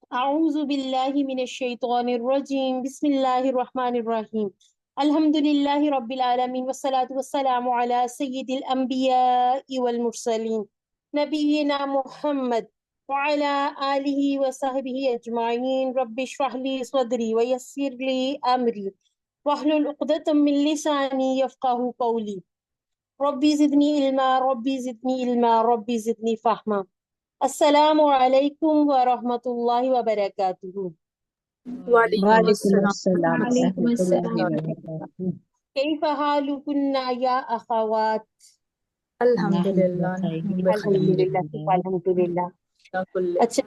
أعوذ بالله من الشيطان الرجيم بسم الله الرحمن الرحيم الحمد لله رب العالمين والصلاة والسلام على سيد الأنبياء والمرسلين نبينا محمد وعلى آله وصحبه أجمعين رب اشرح لي صدري ويسر لي أمري واحلل عقدة من لساني يفقه قولي ربي زدني علما ربي زدني علما ربي زدني فهما السلام علیکم ورحمۃ اللہ وبرکاتہ. وعلیکم وعلیکم السلام السلام وعلیکم ورحمۃ اللہ السلام. وبرکاتہ. کیف حالکن یا اخوات؟ الحمدللہ خیریت، الحمدللہ. الحمدللہ. الحمدللہ. کل اچھا،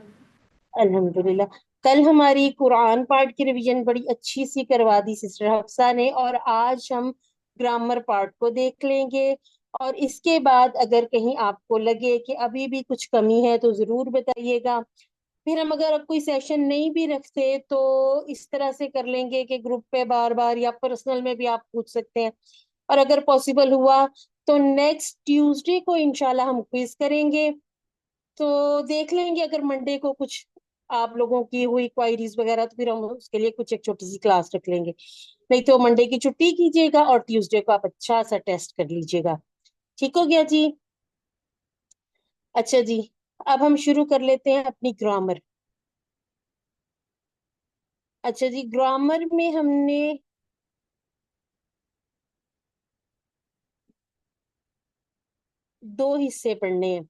الحمدللہ. کل ہماری قرآن پارٹ کی ریویژن بڑی اچھی سی کروا دی سسٹر حفصہ نے، اور آج ہم گرامر پارٹ کو دیکھ لیں گے. اور اس کے بعد اگر کہیں آپ کو لگے کہ ابھی بھی کچھ کمی ہے تو ضرور بتائیے گا. پھر ہم اگر اب کوئی سیشن نہیں بھی رکھتے تو اس طرح سے کر لیں گے کہ گروپ پہ بار بار یا پرسنل میں بھی آپ پوچھ سکتے ہیں. اور اگر پاسبل ہوا تو نیکسٹ ٹیوزڈے کو انشاءاللہ ہم کوئز کریں گے. تو دیکھ لیں گے اگر منڈے کو کچھ آپ لوگوں کی ہوئی کوائریز وغیرہ تو پھر ہم اس کے لیے کچھ ایک چھوٹی سی کلاس رکھ لیں گے. نہیں تو منڈے کی چھٹی کیجیے گا اور ٹیوزڈے کو آپ اچھا سا ٹیسٹ کر لیجیے گا. ٹھیک ہو گیا جی؟ اچھا جی، اب ہم شروع کر لیتے ہیں اپنی گرامر. اچھا جی، گرامر میں ہم نے دو حصے پڑھنے ہیں.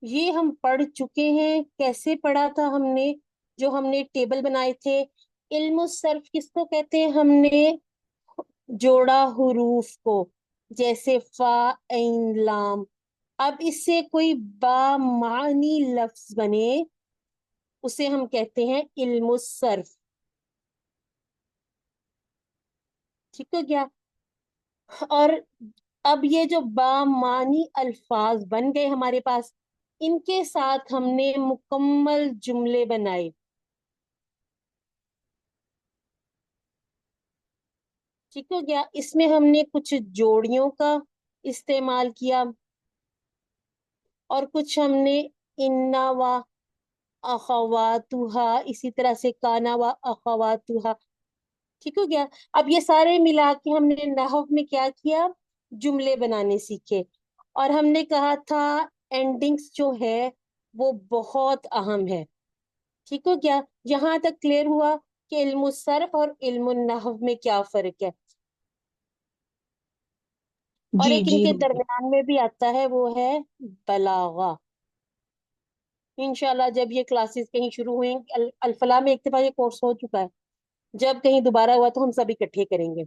یہ ہم پڑھ چکے ہیں. کیسے پڑھا تھا ہم نے؟ جو ہم نے ٹیبل بنائے تھے. علم الصرف کس کو کہتے ہیں؟ ہم نے جوڑا حروف کو، جیسے فا عین لام. اب اس سے کوئی با معنی لفظ بنے اسے ہم کہتے ہیں علم الصرف. ٹھیک ہو گیا؟ اور اب یہ جو با معنی الفاظ بن گئے ہمارے پاس، ان کے ساتھ ہم نے مکمل جملے بنائے. ٹھیک ہو گیا؟ اس میں ہم نے کچھ جوڑیوں کا استعمال کیا اور کچھ ہم نے انا و اخواتہا، اسی طرح سے کانا و اخواتہا. ٹھیک ہو گیا؟ اب یہ سارے ملا کے ہم نے نحو میں کیا کیا؟ جملے بنانے سیکھے. اور ہم نے کہا تھا اینڈنگز جو ہے وہ بہت اہم ہے. ٹھیک ہو گیا؟ یہاں تک کلیئر ہوا کہ علم الصرف اور علم النحو میں کیا فرق ہے. اور جی ایک ان جی کے درمیان میں بھی آتا ہے، وہ ہے بلاغہ. انشاءاللہ جب یہ کلاسز کہیں شروع ہوئیں، الفلاح میں ایک دفعہ یہ کورس ہو چکا ہے، جب کہیں دوبارہ ہوا تو ہم سب اکٹھے کریں گے.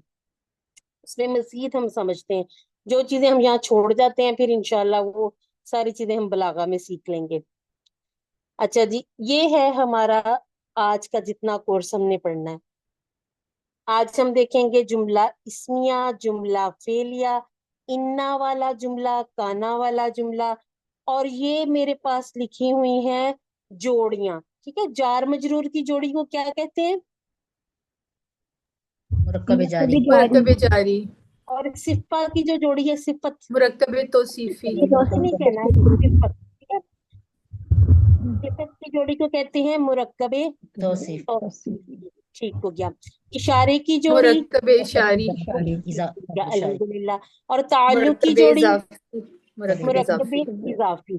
اس میں مزید ہم سمجھتے ہیں جو چیزیں ہم یہاں چھوڑ جاتے ہیں، پھر انشاءاللہ وہ ساری چیزیں ہم بلاغہ میں سیکھ لیں گے. اچھا جی، یہ ہے ہمارا آج کا جتنا کورس ہم نے پڑھنا ہے. آج ہم دیکھیں گے جملہ اسمیہ، جملہ فعلیہ، انا والا جملہ، کانا والا جملہ، اور یہ میرے پاس لکھی ہوئی ہیں جوڑیاں. ٹھیک ہے؟ جار مجرور کی جوڑی کو کیا کہتے ہیں؟ مرکب جاری. مرکب جاری، اور صفہ کی جو جوڑی ہے صفت، مرکب توصیفی، یہ نہیں کہنا ہے، صفت. ٹھیک ہے؟ صفت کی جوڑی کو کہتے ہیں مرکب توصیف. توصیفی. ٹھیک ہو گیا؟ اشارے کی جوڑی، مرکب اشاری، الحمدللہ. اور تعلق کی مرکب جوڑی اضافی، مرکب مرکب اضافی. اضافی.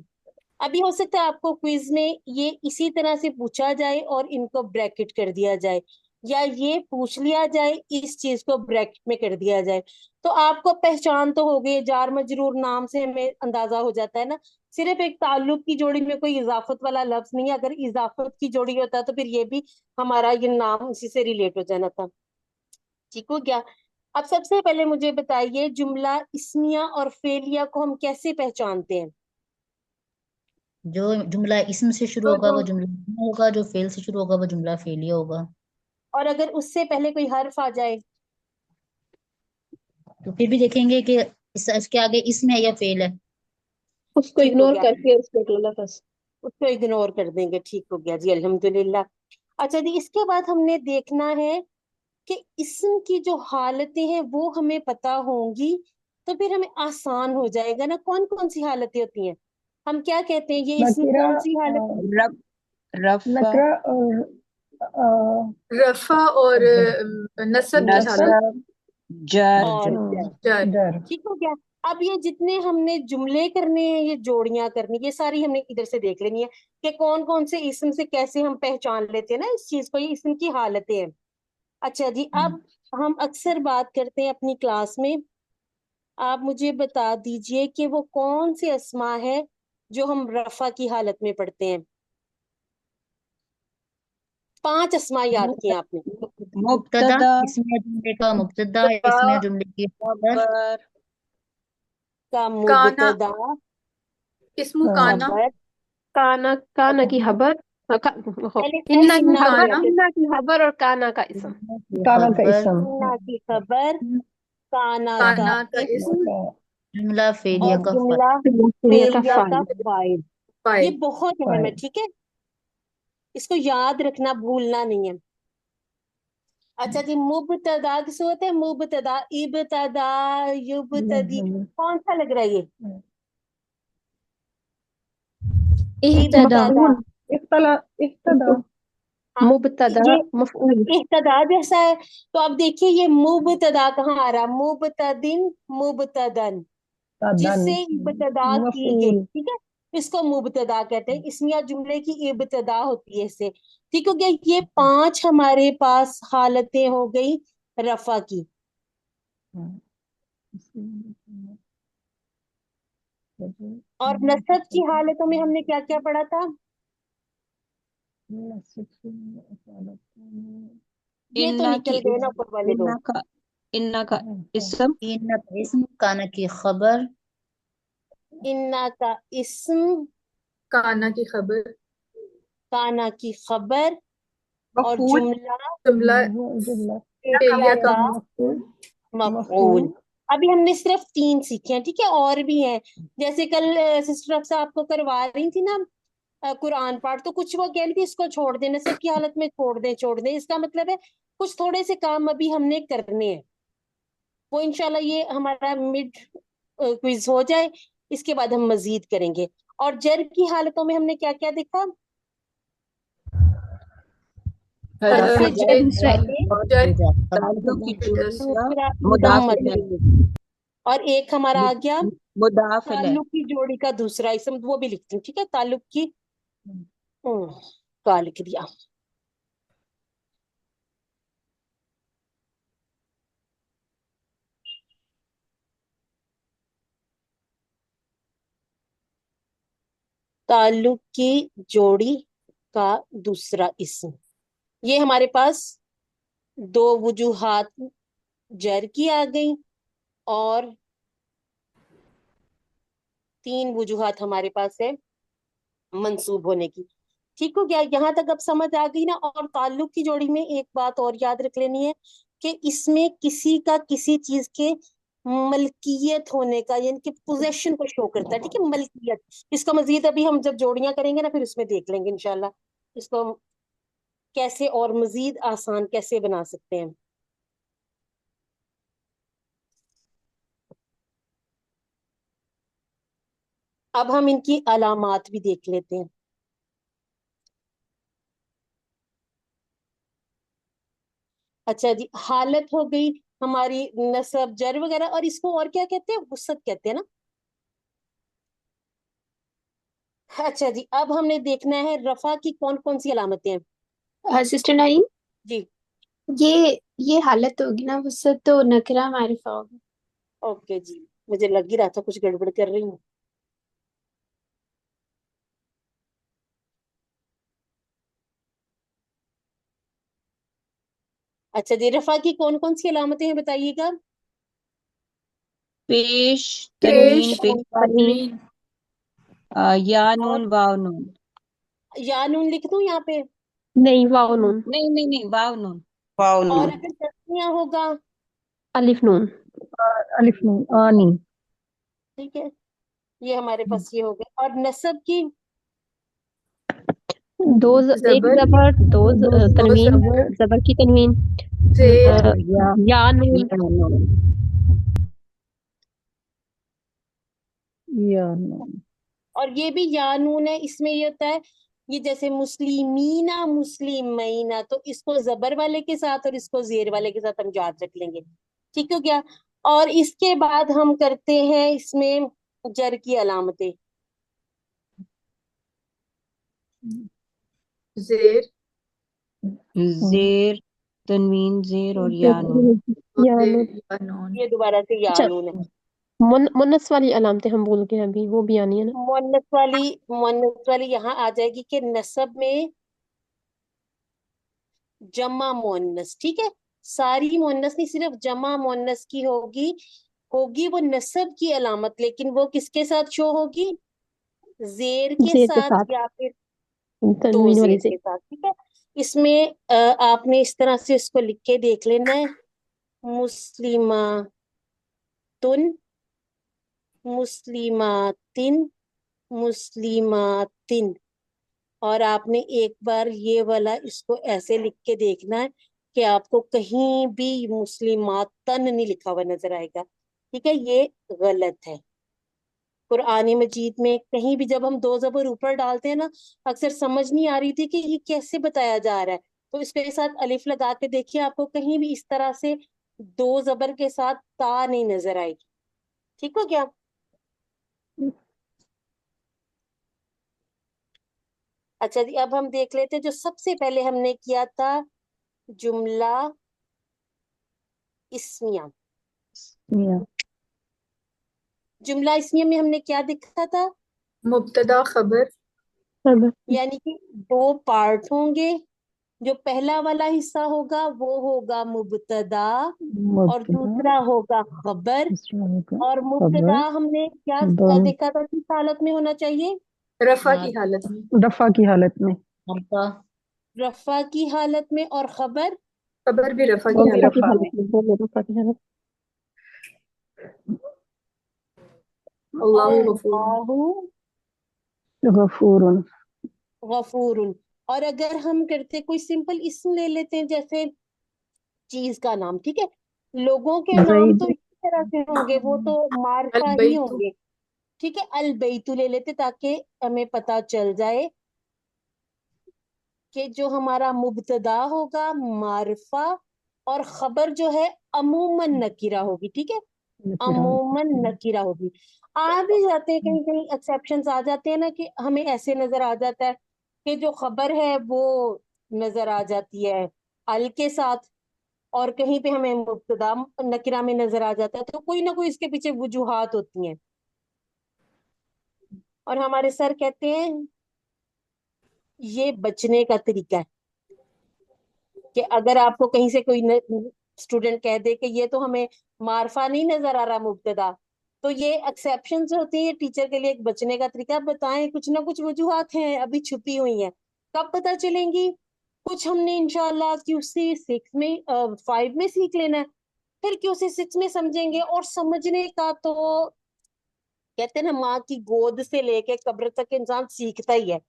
ابھی ہو سکتا ہے آپ کو کوئز میں یہ اسی طرح سے پوچھا جائے اور ان کو بریکٹ کر دیا جائے، یا یہ پوچھ لیا جائے اس چیز کو بریکٹ میں کر دیا جائے. تو آپ کو پہچان تو ہو گئی، جار مجرور نام سے ہمیں اندازہ ہو جاتا ہے نا. صرف ایک تعلق کی جوڑی میں کوئی اضافت والا لفظ نہیں ہے. اگر اضافت کی جوڑی ہوتا تو پھر یہ بھی ہمارا یہ نام اسی سے ریلیٹ ہو جانا تھا. ٹھیک ہو گیا؟ اب سب سے پہلے مجھے بتائیے جملہ اسمیہ اور فعلیہ کو ہم کیسے پہچانتے ہیں؟ جو جملہ اسم سے شروع ہوگا وہ جملہ اسم ہوگا، جو فعل سے شروع ہوگا وہ جملہ فعلیہ ہوگا. اور اگر اس سے پہلے کوئی حرف آ جائے تو پھر بھی دیکھیں گے کہ اس کے آگے اسم ہے یا فعل ہے. اس کو ٹھیک ہو اگنور گیا، کر کے اس کو اگلا لفظ. اس کو اگنور کر دیں گے. ٹھیک ہو گیا جی، الحمدللہ. اچھا جی، اس کے بعد ہم نے دیکھنا ہے کہ اسم کی جو حالتیں ہیں وہ ہمیں پتا ہوں گی تو پھر ہمیں آسان ہو جائے گا نا. کون کون سی حالتیں ہوتی ہیں؟ हम क्या कहते हैं, ये इसम नकीरा कौन सी हालत है? रब रफा नकरा और रफा और नसब की हालत। नसब जर और जर। जर। ठीक हो गया। अब ये जितने हमने जुमले करने हैं, ये जोड़ियां करनी, ये सारी हमने इधर से देख लेनी है कि कौन कौन से इसम से कैसे हम पहचान लेते हैं ना इस चीज को, ये इसम की हालतें हैं। अच्छा जी, अब हम अक्सर बात करते हैं अपनी क्लास में, आप मुझे बता दीजिए कि वो कौन से अस्मा है जो हम रफा की हालत में पढ़ते हैं। 5 अस्मा याद किए आपने। मुब्तदा, मुब्तदा इसमें जुमले का मुब्तदा, इसमें जुमले की खबर, खबर का काना, मुबतदा, इस्मु काना, खबर, काना, काना की खबर, पहले इन्ना की इन्ना खबर, किया फिर इन्ना की खबर और काना का इसम। काना का खबर, इसम, इन्ना की खबर, काना का काना का इसम, इस्म, जुमला फेलिया और का जुमला फेलिया का फेलिया का फाइल। फाइल। ये फाइल। बहुत अहम है, फाइल। ठीक है, इसको याद रखना, भूलना नहीं है। अच्छा जी, मुबतदा किसे होते हैं? मुबतदा, इब्तदा, युबतदी, कौन सा लग रहा है ये? इब्तदा, इब्तदा। इफ्तला, इफ्तदा, हाँ, मुब्तदा, ये मफऊल। इब्तदा जैसा है। तो अब देखिए ये मुबतदा कहाँ आ रहा? मुबतदिन, मुबतदन, तदन, जिससे इब्तदा की गई, मफऊल। ठीक है, इसको मुबतदा कहते हैं। इसमिया जुमले की इब्तदा होती है इससे। ठीक हो गया। ये 5 हमारे पास हालतें हो गई रफा की। और नसब की हालतों में हमने क्या क्या पढ़ा था? ये तो इन्ना की निकल गए ना ऊपर वाले दो। इन्ना का इसम इन्ना का इसम, काना की खबर, इन्ना का इस्म, काना की खबर, काना की खबर, और मफूल जुमला जुमला जुमला फेलिया फेलिया का का मफऊल, मफऊल। अभी हमने सिर्फ 3 सीखे हैं, ठीक है, और भी हैं। जैसे कल सिस्टर अफसा आपको करवा रही थी ना कुरान पाठ, तो कुछ वो कह रही थी इसको छोड़ देने, सब की हालत में छोड़ दें, इसका मतलब है कुछ थोड़े से काम अभी हमने करने हैं। वो इंशाल्लाह ये हमारा मिड क्विज हो जाए, इसके बाद हम मजीद करेंगे। और जर की हालतों में हमने क्या क्या देखा? हरफ हरफ जर दूसरा पहले, और जर दूजा ताल्लुक की दूसरा दूसरा मुदाफ मुदम्मत इलैह है, और एक हमारा आ गया मुदाफ इलैह ताल्लुक की जोड़ी का दूसरा इसम, वो भी लिखती हूँ, ठीक है, ताल्लुक की का लिख दिया। ताल्लुक की जोड़ी का दूसरा इसम, ये हमारे पास 2 वजूहात जर की आ गई और 3 वजूहात हमारे पास है मंसूब होने की। ठीक हो गया, यहाँ तक अब समझ आ गई ना। और ताल्लुक की जोड़ी में एक बात और याद रख लेनी है कि इसमें किसी का किसी चीज के मलकियत होने का, यानी कि पोजेशन को शो करता है, ठीक है, मलकियत। इसको मजीद अभी हम जब जोड़ियां करेंगे ना, फिर उसमें देख लेंगे इंशाल्लाह इसको हम कैसे और मजीद आसान कैसे बना सकते हैं। अब हम इनकी अलामात भी देख लेते हैं। अच्छा जी, हालत हो गई हमारी नसब जर वगैरह, और इसको और क्या कहते हैं? वसत कहते हैं ना। अच्छा जी, अब हमने देखना है रफा की कौन कौन सी अलामतें हैं। सिस्टर नाइन, जी, ये हालत होगी ना, वसत तो नकरा मारिफा होगी। ओके जी, मुझे लग ही रहा था कुछ गड़बड़ कर रही हूँ। अच्छा जी, रफा की कौन कौन सी अलामतें हैं बताइएगा। पेश पेश, तनवीन पेश तनवीन, या और नून वाव नून या नून लिख दूं यहाँ पे? नहीं, वाव नून, नहीं वाव नून और अगर तस्निया होगा? अलिफ नून। अलिफ नून आनी। ठीक है, ये हमारे पास ये हो गए। और नसब की? एक जबर, जबर, दो तनवीन, जबर, जबर की तनवीन, जेर, या नून, या नून या नून। और ये भी या नून है, इसमें ये होता है, ये जैसे मुस्लिमीना मुस्लिमीना, तो इसको जबर वाले के साथ और इसको जेर वाले के साथ हम याद रख लेंगे। ठीक हो गया। और इसके बाद हम करते हैं इसमें जर की अलामतें। जेर, जेर, तनवीन जेर और या नून। या जेर नून। या नून। ये दोबारा से या अच्छा, नून है। मुन्नस वाली अलामतें हम भूल गए अभी, वो भी आनी है ना? मुअन्नस वाली यहाँ आ जाएगी कि नसब में जमा मुअन्नस, ठीक है। सारी मुअन्नस नहीं, सिर्फ जमा मुअन्नस की होगी, होगी वो नसब की अलामत, लेकिन वो किसके साथ शो होगी? जेर के जेर के साथ साथ, या फिर दो तनवीन वाली जेर से। के साथ, ठीक है। इसमें आपने इस तरह से इसको लिख के देख लेना है, मुस्लिमातुन, मुस्लिमातिन, मुस्लिमातिन। और आपने एक बार ये वाला इसको ऐसे लिख के देखना है कि आपको कहीं भी मुस्लिमातन नहीं लिखा हुआ नजर आएगा, ठीक है, ये गलत है। कुरान मजीद में कहीं भी जब हम दो जबर ऊपर डालते हैं ना, अक्सर समझ नहीं आ रही थी कि ये कैसे बताया जा रहा है, तो इसके साथ अलिफ लगा के देखिए, आपको कहीं भी इस तरह से दो जबर के साथ ता नहीं नजर आएगी। ठीक हो गया। अच्छा जी, अब हम देख लेते हैं जो सबसे पहले हमने किया था, जुमला इस्मिया। या जुमला इस्मिया में हमने क्या देखा था? मुब्तदा खबर, खबर। यानी कि दो पार्ट होंगे, जो पहला वाला हिस्सा होगा वो होगा मुब्तदा और मुब्तदा, दूसरा होगा खबर। दूसरा होगा और मुब्तदा खबर। हमने क्या दोनों देखा था, किस हालत में होना चाहिए? रफा की मार हालत में। दफा की हालत में, हमका रफा की हालत में। और खबर खबर भी रफा वो की और भी रफा हालत की रफा में। में। हालत में, दोनों रफा की हालत। अल्लाह गफूर। अल्लाहु गफूरुन, गफूरुन। और अगर हम करते कोई सिंपल इसम ले लेते हैं, जैसे चीज का नाम, ठीक है, लोगों के नाम तो जईद, इसी तरह से होंगे, वो तो मार्फा ही अलबैतु, होंगे, ठीक है। अल बैतु ले लेते ताकि हमें पता चल जाए कि जो हमारा मुब्तदा होगा मारफा, और खबर जो है अमूमन नकीरा होगी, ठीक है, नकीरा, अमूमन नकीरा होगी। आ भी जाते हैं कहीं कहीं एक्सेप्शंस आ जाते हैं ना, कि हमें ऐसे नजर आ जाता है कि जो खबर है वो नजर आ जाती है अल के साथ, और कहीं पे हमें मुब्तदा नकीरा में नजर आ जाता है, तो कोई ना कोई इसके पीछे वजूहात होती हैं। और हमारे सर कहते हैं ये बचने का तरीका है, कि अगर आपको कहीं से कोई स्टूडेंट कह दे कि ये तो हमें मारफा नहीं नजर आ रहा मुब्तदा, तो ये एक्सेप्शंस होती है, ये टीचर के लिए एक बचने का तरीका। बताएं, कुछ ना कुछ वजूहात हैं अभी छुपी हुई हैं, कब पता चलेंगी? कुछ हमने इंशाल्लाह क्यूसी 5 में सीख लेना है, फिर क्यूसी 6 में समझेंगे। और समझने का तो कहते हैं ना, माँ की गोद से लेके कब्र तक इंसान सीखता ही है,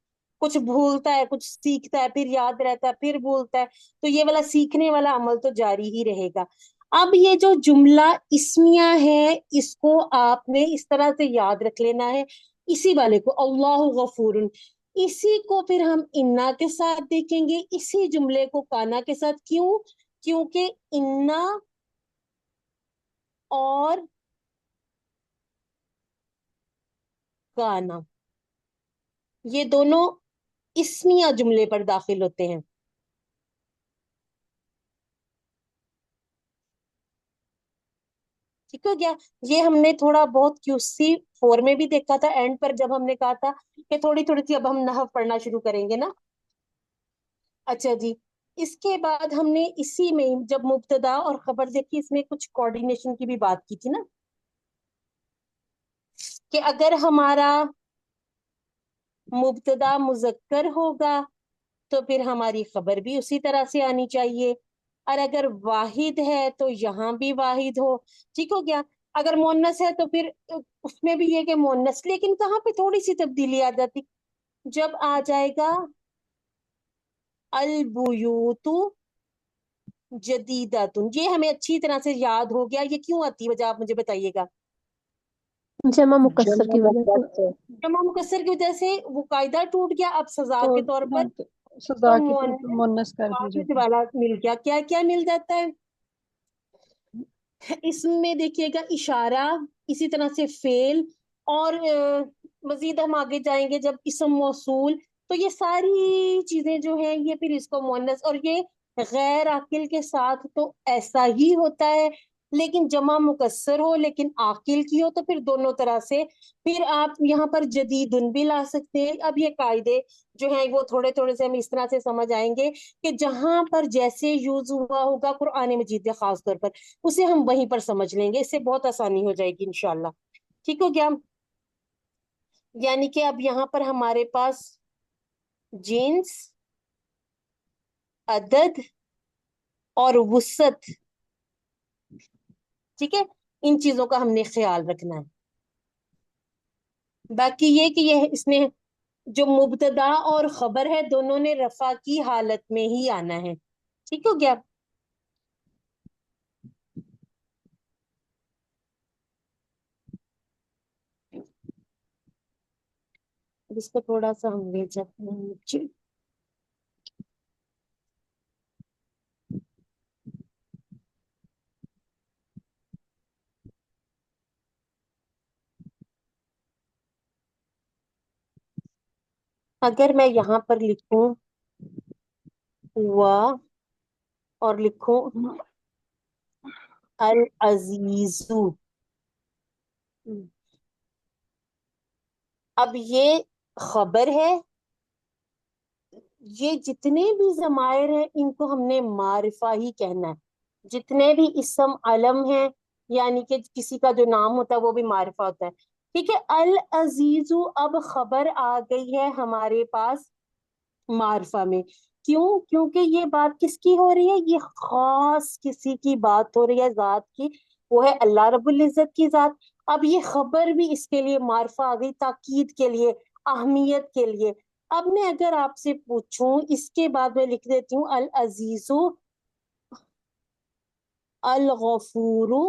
कुछ भूलता है, कुछ सीखता है, फिर याद रहता है, फिर भूलता है, तो ये वाला सीखने वाला अमल तो जारी ही रहेगा। अब ये जो जुमला इस्मिया है, इसको आपने इस तरह से याद रख लेना है, इसी वाले को अल्लाहु गफूरुन, इसी को फिर हम इन्ना के साथ देखेंगे, इसी जुमले को काना के साथ। क्यों? क्योंकि इन्ना और काना ये दोनों इस्मिया जुमले पर दाखिल होते हैं। ठीक हो गया। ये हमने थोड़ा बहुत क्यूसी 4 में भी देखा था, एंड पर जब हमने कहा था कि थोड़ी थोड़ी सी अब हम नहव पढ़ना शुरू करेंगे ना। अच्छा जी, इसके बाद हमने इसी में जब मुब्तदा और खबर देखी, इसमें कुछ कोऑर्डिनेशन की भी बात की थी ना, कि अगर हमारा मुब्तदा मुजक्कर होगा तो फिर हमारी खबर भी उसी तरह से आनी चाहिए, और अगर वाहिद है तो यहाँ भी वाहिद हो। ठीक हो गया। अगर मोन्नस है तो फिर उसमें भी ये कि मोन्नस, लेकिन कहाँ पे थोड़ी सी तब्दीली आ जाती, जब आ जाएगा अल बुयूतु जदीदातुन। ये हमें अच्छी तरह से याद हो गया, ये क्यों आती है वजह आप मुझे बताइएगा। जमा मुकस्सर की वजह से। जमा मुकस्सर की वजह से वो कायदा टूट गया, अब सजा तो के तौर पर हाँ, तो सजा के तौर मुअन्नस पे मुन्नस कर दी वाहिद जाती वाला मिल गया। क्या क्या मिल जाता है इसमें, देखिएगा, इशारा, इसी तरह से फेल, और मजीद हम आगे जाएंगे जब इसम मौसूल, तो ये सारी चीजें जो हैं ये फिर इसको मुअन्नस, और ये गैर आकिल के साथ तो ऐसा ही होता है, लेकिन जमा मुकस्सर हो लेकिन आकिल की हो तो फिर दोनों तरह से फिर आप यहाँ पर जदीदुन भी ला सकते हैं। अब ये कायदे जो हैं वो थोड़े थोड़े से हम इस तरह से समझ आएंगे कि जहां पर जैसे यूज हुआ होगा कुरान मजीद के खास तौर पर, उसे हम वहीं पर समझ लेंगे, इससे बहुत आसानी हो जाएगी इंशाल्लाह। ठीक हो गया? यानी कि अब यहाँ पर हमारे पास जिन्स, अदद और वुसत, ठीक है, इन चीजों का हमने ख्याल रखना है। बाकी ये कि ये इसमें जो मुब्तदा और खबर है दोनों ने रफा की हालत में ही आना है। ठीक हो गया? अब इसको थोड़ा सा हम ले जाते हैं नीचे। अगर मैं यहाँ पर लिखूं हुआ और लिखूं अल अजीजू, अब ये खबर है, ये जितने भी जमायर हैं इनको हमने मारिफा ही कहना है। जितने भी इसम अलम हैं, यानी कि किसी का जो नाम होता है वो भी मारिफा होता है। ठीक है, अल अजीजू अब खबर आ गई है हमारे पास मारिफा में। क्यों? क्योंकि ये बात किसकी हो रही है? ये खास किसी की बात हो रही है, जात की, वो है अल्लाह रब्बुल इज्जत की जात। अब ये खबर भी इसके लिए मारिफा आ गई, ताकीद के लिए, अहमियत के लिए। अब मैं अगर आपसे पूछूं, इसके बाद मैं लिख देती हूँ अल अजीजु अल गफूरु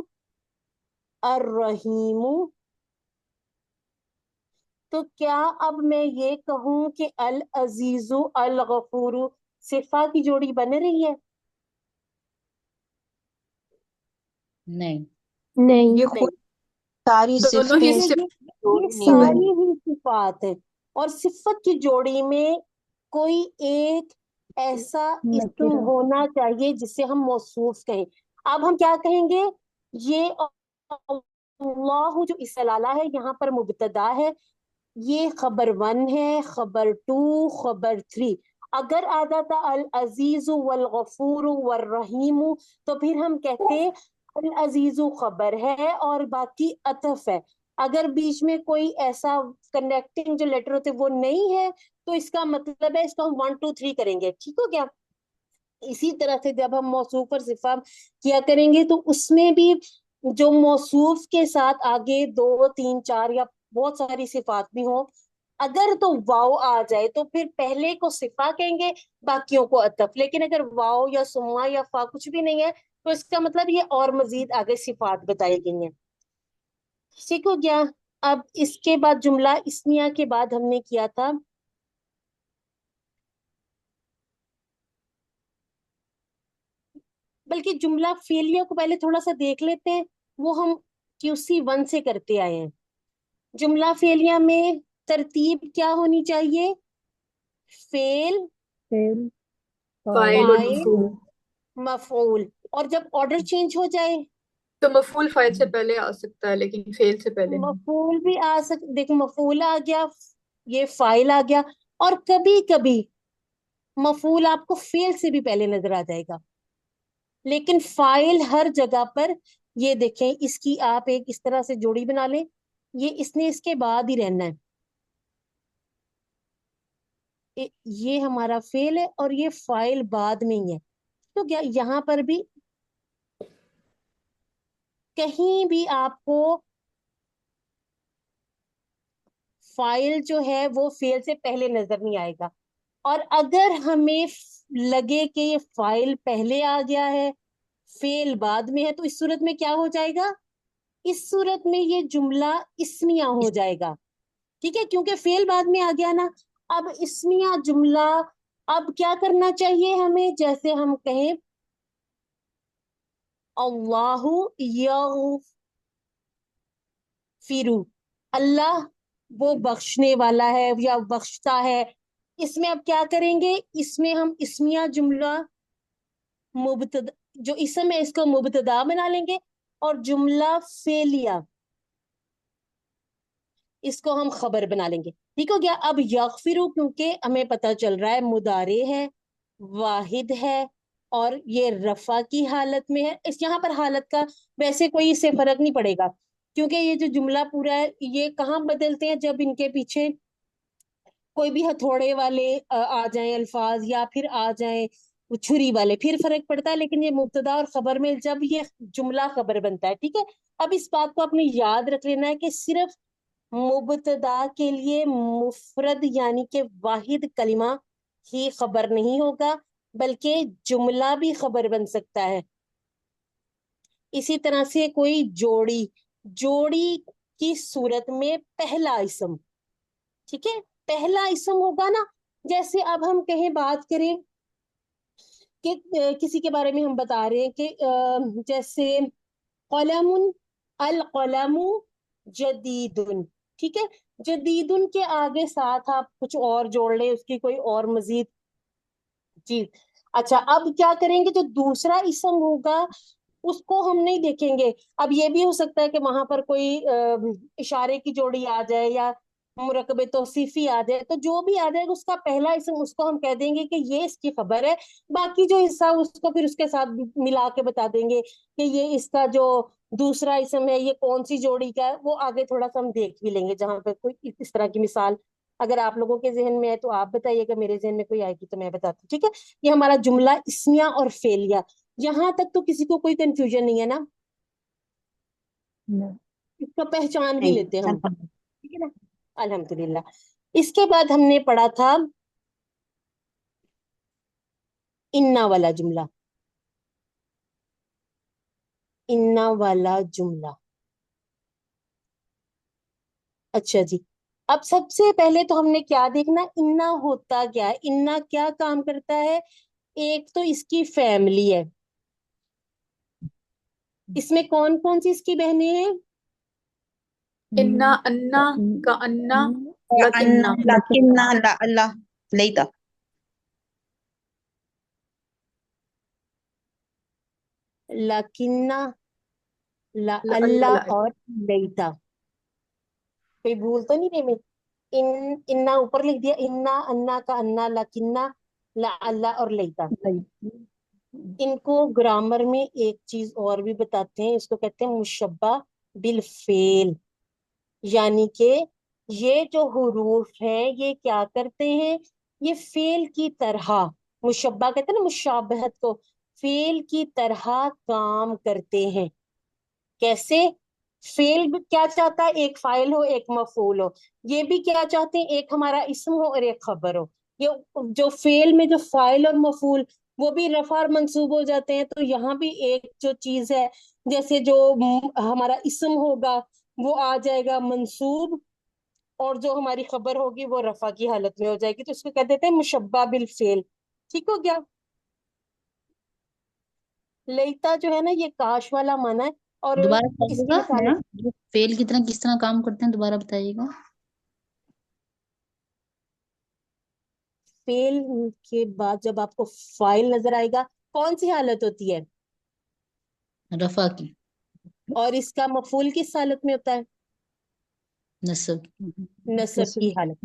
अर रहीमु, तो क्या अब मैं ये कहूं कि अल अजीजु अल गफूरु सिफा की जोड़ी बन रही है? नहीं। नहीं। ये नहीं, खुद सारी दोनों ही ये सिफतें सिर्फ ये जोड़ी नहीं सारी बनी। ही सिफात है, और सिफत की जोड़ी में कोई एक ऐसा इस्म नकीरा होना चाहिए जिसे हम मौसूफ कहें। अब हम क्या कहेंगे? ये अल्लाह जो इसलाला है यहाँ पर मुब्तदा है, ये खबर 1 है, खबर 2, खबर 3। अगर आ जाता अल अजीजु वल गफूरु वल रहीमु, तो फिर हम कहते अल अजीजु खबर है और बाकी अतफ है। अगर बीच में कोई ऐसा कनेक्टिंग जो लेटर होते वो नहीं है, तो इसका मतलब है इसको हम 1 2 3 करेंगे। ठीक हो गया? इसी तरह से जब हम मौसूफ और सिफा किया करेंगे तो उसमें भी जो मौसूफ के साथ आगे 2 3 4 या बहुत सारी सिफात भी हो, अगर तो वाव आ जाए तो फिर पहले को सिफा कहेंगे, बाकियों को अतफ। लेकिन अगर वाव या सुम्मा या फा कुछ भी नहीं है तो इसका मतलब ये और मजीद आगे सिफात बताई गई हैं। ठीक हो गया? अब इसके बाद जुमला इस्मिया के बाद हमने किया था बल्कि जुमला फेलिया को पहले थोड़ा सा देख लेते हैं, वो हम QC 1 से करते आए हैं। जुमला फेलिया में तरतीब क्या होनी चाहिए? फेल, फेल फाइल और फाइल, मफूल। मफूल। और जब ऑर्डर चेंज हो जाए, तो मफूल फाइल से पहले आ सकता है लेकिन फेल से पहले नहीं। मफूल भी आ सक, देखो मफूल आ गया, ये फाइल आ गया, और कभी कभी मफूल आपको फेल से भी पहले नजर आ जाएगा, लेकिन फाइल हर जगह पर, ये देखें, इसकी आप एक इस तरह से जोड़ी बना लें, ये इसने इसके बाद ही रहना है। ये हमारा फेल है और ये फाइल बाद में ही है। तो क्या यहाँ पर भी कहीं भी आपको फाइल जो है वो फेल से पहले नजर नहीं आएगा। और अगर हमें लगे कि ये फाइल पहले आ गया है, फेल बाद में है, तो इस सूरत में क्या हो जाएगा? इस सूरत में ये जुमला इस्मिया हो जाएगा, ठीक है, क्योंकि फेल बाद में आ गया ना। अब इस्मिया जुमला, अब क्या करना चाहिए हमें, जैसे हम कहें अल्लाहु यगफिरु, अल्लाह वो बख्शने वाला है या बख्शता है। इसमें अब क्या करेंगे, इसमें हम इस्मिया जुमला मुबतदा, जो इसम है इसको मुबतदा बना लेंगे, और जुमला फेलिया इसको हम खबर बना लेंगे। ठीक हो गया। अब यगफिरु क्योंकि हमें पता चल रहा है मुदारे है, वाहिद है, और ये रफा की हालत में है। इस यहाँ पर हालत का वैसे कोई इससे फर्क नहीं पड़ेगा, क्योंकि ये जो जुमला पूरा है ये कहाँ बदलते हैं, जब इनके पीछे कोई भी हथौड़े वाले आ जाएं अल्फाज, या फिर आ जाएं वो छुरी वाले, फिर फर्क पड़ता है। लेकिन ये मुब्तदा और खबर में जब ये जुमला खबर बनता है, ठीक है। अब इस बात को अपने याद रख लेना है कि सिर्फ मुब्तदा के लिए मुफरद यानी कि वाहिद कलिमा ही खबर नहीं होगा, बल्कि जुमला भी खबर बन सकता है। इसी तरह से कोई जोड़ी, जोड़ी की सूरत में पहला इसम, ठीक है, पहला इसम होगा ना। जैसे अब हम कहें, बात करें कि किसी के बारे में हम बता रहे हैं कि जैसे कलमुन, अल कलमु जदीदुन, ठीक है। जदीदुन के आगे साथ आप कुछ और जोड़ लें, उसकी कोई और मजीद चीज। अच्छा, अब क्या करेंगे, जो दूसरा इसम होगा उसको हम नहीं देखेंगे। अब ये भी हो सकता है कि वहां पर कोई इशारे की जोड़ी आ जाए या मुरकबे तौसीफी आ जाए, तो जो भी आ जाएगा उसका पहला इसम उसको हम कह देंगे कि ये इसकी खबर है। बाकी जो हिस्सा उसको फिर उसके साथ मिला के बता देंगे कि ये इसका जो दूसरा इसम है ये कौन सी जोड़ी का है। वो आगे थोड़ा सा हम देख भी लेंगे, जहां पर कोई इस तरह की मिसाल अगर आप लोगों के जहन में है तो आप बताइएगा, मेरे जहन में कोई आएगी तो मैं बताती हूँ, ठीक है। ये हमारा जुमला इस्मिया और फेलिया, यहाँ तक तो किसी को कोई कंफ्यूजन नहीं है ना, नहीं। इसको पहचान भी नहीं लेते हैं हम, अल्हम्दुलिल्लाह। ठीक है ना। अल्हम्दुलिल्लाह। इसके बाद हमने पढ़ा था इन्ना वाला जुमला, इन्ना वाला जुमला। अच्छा जी, अब सबसे पहले तो हमने क्या देखना, इन्ना होता क्या है, इन्ना क्या काम करता है। एक तो इसकी फैमिली है, इसमें कौन कौन सी इसकी बहनें हैं। इन्ना, अन्ना, का अन्ना, अन्ना, लकिन्ना। लकिन्ना, ला अल्लाह, लैता। लकिन्ना, ला ला अल्लाह, अल्लाह ला और लईता। कोई भूल तो नहीं रही मैं, इन्ना ऊपर लिख दिया, इन्ना, अन्ना का अन्ना, लकिन्ना, ला अल्लाह और लईता। इनको ग्रामर में एक चीज और भी बताते हैं, इसको कहते हैं मुशब्बा बिल फेल, यानी कि ये जो हुरूफ है ये क्या करते हैं, ये फेल की तरह, मुशब्बा कहते हैं ना मुशाबहत को, फेल की तरह काम करते हैं। कैसे, फेल भी क्या चाहता है, एक फाइल हो एक मफूल हो। ये भी क्या चाहते हैं, एक हमारा इसम हो और एक खबर हो। ये जो फेल में जो फाइल और मफूल वो भी रफा और मंसूब हो जाते हैं, तो यहाँ भी एक जो चीज है, जैसे जो हमारा इसम होगा वो आ जाएगा मंसूब, और जो हमारी खबर होगी वो रफा की हालत में हो जाएगी, तो इसको कह देते हैं मुशब्बा बिल फेल। ठीक हो गया। लेता जो है ना ये काश वाला माना है, और दोबारा इसकी बताइएगा मिसालें, मैम, जो फेल की तरह किस तरह काम करते हैं, दोबारा बताइएगा। फेल के बाद जब आपको फाइल नजर आएगा, कौन सी हालत होती है, रफा की, और इसका मफूल किस हालत में होता है, नस्ब। नसब की हालत।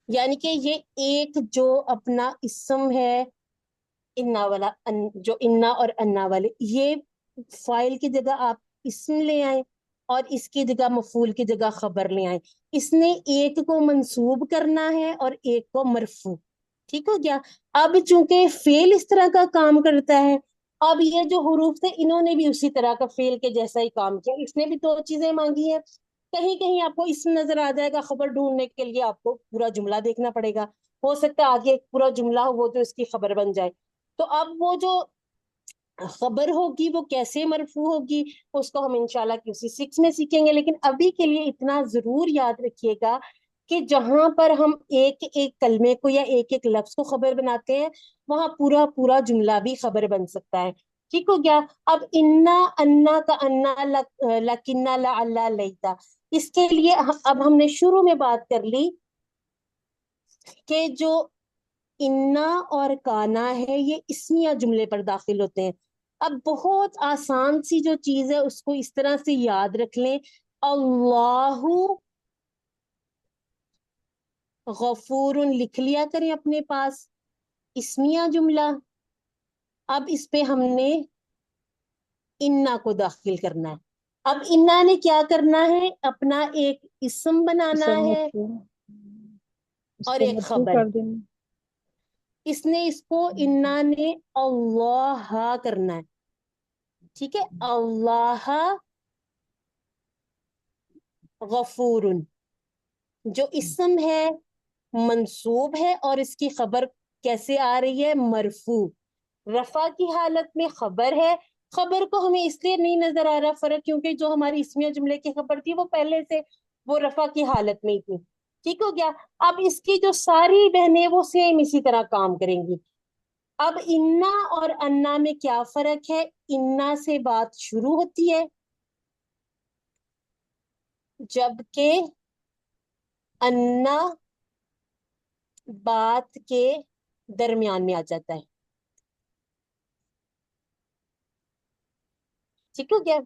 यानी कि ये एक जो अपना इसम है, इन्ना वाला जो इन्ना और अन्ना वाले, ये फाइल की जगह आप इसम ले आए और इसकी जगह मफूल की जगह खबर ले आए। इसने एक को मंसूब करना है और एक को मरफू। ठीक हो गया। अब चूंकि फेल इस तरह का काम करता है, अब ये जो हुरूफ थे इन्होंने भी उसी तरह का फेल के जैसा ही काम किया, इसने भी दो चीजें मांगी है। कहीं कहीं आपको इसम नजर आ जाएगा, खबर ढूंढने के लिए आपको पूरा जुमला देखना पड़ेगा। हो सकता है आगे एक पूरा जुमला हो वो तो इसकी खबर बन जाए। तो अब वो जो खबर होगी वो कैसे मरफू होगी उसको हम इंशाल्लाह QC6 में सीखेंगे, लेकिन अभी के लिए इतना जरूर याद रखिएगा कि जहां पर हम एक एक कलमे को या एक एक लफ्ज को खबर बनाते हैं वहां पूरा पूरा जुमला भी खबर बन सकता है। ठीक हो गया। अब इन्ना अन्ना का अन्ना लकिन्ना ला अल्लाह लईता, इसके लिए अब हमने शुरू में बात कर ली कि जो इन्ना और काना है ये इस्मिया जुमले पर दाखिल होते हैं। अब बहुत आसान सी जो चीज है उसको इस तरह से याद रख लें, अल्लाहु गफूरुन लिख लिया करें अपने पास, इस्मिया जुमला। अब इस पे हमने इन्ना को दाखिल करना है। अब इन्ना ने क्या करना है, अपना एक इस्म बनाना इसम है मरफू, और इसको एक मरफू खबर। कर देना। इसने इसको इन्ना ने अल्लाह करना है। ठीक है, अल्लाह गफूरुन जो इस्म है मंसूब है और इसकी खबर कैसे आ रही है, मरफू। रफा की हालत में खबर है। खबर को हमें इसलिए नहीं नजर आ रहा फर्क क्योंकि जो हमारी इस्मिया जुमले की खबर थी वो पहले से वो रफा की हालत में ही थी। ठीक हो गया। अब इसकी जो सारी बहनें वो सेम इसी तरह काम करेंगी। अब इन्ना और अन्ना में क्या फर्क है, इन्ना से बात शुरू होती है जबकि अन्ना बात के दरमियान में आ जाता है। ठीक हो गया।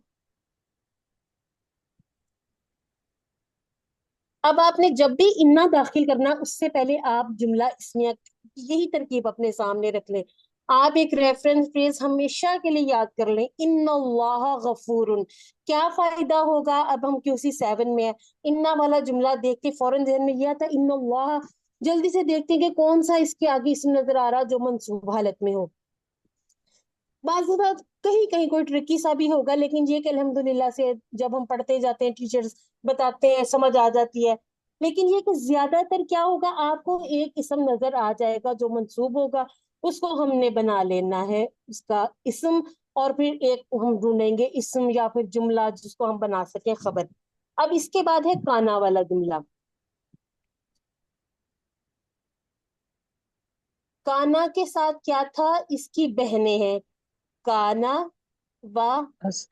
अब आपने जब भी इन्ना दाखिल करना उससे पहले आप जुमला इसमें यही तरकीब अपने सामने रख लें। आप एक रेफरेंस फ्रेज हमेशा के लिए याद कर लें, इन्नल्लाह गफूरुन। क्या फायदा होगा, अब हम QC7 में है, इन्ना वाला जुमला देख के फौरन ध्यान में यह था इन्नल्लाह, जल्दी से देखते हैं कि कौन सा इसके आगे इसमें नजर आ रहा जो मंसूब हालत में हो। बाज़ बात कहीं कहीं कोई ट्रिकी सा भी होगा, लेकिन ये कि अल्हम्दुलिल्लाह से जब हम पढ़ते जाते हैं टीचर्स बताते हैं समझ आ जाती है। लेकिन ये कि ज्यादातर क्या होगा, आपको एक इसम नजर आ जाएगा जो मंसूब होगा, उसको हमने बना लेना है उसका इसम, और फिर एक हम ढूंढेंगे इसम या फिर जुमला जिसको हम बना सकें खबर। अब इसके बाद है काना वाला जुमला। काना के साथ क्या था, इसकी बहनें हैं काना व अस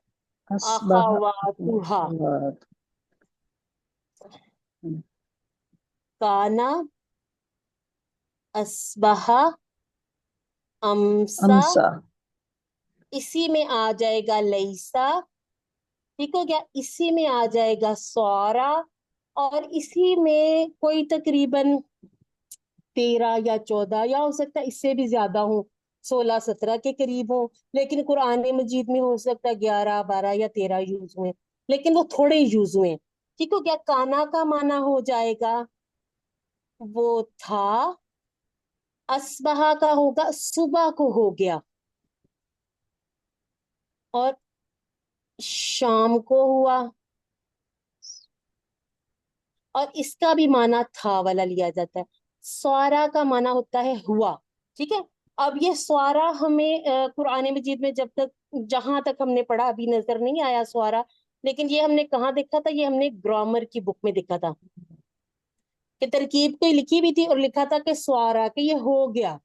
असबह अखावातुहा। काना अस्बहा अमसा, अमसा, इसी में आ जाएगा लईसा। ठीक हो गया। इसी में आ जाएगा सौरा, और इसी में कोई तकरीबन 13 या 14 या हो सकता है इससे भी ज्यादा हो, 16-17 के करीब हो, लेकिन कुरान मजीद में हो सकता है 11 12 या 13 यूज हुए, लेकिन वो थोड़े यूज हुए। ठीक हो गया। काना का माना हो जाएगा वो था, अस्बहा का होगा सुबह को हो गया, और शाम को हुआ, और इसका भी माना था वाला लिया जाता है। स्वारा का माना होता है हुआ। ठीक है। अब ये स्वारा हमें कुरान मजीद में जब तक जहां तक हमने पढ़ा अभी नजर नहीं आया स्वारा, लेकिन ये हमने कहाँ देखा था, ये हमने ग्रामर की बुक में देखा था कि तरकीब कोई लिखी भी थी और लिखा था कि स्वारा के ये हो गया।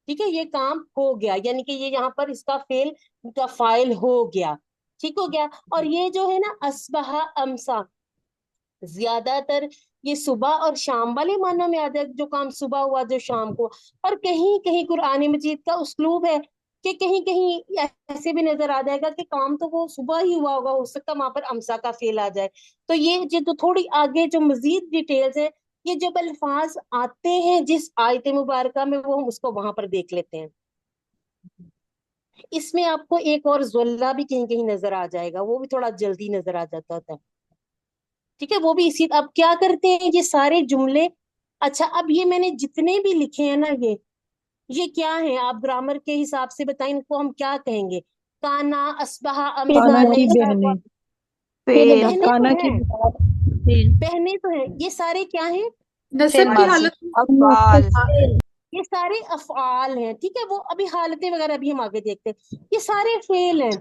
ठीक है, ये काम हो गया, यानी कि ये यहाँ पर इसका फेल का फाइल हो गया। ठीक हो गया। और ये जो है ना अस्बहा अमसा, ज्यादातर ये सुबह और शाम वाले मानों में आता है, जो काम सुबह हुआ जो शाम को। और कहीं कहीं कुरान मजीद का उसलूब है कि कहीं कहीं ऐसे भी नजर आ जाएगा कि काम तो वो सुबह ही हुआ होगा, हो सकता वहां पर अमसा का फेल आ जाए। तो ये जो थोड़ी आगे जो मजीद डिटेल्स है, ये जब अल्फाज आते हैं जिस आयत मुबारका में वो हम उसको वहां पर देख लेते हैं। इसमें आपको एक और ज़ुल्ला भी कहीं कहीं नजर आ जाएगा, वो भी थोड़ा जल्दी नजर आ जाता होता है। ठीक है, वो भी इसी। अब क्या करते हैं ये सारे जुमले। अच्छा, अब ये मैंने जितने भी लिखे हैं ना, ये क्या है, आप ग्रामर के हिसाब से बताएं इनको हम क्या कहेंगे। काना अस्बहा अमसा काना की लैसा, बहनें, बहनें तो काना की हैं, फेल बहनें तो हैं, ये सारे क्या हैं, नसब की माजी हालत में अफआल हाँ, یہ سارے افعال ہیں، ٹھیک ہے، وہ ابھی حالتیں وغیرہ ابھی ہم آگے دیکھتے ہیں، یہ سارے فعل ہیں۔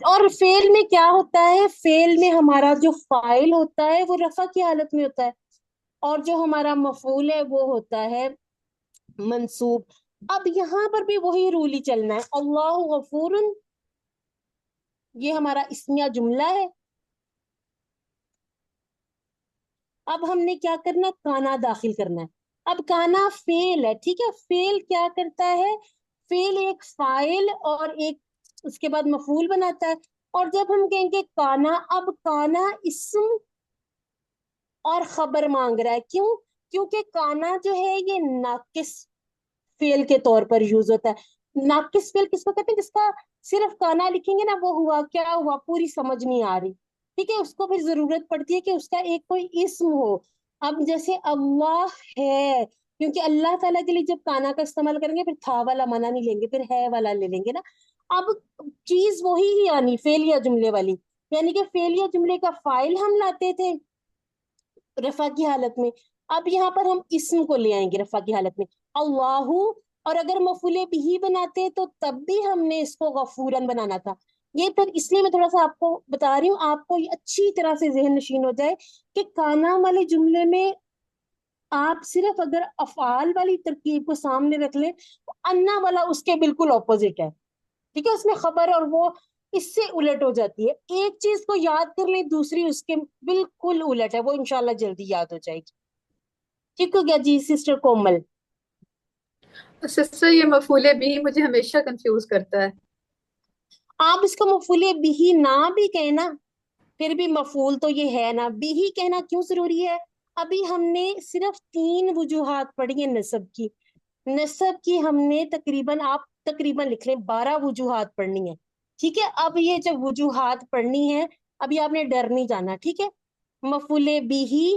اور فعل میں کیا ہوتا ہے، فعل میں ہمارا جو فاعل ہوتا ہے وہ رفع کی حالت میں ہوتا ہے، اور جو ہمارا مفعول ہے وہ ہوتا ہے منصوب۔ اب یہاں پر بھی وہی رول ہی چلنا ہے، اللہ غفور، یہ ہمارا اسمیہ جملہ ہے۔ اب ہم نے کیا کرنا ہے، کانا داخل کرنا ہے۔ اب کانا فعل ہے، ٹھیک ہے، فعل کیا کرتا ہے، فعل ایک فاعل اور ایک اس کے بعد مفعول بناتا ہے۔ اور جب ہم کہیں گے کانا، اب کانا اسم اور خبر مانگ رہا ہے، کیوں؟ کیونکہ کانا جو ہے یہ ناقص فعل کے طور پر یوز ہوتا ہے۔ ناقص فعل کس کو کہتے ہیں؟ جس کا صرف کانا لکھیں گے نا، وہ ہوا کیا ہوا پوری سمجھ نہیں آ رہی، ٹھیک ہے، اس کو پھر ضرورت پڑتی ہے کہ اس کا ایک کوئی اسم ہو۔ اب جیسے اللہ ہے، کیونکہ اللہ تعالیٰ کے لیے جب کانا کا استعمال کریں گے پھر تھا والا منع نہیں لیں گے، پھر ہے والا لے لیں گے نا۔ اب چیز وہی ہی آنی فعلیہ جملے والی، یعنی کہ فعلیہ جملے کا فاعل ہم لاتے تھے رفع کی حالت میں، اب یہاں پر ہم اسم کو لے آئیں گے رفع کی حالت میں، اللہ۔ اور اگر مفعول بھی بناتے تو تب بھی ہم نے اس کو غفورن بنانا تھا۔ یہ پھر اس لیے میں تھوڑا سا آپ کو بتا رہی ہوں، آپ کو یہ اچھی طرح سے ذہن نشین ہو جائے کہ کانا والے جملے میں آپ صرف اگر افعال والی ترکیب کو سامنے رکھ لیں تو انا والا اس کے بالکل اپوزٹ ہے، ٹھیک ہے، اس میں خبر اور وہ اس سے الٹ ہو جاتی ہے۔ ایک چیز کو یاد کر لیں، دوسری اس کے بالکل الٹ ہے، وہ انشاءاللہ جلدی یاد ہو جائے گی۔ ٹھیک ہو گیا جی سسٹر کومل؟ سسٹر یہ مفعول بھی مجھے ہمیشہ کنفیوز کرتا ہے۔ آپ اس کو مفعول بھی نہ بھی کہیں نا، پھر بھی مفعول تو یہ ہے نا، بھی ہی کہنا کیوں ضروری ہے؟ ابھی ہم نے صرف 3 وجوہات پڑھی ہیں نصب کی، نصب کی ہم نے آپ تقریباً لکھ لیں 12 وجوہات پڑھنی ہے، ٹھیک ہے۔ اب یہ جب وجوہات پڑھنی ہے، ابھی آپ نے ڈر نہیں جانا، ٹھیک ہے۔ مفعول بھی،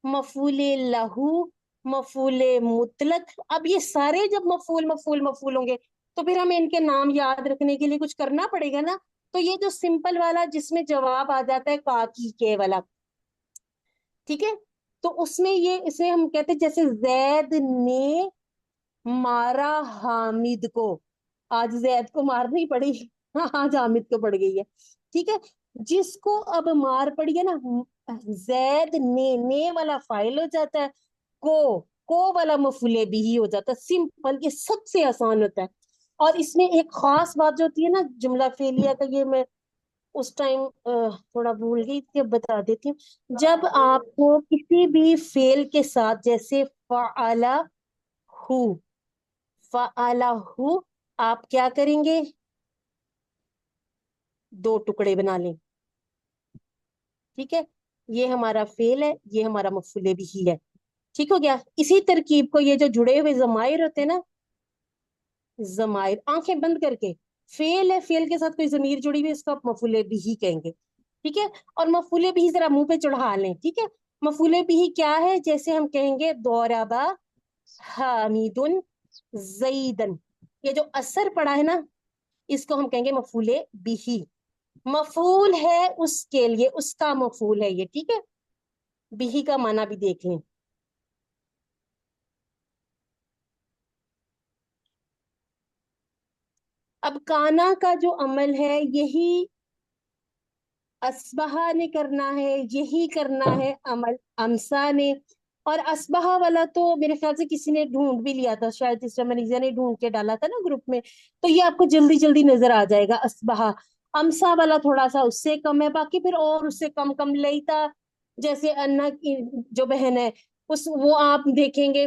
مفعول لہو، مفعول مطلق، اب یہ سارے جب مفعول مفعول مفعول ہوں گے تو پھر ہمیں ان کے نام یاد رکھنے کے لیے کچھ کرنا پڑے گا نا۔ تو یہ جو سمپل والا جس میں جواب آ جاتا ہے کا کی کے والا، ٹھیک ہے، تو اس میں یہ اسے ہم کہتے ہیں جیسے زید نے مارا حامد کو، آج زید کو مارنی پڑی، آج حامد کو پڑ گئی ہے، ٹھیک ہے۔ جس کو اب مار پڑی ہے نا، زید نے والا فائل ہو جاتا ہے، کو والا مفعول بھی ہو جاتا ہے، سمپل، یہ سب سے آسان ہوتا ہے۔ اور اس میں ایک خاص بات جو ہوتی ہے نا جملہ فعلیہ کا، یہ میں اس ٹائم تھوڑا بھول گئی تھی، اب بتا دیتی ہوں۔ جب آپ کو کسی بھی فعل کے ساتھ جیسے فعلا ہو، فعلا ہو، آپ کیا کریں گے، 2 ٹکڑے بنا لیں، ٹھیک ہے، یہ ہمارا فعل ہے، یہ ہمارا مفعول بھی ہے، ٹھیک ہو گیا۔ اسی ترکیب کو یہ جو جڑے ہوئے ضمائر ہوتے ہیں نا، ضمائر آنکھیں بند کر کے، فعل ہے، فعل کے ساتھ کوئی ضمیر جڑی ہوئی اس کو آپ مفعول بھی کہیں گے، ٹھیک ہے۔ اور مفعول بھی ذرا منہ پہ چڑھا لیں، ٹھیک ہے۔ مفعول بھی کیا ہے، جیسے ہم کہیں گے ضرب حامد زیدن، یہ جو اثر پڑا ہے نا اس کو ہم کہیں گے مفعول بھی، مفعول ہے اس کے لیے، اس کا مفعول ہے یہ، ٹھیک ہے۔ بھی کا معنی بھی دیکھ لیں۔ اب کانا کا جو عمل ہے یہی اسبہا نے کرنا ہے، یہی کرنا ہے عمل امسا نے۔ اور اسبہا والا تو میرے خیال سے کسی نے ڈھونڈ بھی لیا تھا، شاید اس مریضہ نے ڈھونڈ کے ڈالا تھا نا گروپ میں، تو یہ آپ کو جلدی جلدی نظر آ جائے گا اسبہا۔ امسا والا تھوڑا سا اس سے کم ہے، باقی پھر اور اس سے کم کم لیتا، جیسے انا کی جو بہن ہے وہ آپ دیکھیں گے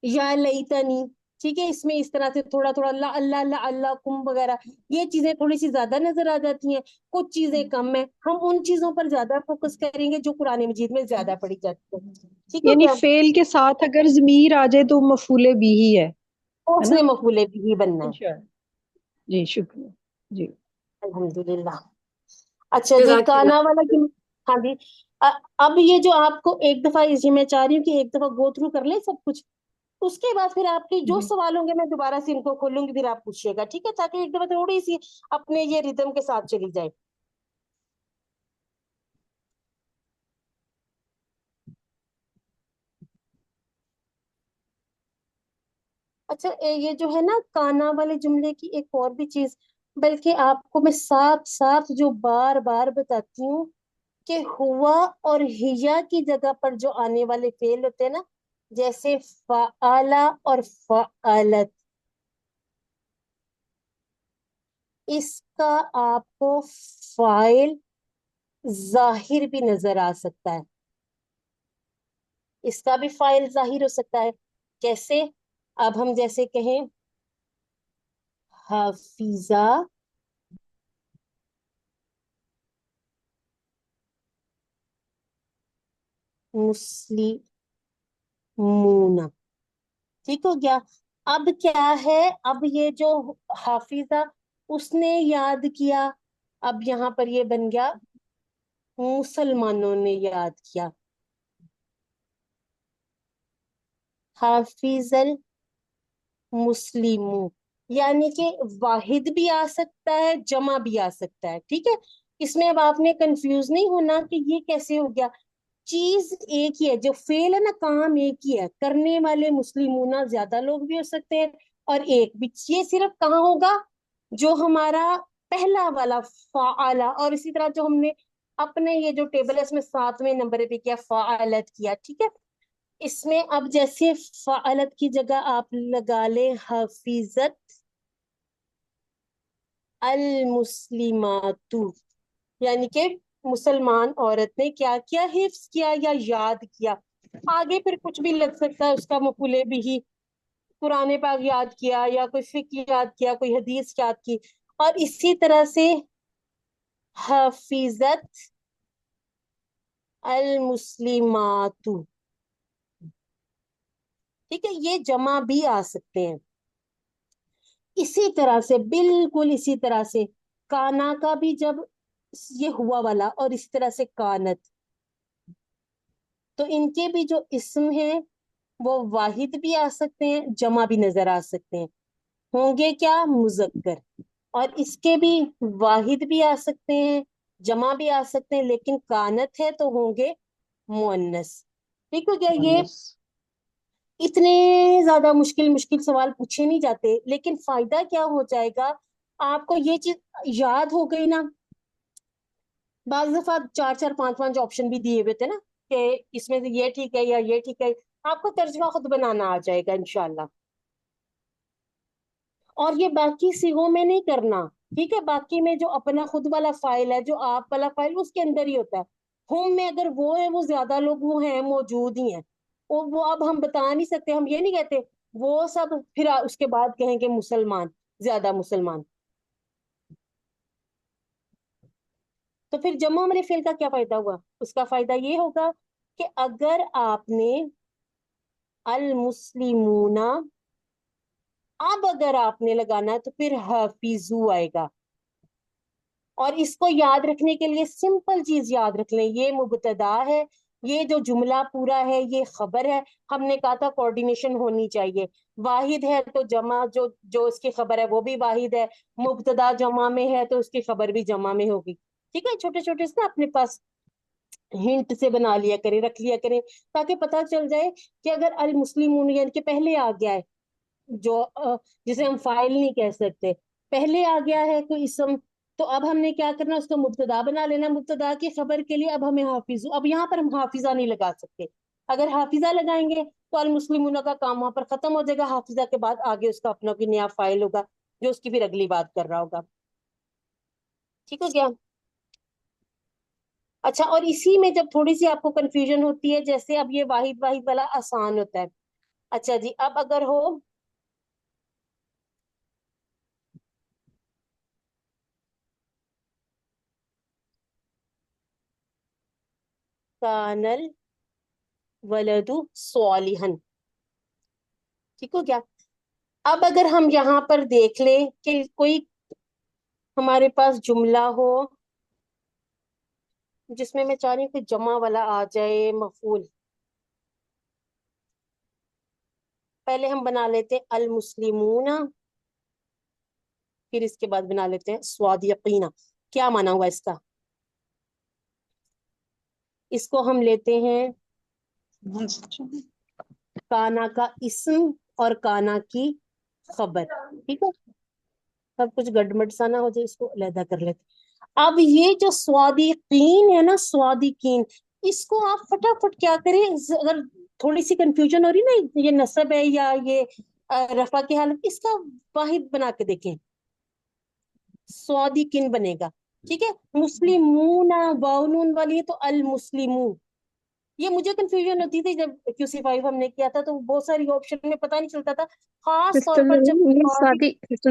یا لیتنی، ٹھیک ہے، اس میں اس طرح سے تھوڑا تھوڑا لا اللہ اللہ اللہ کم وغیرہ، یہ چیزیں تھوڑی سی زیادہ نظر آ جاتی ہیں، کچھ چیزیں کم ہیں، ہم ان چیزوں پر زیادہ فوکس کریں گے جو قرآن مجید میں زیادہ پڑھی جاتی ہیں، ٹھیک ہے یعنی کیا؟ فعل کے ساتھ اگر ضمیر آ جائے تو مفعول بھی ہی ہے اس نا؟ نے مفعول بھی بننا ہے۔ اچھا جی، شکریہ جی۔ الحمدللہ۔ اچھا جی، جزاک کانا والا اللہ۔ ہاں جی، اب یہ جو آپ کو ایک دفعہ میں چاہ رہی ہوں کہ ایک دفعہ گو تھرو کر لیں سب کچھ، اس کے بعد پھر آپ کے جو سوال ہوں گے میں دوبارہ سے ان کو کھولوں گی، پھر آپ پوچھیے گا، ٹھیک ہے، تاکہ ایک دفعہ تھوڑی سی اپنے یہ ریدم کے ساتھ چلی جائے۔ अच्छा ये जो है ना काना वाले जुमले की एक और भी चीज, बल्कि आपको मैं साफ साफ जो बार बार बताती हूँ कि हुआ और हिया की जगह पर जो आने वाले फेल होते हैं ना, जैसे फ़अला और फ़अलत, इसका आपको फाइल जाहिर भी नजर आ सकता है, इसका भी फाइल जाहिर हो सकता है। कैसे? अब हम जैसे कहें हाफिजा मुस्लिमूना, ठीक हो गया। अब क्या है, अब ये जो हाफिजा उसने याद किया, अब यहाँ पर ये बन गया मुसलमानों ने याद किया। हाफिजल मुस्लिमू, यानी कि वाहिद भी आ सकता है, जमा भी आ सकता है, ठीक है। इसमें अब आपने कंफ्यूज नहीं होना कि ये कैसे हो गया। चीज एक ही है, जो फेल है ना, काम एक ही है। करने वाले मुस्लिमूना ज्यादा लोग भी हो सकते हैं और एक भी। ये सिर्फ कहाँ होगा, जो हमारा पहला वाला फाला, और इसी तरह जो हमने अपने ये जो टेबल है इसमें 7वें नंबर पे किया, फालत किया, ठीक है। इसमें अब जैसे फालत की जगह आप लगा ले हफीजत अल मुस्लिमातु, यानी कि मुसलमान औरत ने क्या किया, हिफ्स किया या याद किया। आगे फिर कुछ भी लग सकता है उसका मफूले भी ही, कुरान पाक याद किया या कोई फिक्र याद किया, कोई हदीस याद की। और इसी तरह से हफीजत अल मुस्लिमातु, ठीक है, ये जमा भी आ सकते हैं। इसी तरह से, बिल्कुल इसी तरह से काना का भी, जब ये हुआ वाला और इसी तरह से कानत, तो इनके भी जो इस्म हैं वो वाहिद भी आ सकते हैं, जमा भी नजर आ सकते हैं। होंगे क्या, मुजक्कर। और इसके भी वाहिद भी आ सकते हैं, जमा भी आ सकते हैं, लेकिन कानत है तो होंगे मुअन्नस। ठीक हो गया ये। इतने ज्यादा मुश्किल मुश्किल सवाल पूछे नहीं जाते, लेकिन फायदा क्या हो जाएगा, आपको ये चीज याद हो गई ना। बाज दफा 4 4 5 5 ऑप्शन भी दिए हुए थे ना, कि इसमें से ये ठीक है या ये ठीक है, आपको तर्जुमा खुद बनाना आ जाएगा इंशाल्लाह। और ये बाकी सिगों में नहीं करना, ठीक है। बाकी में जो अपना खुद वाला फाइल है, जो आप वाला फाइल, उसके अंदर ही होता है। होम में अगर वो है, वो ज्यादा लोग वो हैं, मौजूद ही हैं, और वो अब हम बता नहीं सकते, हम ये नहीं कहते वो सब, फिर उसके बाद कहेंगे मुसलमान, ज्यादा मुसलमान। तो फिर जमा में फेल का क्या फायदा हुआ, उसका फायदा ये होगा कि अगर आपने अल मुस्लिमूना, अब अगर आपने लगाना है तो फिर हफीजू आएगा। और इसको याद रखने के लिए सिंपल चीज याद रख लें, ये मुबतदा है, ये जो जुमला पूरा है ये खबर है। हमने कहा था कोऑर्डिनेशन होनी चाहिए, वाहिद है तो जमा, जो जो उसकी खबर है वो भी वाहिद है, मुबतदा जमा में है तो उसकी खबर भी जमा में होगी। ठीक है, छोटे छोटे से ना अपने पास हिंट से बना लिया करें, रख लिया करें, ताकि पता चल जाए कि अगर अल मुस्लिमून यानी कि पहले आ गया है, जो जिसे हम फाइल नहीं कह सकते, पहले आ गया है कोई इसम, तो अब हमने क्या करना, उसको मुब्तदा बना लेना। मुब्तदा की खबर के लिए अब हमें हाफिज, अब यहाँ पर हम हाफिजा नहीं लगा सकते। अगर हाफिजा लगाएंगे तो अल मुस्लिमून का काम वहां पर खत्म हो जाएगा, हाफिजा के बाद आगे उसका अपना कोई नया फाइल होगा जो उसकी फिर अगली बात कर रहा होगा। ठीक हो गया। अच्छा, और इसी में जब थोड़ी सी आपको कंफ्यूजन होती है, जैसे अब ये वाहिद वाहिद वाला आसान होता है। अच्छा जी, अब अगर हो कानल वलदु स्वालिहन, ठीक हो गया। अब अगर हम यहाँ पर देख ले कि कोई हमारे पास जुमला हो जिसमें मैं चाह रही हूँ कि जमा वाला आ जाए मफूल, पहले हम बना लेते हैं अल मुस्लिमूना, फिर इसके बाद बना लेते हैं स्वादिकीना। क्या माना हुआ इसका, इसको हम लेते हैं काना का इस्म اور کانا کی خبر. ٹھیک ہے, سب کچھ گڑمٹ سا نہ ہو جائے, اس کو علیحدہ کر لیتے. اب یہ جو صادقین ہے نا, صادقین, اس کو آپ فٹافٹ کیا کریں, اگر تھوڑی سی کنفیوژن ہو رہی نا یہ نصب ہے یا یہ رفع کی حالت, اس کا واحد بنا کے دیکھیں, صادقین بنے گا. ٹھیک ہے, مسلمون باؤنون والی ہے تو المسلمون. یہ مجھے کنفیوژن ہوتی تھی جب QC5 ہم نے کیا تھا, تو بہت ساری آپشن میں پتہ نہیں چلتا تھا, خاص طور پر جب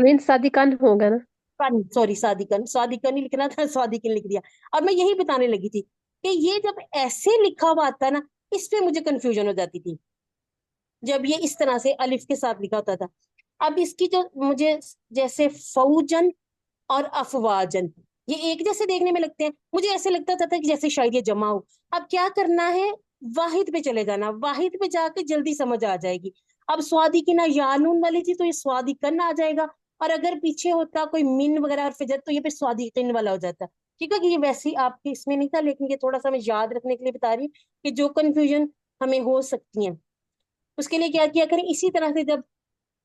یہ صادقان ہوگا نا. سوری صادقن, صادقن ہی لکھنا تھا, صادقن لکھ دیا. اب میں یہی بتانے لگی تھی کہ یہ جب ایسے لکھا ہوا آتا نا, اس پہ مجھے کنفیوژن ہو جاتی تھی جب یہ اس طرح سے الف کے ساتھ لکھا ہوتا تھا. اب اس کی جو مجھے جیسے فوجن اور افواجن یہ ایک جیسے دیکھنے میں لگتے ہیں, مجھے ایسے لگتا تھا کہ جیسے شاید یہ جمع ہو. اب کیا کرنا ہے, واحد پہ چلے جانا, واحد پہ جا کے جلدی سمجھ آ جائے گی. اب صادقین یانون والی تھی تو یہ صادقن آ جائے گا, اور اگر پیچھے ہوتا کوئی من وغیرہ اور فجر تو یہ پہ صادقین والا ہو جاتا. ٹھیک ہے, کہ یہ ویسی آپ کے اس میں نہیں تھا, لیکن یہ تھوڑا سا ہمیں یاد رکھنے کے لیے بتا رہی ہوں کہ جو کنفیوژن ہمیں ہو سکتی ہیں اس کے لیے کیا کیا کریں. اسی طرح سے جب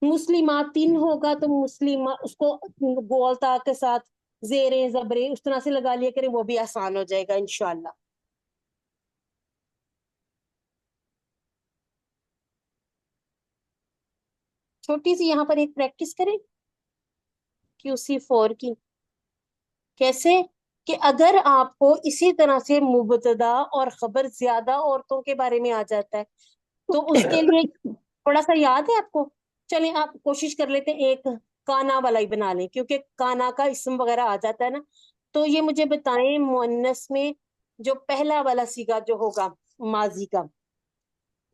مسلماتین ہوگا تو مسلم اس کو گول تا کے ساتھ زیریں زبریں اس طرح سے لگا لیا کریں, وہ بھی آسان ہو جائے گا انشاءاللہ. چھوٹی سی یہاں پر ایک پریکٹس کریں QC4 کی. کیسے کہ اگر آپ کو اسی طرح سے مبتدا اور خبر زیادہ عورتوں کے بارے میں آ جاتا ہے تو اس کے لیے تھوڑا سا یاد ہے آپ کو, چلیں آپ کوشش کر لیتے ہیں ایک کانا والا ہی بنا لیں, کیونکہ کانا کا اسم وغیرہ آ جاتا ہے نا. تو یہ مجھے بتائیں مؤنث میں جو پہلا والا صیغہ جو ہوگا ماضی کا,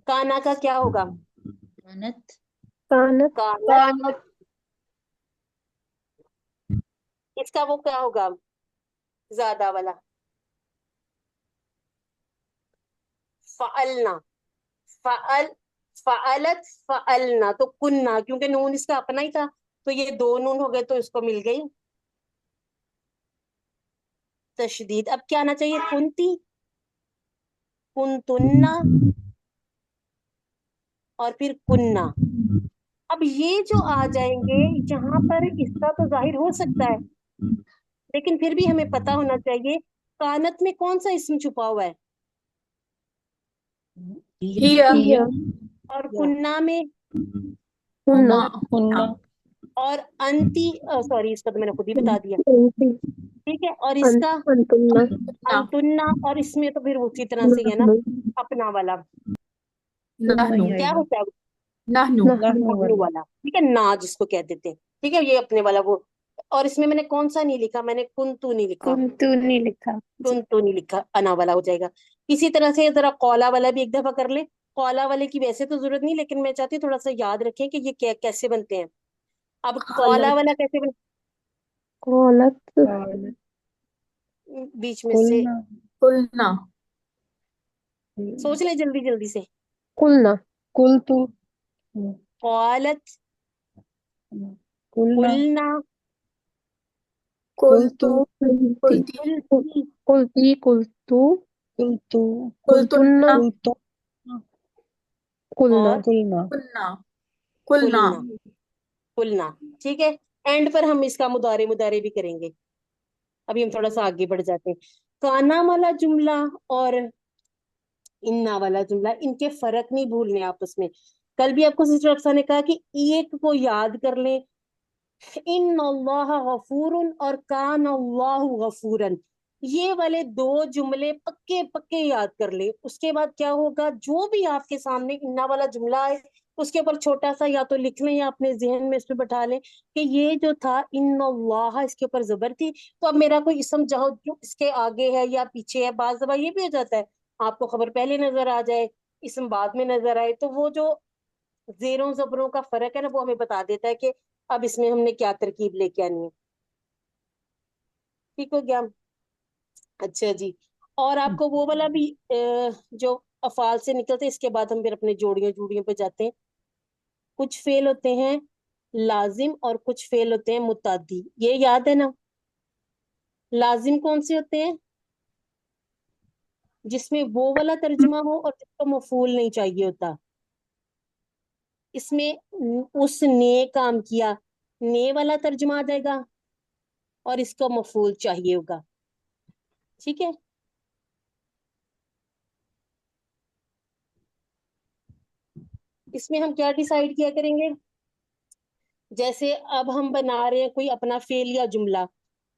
کانا کا کیا ہوگا؟ کانت. کانت. اس کا وہ کیا ہوگا زیادہ والا؟ فعلنا. فعلت فعلنا, تو کننا, کیونکہ نون اس کا اپنا ہی تھا تو یہ دو نون ہو گئے تو اس کو مل گئی تشدید. اب کیا آنا چاہیے؟ کنتی, کنتنا, اور پھر کننا. اب یہ جو آ جائیں گے یہاں پر اس کا تو ظاہر ہو سکتا ہے, لیکن پھر بھی ہمیں پتا ہونا چاہیے کانت میں کون سا اسم چھپا ہوا ہے, ہیا. اور کننا میں, ہنا. اور انتی, سوری اس کا تو میں نے خود ہی بتا دیا. ٹھیک ہے, اور اس کا انتنا, اور اس میں تو پھر اسی طرح سے ہی ہے نا اپنا والا, نحنو. کیا ہوتا ہے نحنو. اپنو والا. ٹھیک ہے, نا جس کو کہہ دیتے ہیں. ٹھیک ہے, یہ اپنے والا وہ. اور اس میں نے کون سا نہیں لکھا, میں نے کنتو نہیں لکھا, کنتو نہیں لکھا. کنتو نہیں لکھا, انا والا ہو جائے گا. اسی طرح سے ذرا قولا والا بھی ایک دفعہ کر لیں. قولا والے کی ویسے تو ضرورت نہیں, لیکن میں چاہتی ہوں تھوڑا سا یاد رکھیں کہ یہ کیسے بنتے ہیں. اب قولا والا کیسے بیچ میں سے قلنا. سوچ لیں جلدی جلدی سے. قلنا. قلتو. قالت, قلنا. قلنا, قلتو. قلتی. قلتی. قلتو. قلتو. قلتن. قلتو. قلنا. اور قلنا. قلنا. قلنا. قلنا. قلنا. ٹھیک ہے, اینڈ پر ہم اس کا مضارع بھی کریں گے. ابھی ہم تھوڑا سا آگے بڑھ جاتے ہیں. کانا والا جملہ اور انا والا جملہ, ان کے فرق نہیں بھولنے آپس میں. کل بھی آپ کو سسٹر افسا نے کہا کہ ایک کو یاد کر لیں, ان اللہ غفور اور کان اللہ غفورن, یہ والے دو جملے پکے پکے یاد کر لیں. اس کے بعد کیا ہوگا, جو بھی آپ کے سامنے انا والا جملہ ہے اس کے اوپر چھوٹا سا یا تو لکھ لیں یا اپنے ذہن میں اس پہ بٹھا لیں کہ یہ جو تھا ان اللہ, اس کے اوپر زبر تھی, تو اب میرا کوئی اسم جہاں جو اس کے آگے ہے یا پیچھے ہے, بعض دفعہ یہ بھی ہو جاتا ہے آپ کو خبر پہلے نظر آ جائے اسم بعد میں نظر آئے, تو وہ جو زیروں زبروں کا فرق ہے نا وہ ہمیں بتا دیتا ہے کہ اب اس میں ہم نے کیا ترکیب لے کے آنی ہے. ٹھیک ہو گیا؟ اچھا جی, اور آپ کو وہ والا بھی جو افعال سے نکلتے, اس کے بعد ہم پھر اپنے جوڑیوں پہ جاتے ہیں. کچھ فعل ہوتے ہیں لازم اور کچھ فعل ہوتے ہیں متعدی, یہ یاد ہے نا. لازم کون سے ہوتے ہیں؟ جس میں وہ والا ترجمہ ہو اور جس کو مفعول نہیں چاہیے ہوتا. اس میں اس نے کام کیا، نے والا ترجمہ آ جائے گا اور اس کو مفعول چاہیے ہوگا. ٹھیک ہے. اس میں ہم کیا ڈیسائیڈ کیا کریں گے؟ جیسے اب ہم بنا رہے ہیں کوئی اپنا فعل یا جملہ،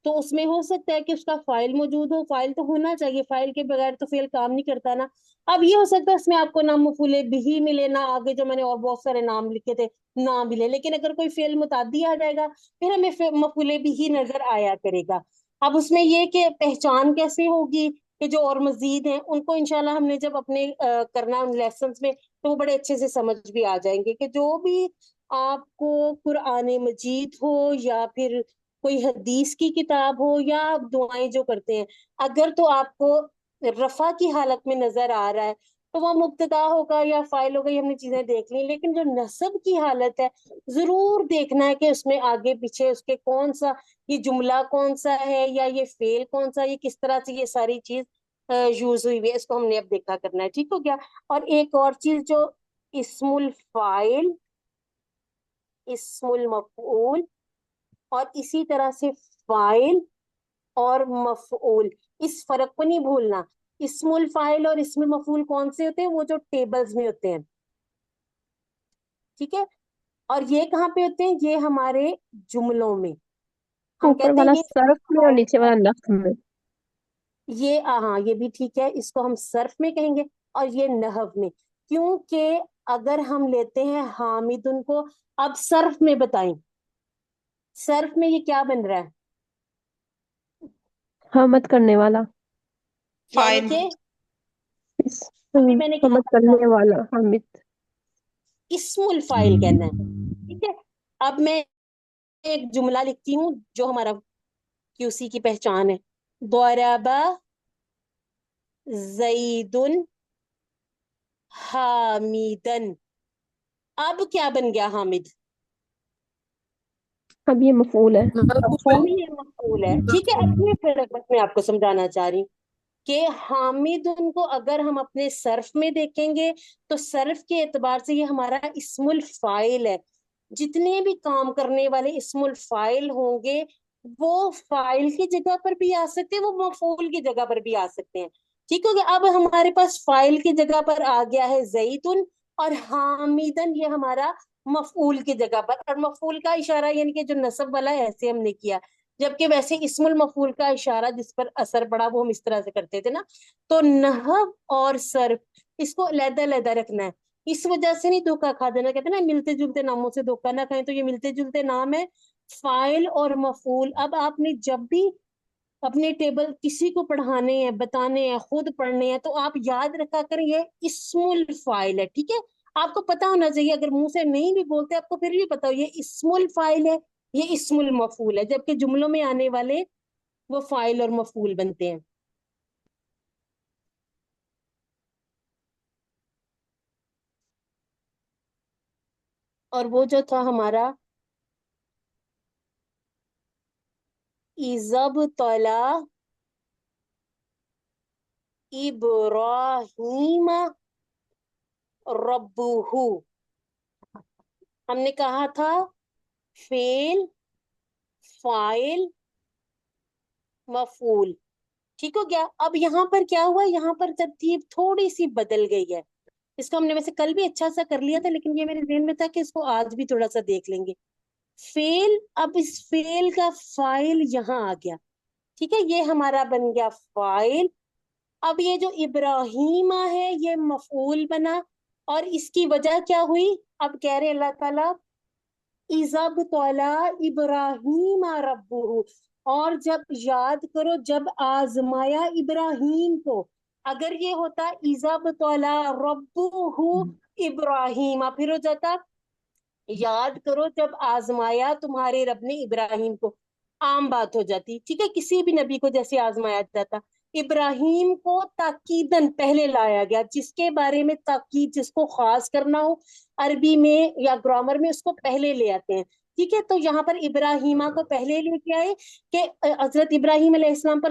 تو اس میں ہو سکتا ہے کہ اس کا فائل موجود ہو. فائل تو ہونا چاہیے، فائل کے بغیر تو فعل کام نہیں کرتا نا. اب یہ ہو سکتا ہے اس میں آپ کو نہ مفعول بھی ملے، نہ آگے جو میں نے اور بہت سارے نام لکھے تھے نہ ملے. لیکن اگر کوئی فعل متعدی آ جائے گا پھر ہمیں مفعول بھی نظر آیا کرے گا. اب اس میں یہ کہ پہچان کیسے ہوگی کہ جو اور مزید ہیں ان کو انشاءاللہ ہم نے جب اپنے کرنا ان لیسنز میں تو وہ بڑے اچھے سے سمجھ بھی آ جائیں گے کہ جو بھی آپ کو قرآن مجید ہو یا پھر کوئی حدیث کی کتاب ہو یا آپ دعائیں جو کرتے ہیں، اگر تو آپ کو رفع کی حالت میں نظر آ رہا ہے تو وہ مبتدا ہوگا یا فاعل ہوگا. یہ ہم نے چیزیں دیکھ لی. لیکن جو نصب کی حالت ہے ضرور دیکھنا ہے کہ اس میں آگے پیچھے اس کے کون سا یہ جملہ کون سا ہے یا یہ فعل کون سا، یہ کس طرح سے یہ ساری چیز یوز ہوئی ہوئی ہے، اس کو ہم نے اب دیکھا کرنا ہے. ٹھیک ہو گیا. اور ایک اور چیز جو اسم الفاعل، اسم المفعول اور اسی طرح سے فاعل اور مفعول، اس فرق کو نہیں بھولنا. اسم الفاعل اور اسم المفعول کون سے ہوتے ہیں؟ وہ جو ٹیبلز میں ہوتے ہیں. ٹھیک ہے. اور یہ کہاں پہ ہوتے ہیں؟ یہ ہمارے جملوں میں. ہم اوپر کہتے والا ہیں صرف میں اور نیچے والا نحو میں. یہ ہاں یہ بھی ٹھیک ہے، اس کو ہم صرف میں کہیں گے اور یہ نحو میں. کیونکہ اگر ہم لیتے ہیں حامدن کو، اب صرف میں بتائیں، صرف میں یہ کیا بن رہا ہے؟ حمد کرنے والا. یعنی فائل کہ ابھی میں نے کہا حمد کرنے والا حامد. اسم الفاعل کہنا ہے. ٹھیک ہے. اب میں ایک جملہ لکھتی ہوں جو ہمارا QC کی پہچان ہے. ضرب زید حامدن. اب کیا بن گیا حامد؟ اب یہ مفعول ہے. یہ مفعول ہے. ٹھیک ہے. اب یہ فرق بس میں آپ کو سمجھانا چاہ رہی ہوں کہ حامد ان کو اگر ہم اپنے صرف میں دیکھیں گے تو صرف کے اعتبار سے یہ ہمارا اسم الفاعل ہے. جتنے بھی کام کرنے والے اسم الفاعل ہوں گے وہ فاعل کی جگہ پر بھی آ سکتے ہیں، وہ مفعول کی جگہ پر بھی آ سکتے ہیں. ٹھیک ہو گیا. اب ہمارے پاس فاعل کی جگہ پر آ گیا ہے زیدن، اور حامدن یہ ہمارا مفعول کی جگہ پر. اور مفعول کا اشارہ یعنی کہ جو نصب والا ہے ایسے ہم نے کیا، جبکہ ویسے اسم المفعول کا اشارہ جس پر اثر پڑا وہ ہم اس طرح سے کرتے تھے نا. تو نحو اور صرف اس کو علیحدہ علیحدہ رکھنا ہے. اس وجہ سے نہیں دھوکا کھا دینا. کہتے ہیں نا ملتے جلتے ناموں سے دھوکا نہ کھائیں، تو یہ ملتے جلتے نام ہے فاعل اور مفعول. اب آپ نے جب بھی اپنے ٹیبل کسی کو پڑھانے ہیں، بتانے ہیں، خود پڑھنے ہیں، تو آپ یاد رکھا کریں یہ اسم الفاعل ہے. ٹھیک ہے. آپ کو پتا ہونا چاہیے، اگر منہ سے نہیں بھی بولتے آپ کو پھر بھی پتا ہو یہ اسم الفاعل ہے، یہ اسم المفعول ہے، جبکہ جملوں میں آنے والے وہ فاعل اور مفعول بنتے ہیں. اور وہ جو تھا ہمارا اِذَا ابْتَلَى ابراہیم ربہ، ہم نے کہا تھا فعل، فاعل، مفعول. ٹھیک ہو گیا. اب یہاں پر کیا ہوا؟ یہاں پر ترتیب تھوڑی سی بدل گئی ہے. اس کو ہم نے ویسے کل بھی اچھا سا کر لیا تھا لیکن یہ میرے ذہن میں تھا کہ اس کو آج بھی تھوڑا سا دیکھ لیں گے. فعل، اب اس فعل کا فاعل یہاں آ گیا. ٹھیک ہے. یہ ہمارا بن گیا فاعل. اب یہ جو ابراہیمہ ہے یہ مفعول بنا، اور اس کی وجہ کیا ہوئی؟ اب کہہ رہے اللہ تعالیٰ اِذَا ابْتَلَى ابراہیم ربہ، اور جب یاد کرو جب آزمایا ابراہیم کو. اگر یہ ہوتا اِذَا ابْتَلَى ربہ ابراہیم، پھر ہو جاتا یاد کرو جب آزمایا تمہارے رب نے ابراہیم کو. عام بات ہو جاتی. ٹھیک ہے. کسی بھی نبی کو جیسے آزمایا جاتا. ابراہیم کو تاکیدن پہلے لایا گیا. جس کے بارے میں تاکید، جس کو خاص کرنا ہو عربی میں یا گرامر میں اس کو پہلے لے آتے ہیں. ٹھیک ہے. تو یہاں پر ابراہیمہ کو پہلے لے کے آئے کہ حضرت ابراہیم علیہ السلام پر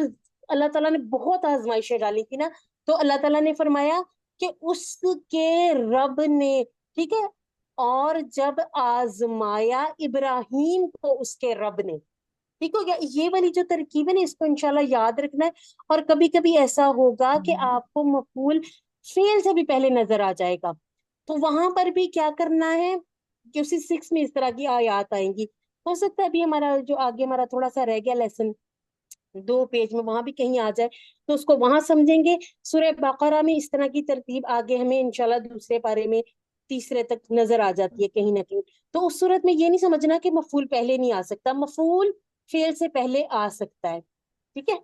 اللہ تعالیٰ نے بہت آزمائشیں ڈالی تھی نا، تو اللہ تعالیٰ نے فرمایا کہ اس کے رب نے، ٹھیک ہے، اور جب آزمایا ابراہیم کو اس کے رب نے. ٹھیک ہو گیا. یہ والی جو ترکیب ہے نا اس کو انشاءاللہ یاد رکھنا ہے. اور کبھی کبھی ایسا ہوگا کہ آپ کو مفعول فعل سے بھی پہلے نظر آ جائے گا, تو وہاں پر بھی کیا کرنا ہے کہ اسی 6 میں اس طرح کی آیات آئیں گی. ہو سکتا ہے ابھی ہمارا جو آگے ہمارا تھوڑا سا رہ گیا لیسن 2 پیج میں, وہاں بھی کہیں آ جائے تو اس کو وہاں سمجھیں گے. سورہ بقرہ میں اس طرح کی ترتیب آگے ہمیں انشاءاللہ دوسرے پارے میں تیسرے تک نظر آ جاتی ہے کہیں نہ کہیں. تو اس صورت میں یہ نہیں سمجھنا کہ مفعول پہلے نہیں آ سکتا, مفعول فعل سے پہلے آ سکتا ہے. ٹھیک ہے.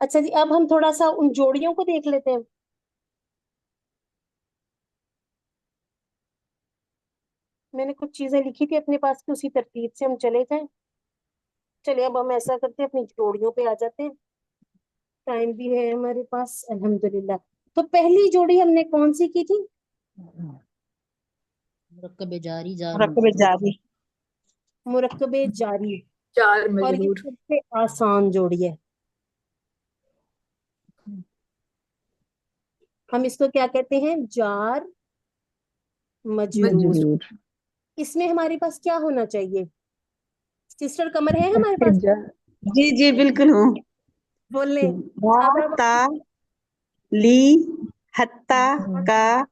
اچھا جی, اب ہم تھوڑا سا ان جوڑیوں کو دیکھ لیتے ہیں. میں نے کچھ چیزیں لکھی تھی اپنے پاس, اسی ترتیب سے ہم چلے جائیں. چلیے اب ہم ایسا کرتے ہیں اپنی جوڑیوں پہ آ جاتے ہیں, ٹائم بھی ہے ہمارے پاس الحمدللہ. تو پہلی جوڑی ہم نے کون سی کی تھی؟ مرکب جاری جار مرکب جاری. مرکب جاری. جار اور یہ مجرور. سب سے آسان جوڑی ہے. ہم اس کو کیا کہتے ہیں؟ جار مجرور. مجرور. اس میں ہمارے پاس کیا ہونا چاہیے؟ سسٹر قمر ہے ہمارے پاس؟ جی جی بالکل ہوں. بول لیں. با اب آپ تا لی حتی کا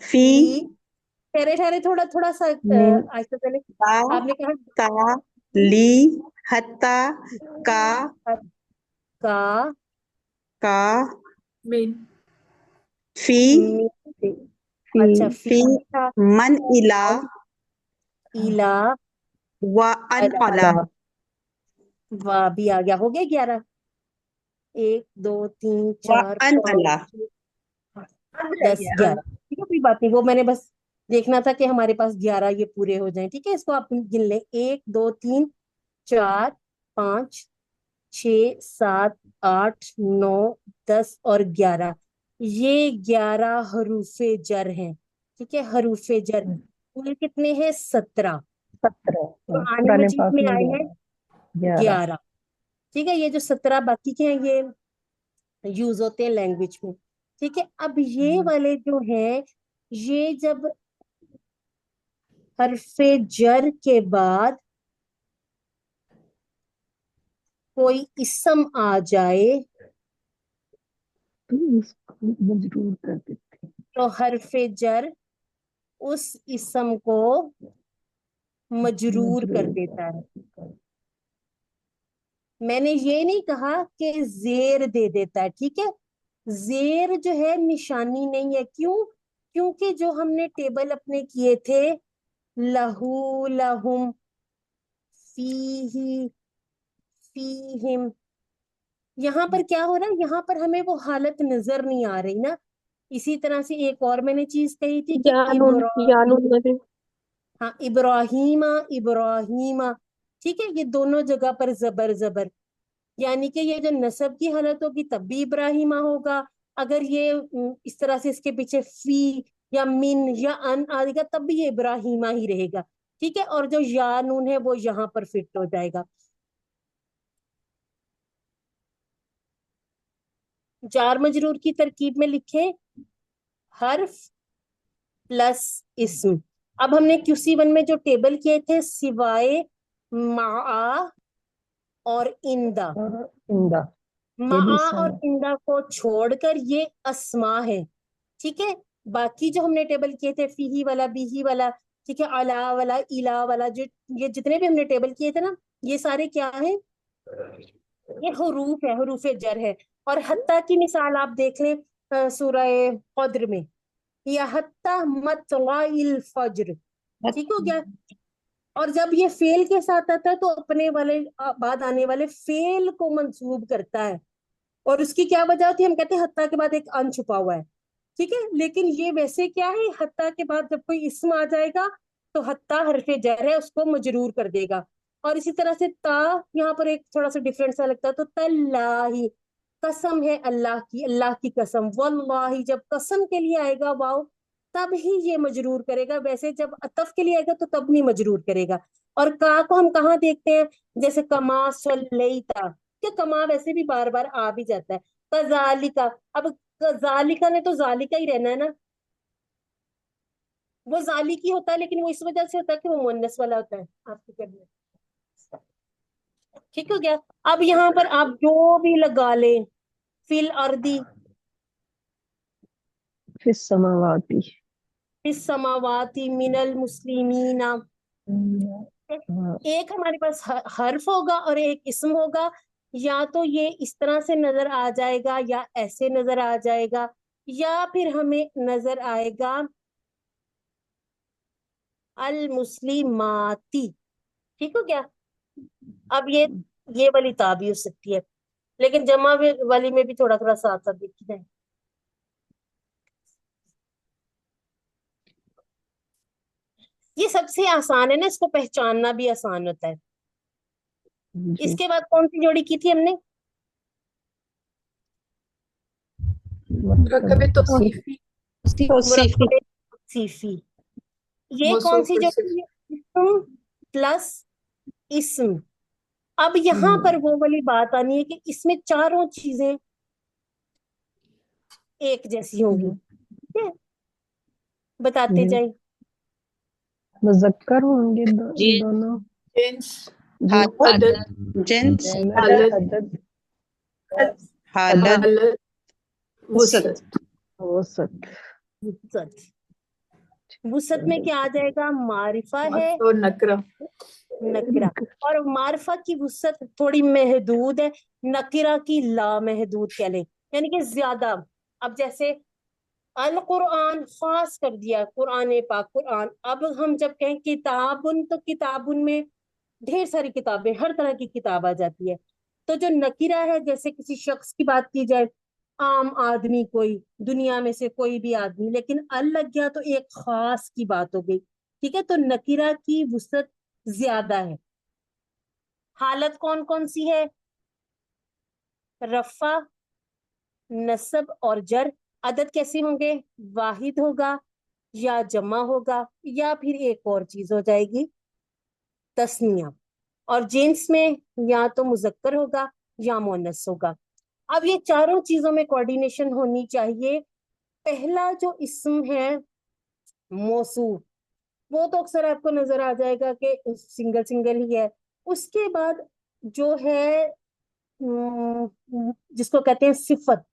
فی لی ٹھہرے ٹھہرے تھوڑا تھوڑا سا آہستہ چلے. با آپ نے کہا تا لی حتی کا کا کا مین. فی اچھا فی فی تھا, من الا الا و ان علا. وا بھی آ گیا. ہو گیا 11. 1 2 3 و 4 ان 5 علا. 10 11. ٹھیک ہے, کوئی بات نہیں, وہ میں نے بس دیکھنا تھا کہ ہمارے پاس 11 یہ پورے ہو جائیں. ٹھیک ہے, اس کو آپ گن لیں. 1 2 3 4 5 6 7 8 9 10 اور 11. یہ 11 حروف جر ہیں. ٹھیک ہے, حروف جر کل کتنے ہیں؟ 17. 17. قرآن قرآن مجید پاک میں میں آئے ہیں 11. 11. ٹھیک ہے, یہ جو 17 باقی کے ہیں یہ یوز ہوتے ہیں لینگویج میں. ٹھیک ہے, اب یہ والے جو ہیں یہ جب حرف جر کے بعد کوئی اسم آ جائے تو اس کو مجرور کر دیتے ہیں. تو حرف جر اس اسم کو مجرور کر دیتا ہے. میں نے یہ نہیں کہا کہ زیر دے دیتا ہے. ٹھیک ہے, زیر جو ہے نشانی نہیں ہے. کیوں؟ کیونکہ جو ہم نے ٹیبل اپنے کیے تھے لہو لہم فیہی فیہم, یہاں پر کیا ہو رہا ہے؟ یہاں پر ہمیں وہ حالت نظر نہیں آ رہی نا. اسی طرح سے ایک اور میں نے چیز کہی تھی کہ یانون لگے. ہاں ابراہیم ابراہیمہ. ٹھیک ہے, یہ دونوں جگہ پر زبر زبر, یعنی کہ یہ جو نصب کی حالت ہوگی تب بھی ابراہیمہ ہوگا. اگر یہ اس طرح سے اس کے پیچھے فی یا من یا ان آئے گا تب بھی یہ ابراہیمہ ہی رہے گا. ٹھیک ہے, اور جو یا نون ہے وہ یہاں پر فٹ ہو جائے گا. جار مجرور کی ترکیب میں لکھیں حرف پلس اسم. اب ہم نے QC1 میں جو ٹیبل کیے تھے سوائے مع اور اندہ, عمدہ. یہ بھی مع اسم اور ہے. اندہ کو چھوڑ کر یہ اسما ہے. ٹھیک ہے, باقی جو ہم نے ٹیبل کیے تھے فیہی والا بیہی والا, ٹھیک ہے, علا والا الا والا, جو یہ جتنے بھی ہم نے ٹیبل کیے تھے نا یہ سارے کیا ہیں؟ یہ حروف ہے, حروف جر ہے. اور حتیٰ کی مثال آپ دیکھ لیں سورہ قدر میں, یا حتیٰ مطلع الفجر. ٹھیک ہو گیا. اور جب یہ فعل کے ساتھ آتا ہے تو اپنے والے بعد آنے والے فعل کو منسوب کرتا ہے, اور اس کی کیا وجہ ہوتی ہے؟ ہم کہتے ہیں حتیٰ کے بعد ایک ان چھپا ہوا ہے. ٹھیک ہے, لیکن یہ ویسے کیا ہے, حتیٰ کے بعد جب کوئی اسم آ جائے گا تو حتیٰ حرف جر ہے اس کو مجرور کر دے گا. اور اسی طرح سے تا, یہاں پر ایک تھوڑا سا ڈفرینس سا لگتا ہے, تو تاللہ قسم ہے اللہ کی, اللہ کی قسم. واللہ جب قسم کے لیے آئے گا واو تب ہی یہ مجرور کرے گا, ویسے جب عطف کے لیے آئے گا تو تب نہیں مجرور کرے گا. اور کا کو ہم کہاں دیکھتے ہیں؟ جیسے کما صلیتا, کہ کما ویسے بھی بار بار آ بھی جاتا ہے, कजालिका, अब कजालिका ने तो जालिका ही रहना है ना, वो जालिकी होता है, लेकिन वो इस वजह से होता है कि वो मुन्नस वाला होता है आपके कहने। ठीक हो गया। अब यहाँ पर आप जो भी लगा लें, फिल अर्दी, फिर समावाती। फिस समावाती, मिनल मुस्लिमीना, हाँ, एक हमारे पास हर्फ होगा और एक इस्म होगा, या तो ये इस तरह से नजर आ जाएगा या ऐसे नजर आ जाएगा, या फिर हमें नजर आएगा अल मुस्लिमाती। ठीक हो गया। अब ये वाली ता भी हो सकती है, लेकिन जमा वाली में भी थोड़ा थोड़ा साथ साथ देखी है। ये सबसे आसान है ना, इसको पहचानना भी आसान होता है। जी। इसके बाद कौन सी जोड़ी की थी हमने? मुरक्कब तौसीफी, मुरक्कब तौसीफी। ये कौन सी मौसूफ जोड़ी है? इस्म प्लस इस्म। अब यहाँ पर वो वाली बात आनी है कि इसमें चारों चीजें एक जैसी होंगी। ठीक है? बताते जी। जाए। मुज़क्कर होंगे जी। दोनों। जिन्स, जी। अदद, जिन्स, हालत, अदद, हालत, हालत, वसत। वसत। औसत। वुसत। वुसत में क्या आ जाएगा? मारिफा है, मारिफा और नकरा। नकिरा। और मारिफा की वुसत थोड़ी महदूद है, नकिरा की लामहदूद कह लें, यानी कि ज्यादा। अब जैसे अल कुरान खास कर दिया, कुरान पाक, कुरान। अब हम जब कहें किताबुन, तो किताबुन में ढेर सारी किताबें, हर तरह की किताब आ जाती है। तो जो नकीरा है, जैसे किसी शख्स की बात की जाए, आम आदमी, कोई दुनिया में से कोई भी आदमी, लेकिन अल लग गया तो एक खास की बात हो गई। ठीक है, तो नकीरा की वुसत ज्यादा है। हालत कौन कौन सी है? रफा, नसब और जर। अदद कैसे होंगे? वाहिद होगा या जमा होगा, या फिर एक और चीज हो जाएगी, तस्निया। और जेंट्स में या तो मुजक्कर होगा या मुअन्नस होगा। अब ये चारों चीजों में कोऑर्डिनेशन होनी चाहिए। पहला जो इस्म है मौसूफ, वो तो अक्सर आपको नजर आ जाएगा कि सिंगल सिंगल ही है। उसके बाद जो है जिसको कहते हैं सिफत।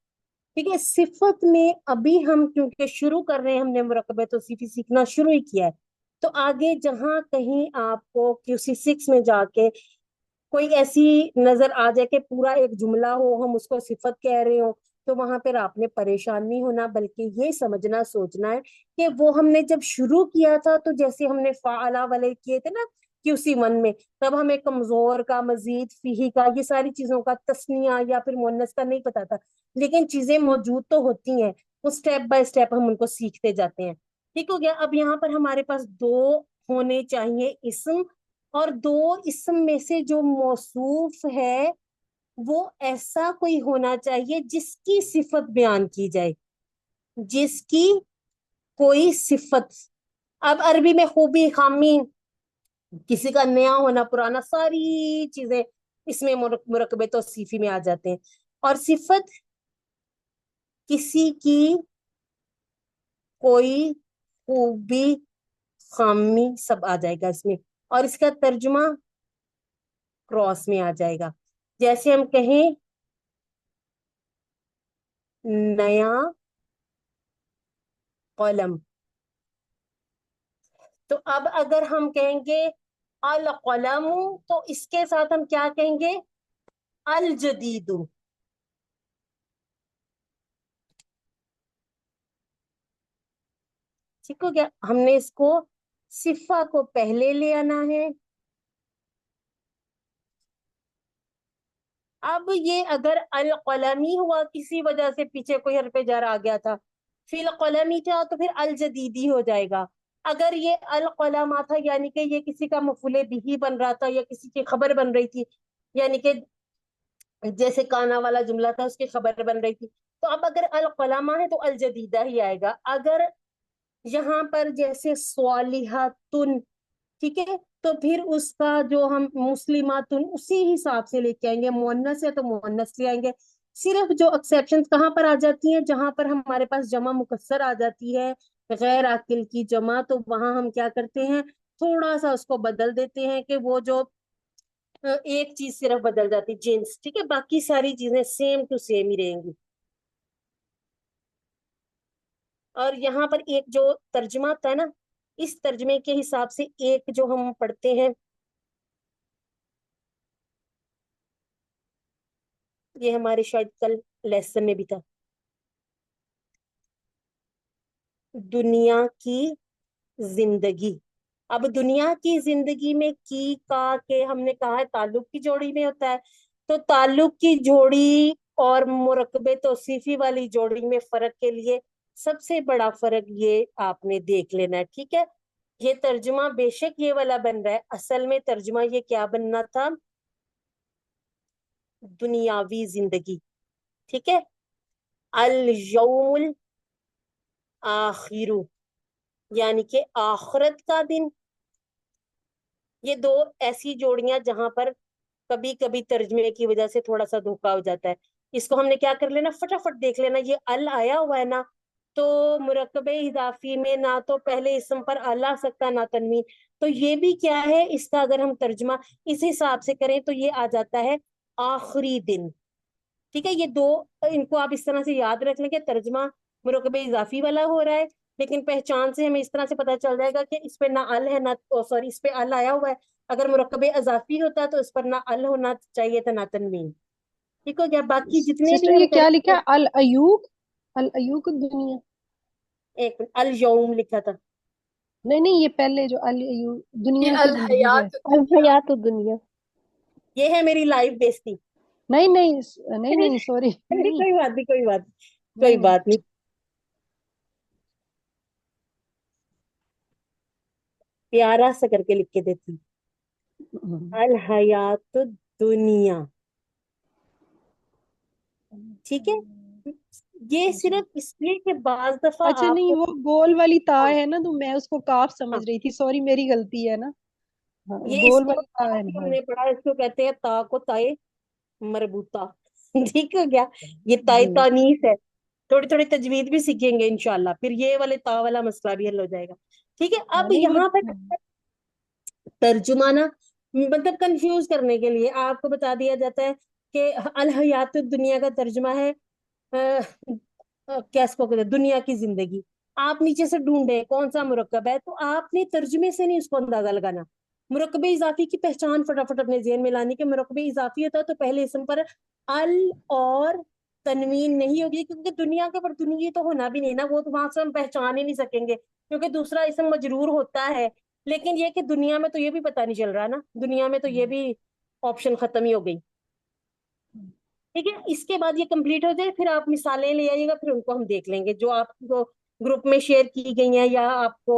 ठीक है, सिफत में अभी हम क्योंकि शुरू कर रहे हैं, हमने मुरकबे तौसीफी सीखना शुरू ही किया है, तो आगे जहां कहीं आपको QC6 में जाके कोई ऐसी नजर आ जाए कि पूरा एक जुमला हो, हम उसको सिफत कह रहे हो, तो वहां पर आपने परेशान नहीं होना, बल्कि ये समझना, सोचना है कि वो हमने जब शुरू किया था, तो जैसे हमने फाला वाले किए थे ना QC1 में, तब हमें कमजोर का, मजीद, फीही का, ये सारी चीजों का, तस्निया या फिर मुअन्नस का नहीं पता था, लेकिन चीजें मौजूद तो होती हैं, वो स्टेप बाय स्टेप हम उनको सीखते जाते हैं। ठीक हो गया। अब यहाँ पर हमारे पास दो होने चाहिए इस्म, और दो इस्म में से जो मौसूफ है वो ऐसा कोई होना चाहिए जिसकी सिफत बयान की जाए, जिसकी कोई सिफत। अब अरबी में खूबी, खामी, किसी का नया होना, पुराना, सारी चीजें इसमें मुरकबे तौसीफी में आ जाते हैं। और सिफत किसी की कोई खूबी, खामी, सब आ जाएगा इसमें, और इसका तर्जुमा क्रॉस में आ जाएगा। जैसे हम कहें नया कलम, तो अब अगर हम कहेंगे अल कलम, तो इसके साथ हम क्या कहेंगे? अल जदीदु। ठीक हो गया। हमने इसको सिफा को पहले ले आना है। अब ये अगर अल कलमी हुआ, किसी वजह से पीछे कोई हरफ जार आ गया था, फिल कलमी था, तो फिर अल जदीदी हो जाएगा। अगर ये अल कलमा था, यानी कि ये किसी का मफूले बिही बन रहा था या किसी की खबर बन रही थी, यानी कि जैसे काना वाला जुमला था, उसकी खबर बन रही थी, तो अब अगर अल कलमा है तो अल जदीदा ही आएगा। अगर यहाँ पर जैसे स्वालिहातुन, ठीक है, तो फिर उसका जो हम मुस्लिमातुन उसी हिसाब से लेके आएंगे, मुअन्नस है तो मुअन्नस ले आएंगे। صرف جو ایکسیپشن کہاں پر آ جاتی ہیں، جہاں پر ہمارے پاس جمع مکسر آ جاتی ہے، غیر عاقل کی جمع، تو وہاں ہم کیا کرتے ہیں، تھوڑا سا اس کو بدل دیتے ہیں کہ وہ جو ایک چیز صرف بدل جاتی جنس، ٹھیک ہے، باقی ساری چیزیں سیم ٹو سیم ہی رہیں گی. اور یہاں پر ایک جو ترجمہ ہوتا ہے نا، اس ترجمے کے حساب سے ایک جو ہم پڑھتے ہیں، یہ ہمارے شاید کل لیسن میں بھی تھا، دنیا کی زندگی. اب دنیا کی زندگی میں کی کا کے ہم نے کہا ہے تعلق کی جوڑی میں ہوتا ہے، تو تعلق کی جوڑی اور مرکب توصیفی والی جوڑی میں فرق کے لیے سب سے بڑا فرق یہ آپ نے دیکھ لینا ہے، ٹھیک ہے. یہ ترجمہ بے شک یہ والا بن رہا ہے، اصل میں ترجمہ یہ کیا بننا تھا، دنیاوی زندگی، ٹھیک ہے. الیوم الاخر یعنی کہ آخرت کا دن. یہ دو ایسی جوڑیاں جہاں پر کبھی کبھی ترجمے کی وجہ سے تھوڑا سا دھوکا ہو جاتا ہے. اس کو ہم نے کیا کر لینا، فٹافٹ دیکھ لینا. یہ ال آیا ہوا ہے نا، تو مرکب اضافی میں نہ تو پہلے اسم پر ال آ سکتا نہ تنوین، تو یہ بھی کیا ہے، اس کا اگر ہم ترجمہ اس حساب سے کریں تو یہ آ جاتا ہے آخری دن. ٹھیک ہے، یہ دو ان کو آپ اس طرح سے یاد رکھ لیں کہ ترجمہ مرکب اضافی والا ہو رہا ہے، لیکن پہچان سے ہمیں اس طرح سے پتا چل جائے گا کہ اس پہ نہ ال ہے، نہ سوری اس پہ ال آیا ہوا ہے. اگر مرکب اضافی ہوتا تو اس پر نہ ال ہونا چاہیے تھا نہ تنوین. ٹھیک ہو گیا. باقی جتنے سسٹر بھی ہم یہ کیا کریں لکھا ہے، الایوب، الایوب دنیا؟ ایک الیوم لکھا تھا. نہیں نہیں، یہ پہلے جو الایوب دنیا یہ کی زندگی جو ہے. الحیات الدنیا. الحیات الدنیا. یہ ہے میری لائف بیستی. نہیں نہیں نہیں نہیں، سوری، نہیں کوئی بات نہیں، کوئی بات نہیں، نہیں کوئی نہیں. بات نہیں. پیارا سا کر کے لکھ کے دیتی الحیات دنیا. ٹھیک ہے، یہ صرف اس لیے کہ بعض دفعہ اچھا آپ نہیں، کو، وہ گول والی تا ہاں ہے نا، تو میں اس کو کاف ہاں، سمجھ رہی تھی، سوری میری غلطی ہے نا. ہاں، یہ اس گول کو والی تا ہے نا. ہم نے پڑھا، اس کو کہتے ہیں تا کو تائے مربوطہ. ٹھیک ہو گیا، یہ تائے جی تانیث ہے. تھوڑی تھوڑی تجوید بھی سیکھیں گے انشاءاللہ، پھر یہ والے تا والا مسئلہ بھی حل ہو جائے گا. ٹھیک ہے. اب نہیں وہ. یہاں پر ترجمہ نا مطلب کنفیوز کرنے کے لیے آپ کو بتا دیا جاتا ہے کہ الحیات الدنیا کا ترجمہ ہے کیا اس کو کہتے ہیں، دنیا کی زندگی. آپ نیچے سے ڈھونڈیں کون سا مرکب ہے، تو آپ نے ترجمے سے نہیں اس کو اندازہ لگانا. مرکب اضافی کی پہچان فٹافٹ اپنے ذہن میں لانی کہ مرکب اضافی ہوتا ہے تو پہلے اسم پر ال اور تنوین نہیں ہوگی، کیونکہ دنیا کے پر دنیا تو ہونا بھی نہیں نا، وہ تو وہاں سے ہم پہچان ہی نہیں سکیں گے کیونکہ دوسرا اسم مجرور ہوتا ہے. لیکن یہ کہ دنیا میں تو یہ بھی پتہ نہیں چل رہا نا، دنیا میں تو یہ بھی آپشن ختم ہی ہو گئی. ٹھیک ہے، اس کے بعد یہ کمپلیٹ ہو جائے پھر آپ مثالیں لے آئیے گا، پھر ان کو ہم دیکھ لیں گے جو آپ کو گروپ میں شیئر کی گئی ہیں یا آپ کو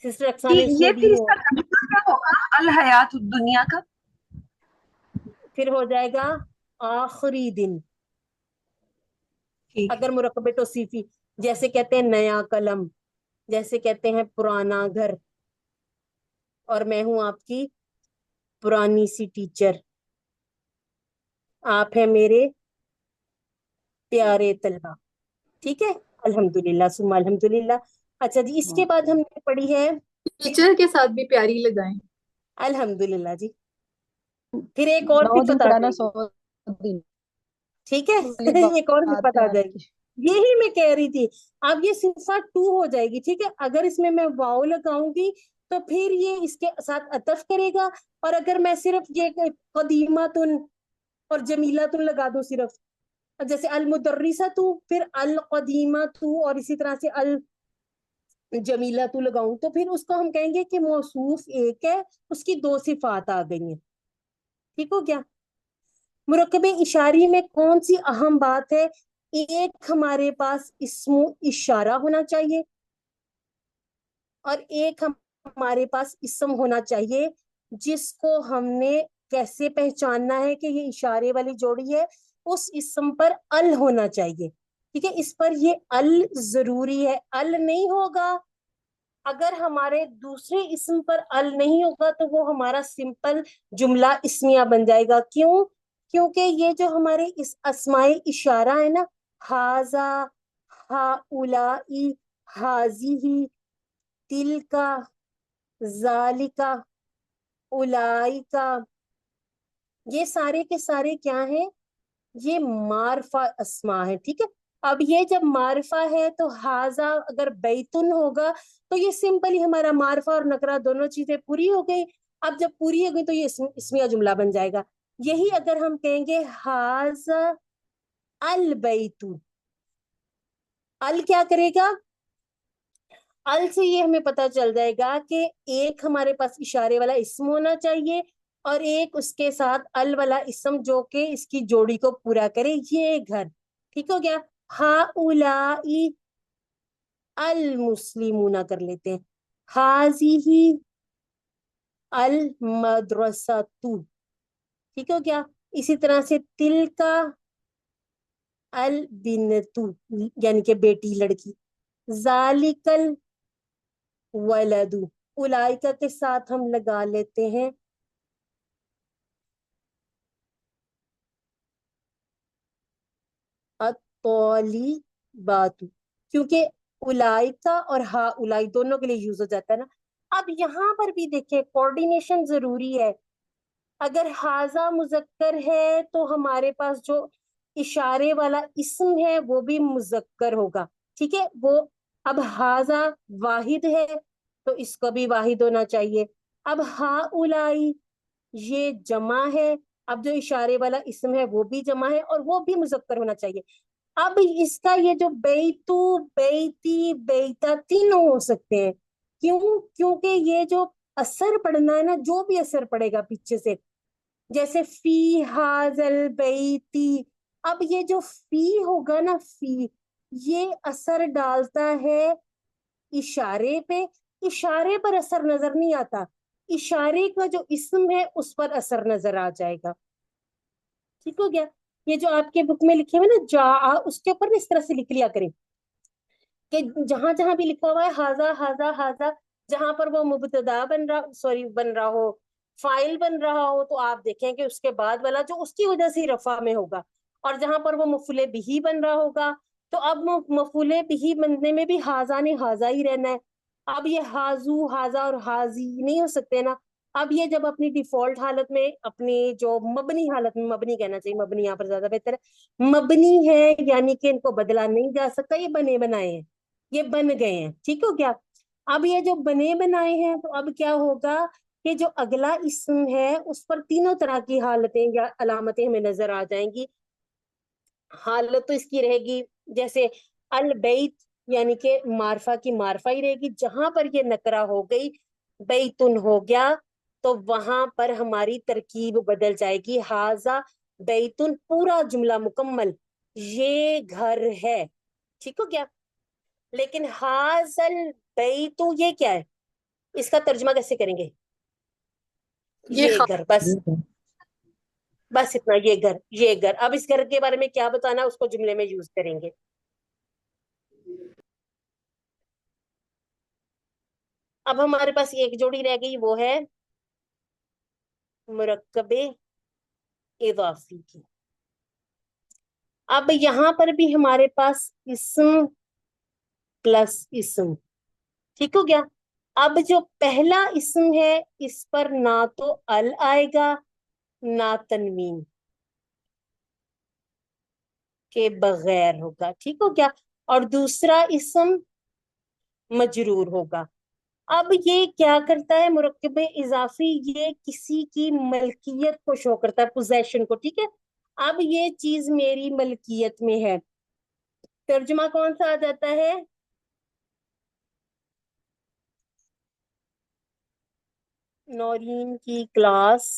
سسٹر اقسا نے اس میں یہ دی پھر اس ہو. کا ترجمہ کیا ہوگا الحیات الدنیا کا؟ پھر ہو جائے گا آخری دن. ٹھیک ہے. اگر مرکب توصیفی جیسے کہتے ہیں نیا قلم، جیسے کہتے ہیں پرانا گھر، اور میں ہوں آپ کی پرانی سی ٹیچر، آپ ہیں میرے پیارے طلبہ. ٹھیک ہے، الحمدللہ ثم الحمدللہ. اچھا جی، اس کے بعد ہم نے پڑھی ہے ٹیچر کے ساتھ بھی پیاری لگائیں. الحمدللہ جی. پھر ایک اور 9 دن صفت آ پڑھانا جائے گی. 100 دن ٹھیک ہے، والی ایک اور بات صفت ہے آ آپ جائے کی. گی، یہی میں کہہ رہی تھی. اب یہ صفت 2 ہو جائے گی. ٹھیک ہے، اگر اس میں واو لگاؤں گی تو پھر یہ اس کے ساتھ عطف کرے گا، اور اگر میں صرف یہ قدیمتن اور جمیلتن لگا دوں صرف، جیسے المدرسۃ پھر القدیمۃ اور اسی طرح سے الجمیلۃ لگاؤں، تو پھر اس کو ہم کہیں گے کہ موصوف ایک ہے، اس کی 2 صفات آ گئی ہیں. ٹھیک ہو گیا. مرکب اشاری میں کون سی اہم بات ہے، ایک ہمارے پاس اسم اشارہ ہونا چاہیے اور ایک ہمارے پاس اسم ہونا چاہیے جس کو ہم نے کیسے پہچاننا ہے کہ یہ اشارے والی جوڑی ہے، اس اسم پر ال ہونا چاہیے. ٹھیک ہے، اس پر یہ ال ضروری ہے. ال نہیں ہوگا، اگر ہمارے دوسرے اسم پر ال نہیں ہوگا تو وہ ہمارا سمپل جملہ اسمیہ بن جائے گا. کیوں؟ کیونکہ یہ جو ہمارے اس اسماء اشارہ ہے نا، ہاذا، ہاؤلائی، ہازیہی، تلکا، ذالکا، اولائکا، یہ سارے کے سارے کیا ہیں؟ یہ معرفہ اسماء ہے، ٹھیک ہے۔ اب یہ جب معرفہ ہے تو ہاذا اگر بیتن ہوگا تو یہ سمپلی ہمارا معرفہ اور نکرہ دونوں چیزیں پوری ہو گئی۔ اب جب پوری ہو گئی تو یہ اسمیہ جملہ بن جائے گا۔ یہی اگر ہم کہیں گے ہاذا البیت، ال کیا کرے گا؟ ال سے یہ ہمیں پتہ چل جائے گا کہ ایک ہمارے پاس اشارے والا اسم ہونا چاہیے اور ایک اس کے ساتھ ال والا اسم جو کہ اس کی جوڑی کو پورا کرے، یہ گھر، ٹھیک ہو گیا۔ ہاؤلائی المسلمون کر لیتے ہیں، ہازیہی المدرسۃ، ٹھیک ہو گیا۔ اسی طرح سے تلکا البنت یعنی کہ بیٹی، لڑکی، ذالک الولد، اولائکا کے ساتھ ہم لگا لیتے ہیں الطالبات، کیونکہ اولائکا اور ہا اولائی دونوں کے لیے یوز ہو جاتا ہے نا۔ اب یہاں پر بھی دیکھیں کوآرڈینیشن ضروری ہے۔ اگر ہاذا مذکر ہے تو ہمارے پاس جو اشارے والا اسم ہے وہ بھی مذکر ہوگا، ٹھیک ہے۔ وہ اب ہاذا واحد ہے تو اس کو بھی واحد ہونا چاہیے۔ اب ہا اولائی یہ جمع ہے، اب جو اشارے والا اسم ہے وہ بھی جمع ہے اور وہ بھی مذکر ہونا چاہیے۔ اب اس کا یہ جو بیتو، بیتی، بیتا تینوں ہو سکتے ہیں، کیوں؟ کیونکہ یہ جو اثر پڑنا ہے نا، جو بھی اثر پڑے گا پیچھے سے، جیسے فی ہاذل بیتی، اب یہ جو فی ہوگا نا، فی یہ اثر ڈالتا ہے اشارے پہ، اشارے پر اثر نظر نہیں آتا، اشارے کا جو اسم ہے اس پر اثر نظر آ جائے گا، ٹھیک ہو گیا۔ یہ جو آپ کے بک میں لکھے ہوئے نا جا، اس کے اوپر اس طرح سے لکھ لیا کریں کہ جہاں جہاں بھی لکھا ہوا ہے ہاذا ہاذا ہاذا، جہاں پر وہ مبتدا بن رہا ہو، فائل بن رہا ہو، تو آپ دیکھیں کہ اس کے بعد والا جو اس کی وجہ سے رفع میں ہوگا، اور جہاں پر وہ مفعول بہ بن رہا ہوگا تو اب مفعول بہ بننے میں بھی ہاذا نے ہاذا ہی رہنا ہے۔ اب یہ ہاذو، ہاذا اور ہاذی نہیں ہو سکتے نا۔ اب یہ جب اپنی ڈیفالٹ حالت میں، اپنی جو مبنی حالت میں، مبنی کہنا چاہیے، مبنی یہاں پر زیادہ بہتر ہے، مبنی ہے یعنی کہ ان کو بدلا نہیں جا سکتا، یہ بنے بنائے ہیں، یہ بن گئے ہیں، ٹھیک ہو گیا۔ اب یہ جو بنے بنائے ہیں تو اب کیا ہوگا کہ جو اگلا اسم ہے اس پر تینوں طرح کی حالتیں یا علامتیں ہمیں نظر آ جائیں گی۔ حالت تو اس کی رہے گی جیسے البیت یعنی کہ معرفہ کی معرفہ ہی رہے گی، جہاں پر یہ نکرہ ہو گئی، بیتن ہو گیا، تو وہاں پر ہماری ترکیب بدل جائے گی، ہاذا بیتن پورا جملہ مکمل، یہ گھر ہے، ٹھیک ہو گیا۔ لیکن ہاذل بیت یہ کیا ہے، اس کا ترجمہ کیسے کریں گے؟ یہ یہ گھر، بس اتنا، یہ گھر، یہ گھر۔ اب اس گھر کے بارے میں کیا بتانا اس کو جملے میں یوز کریں گے۔ اب ہمارے پاس ایک جوڑی رہ گئی، وہ ہے مرکب اضافی کی۔ اب یہاں پر بھی ہمارے پاس اسم پلس اسم، ٹھیک ہو گیا۔ اب جو پہلا اسم ہے اس پر نہ تو ال آئے گا نہ تنوین، کے بغیر ہوگا، ٹھیک ہو گیا، اور دوسرا اسم مجرور ہوگا۔ اب یہ کیا کرتا ہے مرکب اضافی، یہ کسی کی ملکیت کو شو کرتا ہے، پوزیشن کو، ٹھیک ہے۔ اب یہ چیز میری ملکیت میں ہے، ترجمہ کون سا آ جاتا ہے؟ نورین کی کلاس،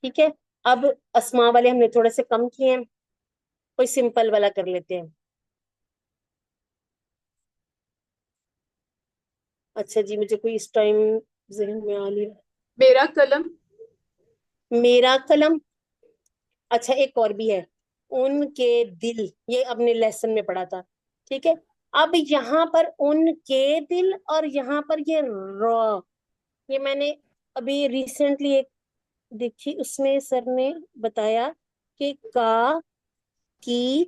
ٹھیک ہے۔ اب اسماء والے ہم نے تھوڑے سے کم کیے ہیں، کوئی سمپل والا کر لیتے ہیں۔ اچھا جی، مجھے کوئی اس ٹائم ذہن میں آ نہیں رہا۔ میرا قلم، میرا قلم، اچھا ایک اور بھی ہے، ان کے دل، یہ اپنے لیسن میں پڑھا تھا، ٹھیک ہے۔ اب یہاں پر ان کے دل اور یہاں پر یہ را، یہ میں نے ابھی ریسنٹلی ایک دیکھی، اس میں سر نے بتایا کہ کا کی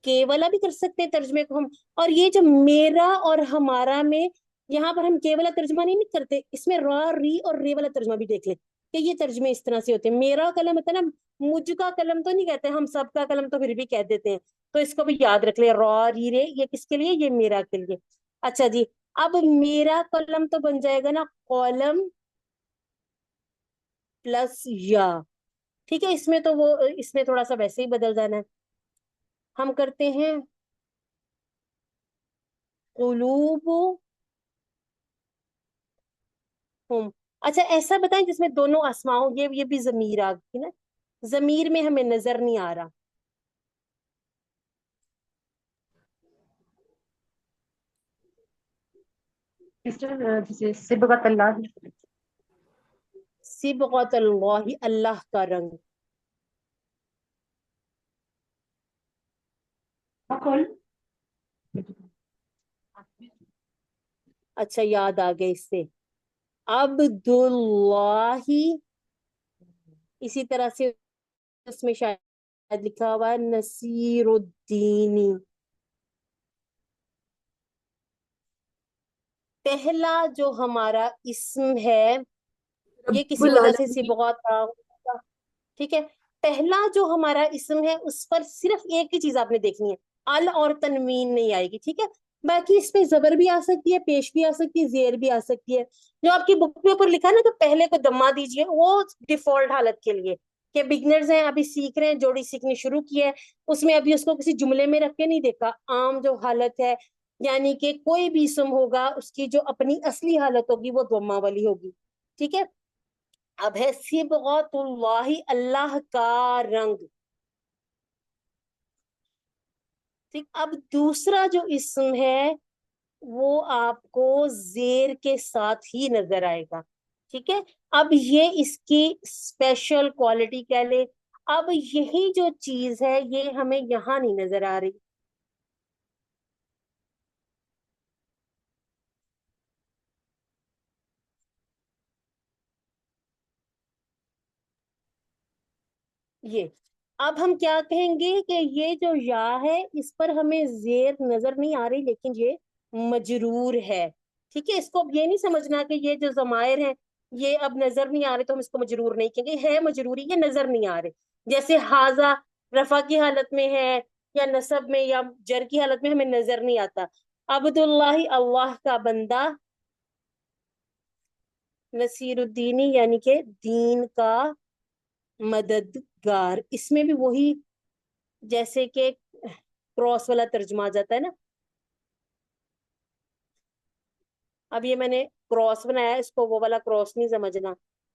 کے والا بھی کر سکتے ہیں ترجمے کو ہم. اور یہ جو میرا اور ہمارا میں یہاں پر ہم کے والا ترجمہ نہیں کرتے, اس میں را ری اور رے والا ترجمہ بھی دیکھ لیں کہ یہ ترجمے اس طرح سے ہوتے ہیں. میرا قلم ہوتا ہے نا, مجھ کا قلم تو نہیں کہتے, ہم سب کا قلم تو پھر بھی کہہ دیتے ہیں, تو اس کو بھی یاد رکھ لیں, را ری رے یہ کس کے لیے, یہ میرا کے لیے. اچھا جی, اب میرا قلم تو بن جائے گا نا قلم پلس یا, ٹھیک ہے. اس میں تو وہ اس میں تھوڑا سا ویسے ہی بدل جانا ہے. ہم کرتے ہیں قلوب ہم. اچھا ایسا بتائیں جس میں دونوں اسماء ہوں, یہ بھی ضمیر آ گئی نا, ضمیر میں ہمیں نظر نہیں آ رہا. جیسے صبغت اللہ. صبغت اللہ, اللہ کا رنگ. اچھا یاد آ گیا اس سے, عبد اللہ, اسی طرح سے اس میں شاید لکھا ہوا ہے نصیر الدین. پہلا جو ہمارا اسم ہے یہ رب کسی وجہ سے العالمین. صبغات ہوگا, ٹھیک ہے. پہلا جو ہمارا اسم ہے اس پر صرف ایک ہی چیز آپ نے دیکھنی ہے, ال اور تنوین نہیں آئے گی, ٹھیک ہے. باقی اس پہ زبر بھی آ سکتی ہے, پیش بھی آ سکتی ہے, زیر بھی آ سکتی ہے. جو آپ کی بک میں اوپر لکھا ہے نا کہ پہلے کو دمہ دیجیے, وہ ڈیفالٹ حالت کے لیے کہ بگنرز ہیں, ابھی سیکھ رہے ہیں, جوڑی سیکھنی شروع کی ہے, اس میں ابھی اس کو کسی جملے میں رکھ کے نہیں دیکھا. عام جو حالت ہے یعنی کہ کوئی بھی اسم ہوگا اس کی جو اپنی اصلی حالت ہوگی وہ دمہ والی ہوگی, ٹھیک ہے. اب ہے صبغت اللہ, اللہ کا رنگ, ٹھیک. اب دوسرا جو اسم ہے وہ آپ کو زیر کے ساتھ ہی نظر آئے گا, ٹھیک ہے. اب یہ اس کی اسپیشل کوالٹی کہہ لے. اب یہی جو چیز ہے یہ ہمیں یہاں نہیں نظر آ رہی. یہ اب ہم کیا کہیں گے کہ یہ جو یا ہے اس پر ہمیں زیر نظر نہیں آ رہی لیکن یہ مجرور ہے, ٹھیک ہے. اس کو اب یہ نہیں سمجھنا کہ یہ جو ضمائر ہیں یہ اب نظر نہیں آ رہے تو ہم اس کو مجرور نہیں کہیں گے, ہے مجروری, یہ نظر نہیں آ رہے. جیسے حاضہ رفع کی حالت میں ہے یا نصب میں یا جر کی حالت میں ہمیں نظر نہیں آتا. عبداللہ, اللہ کا بندہ, نصیر الدینی یعنی کہ دین کا مددگار. اس میں بھی وہی جیسے کہ کراس والا ترجمہ آ جاتا ہے نا. اب یہ میں نے کراس بنایا, اس کو وہ والا کراس نہیں سمجھنا,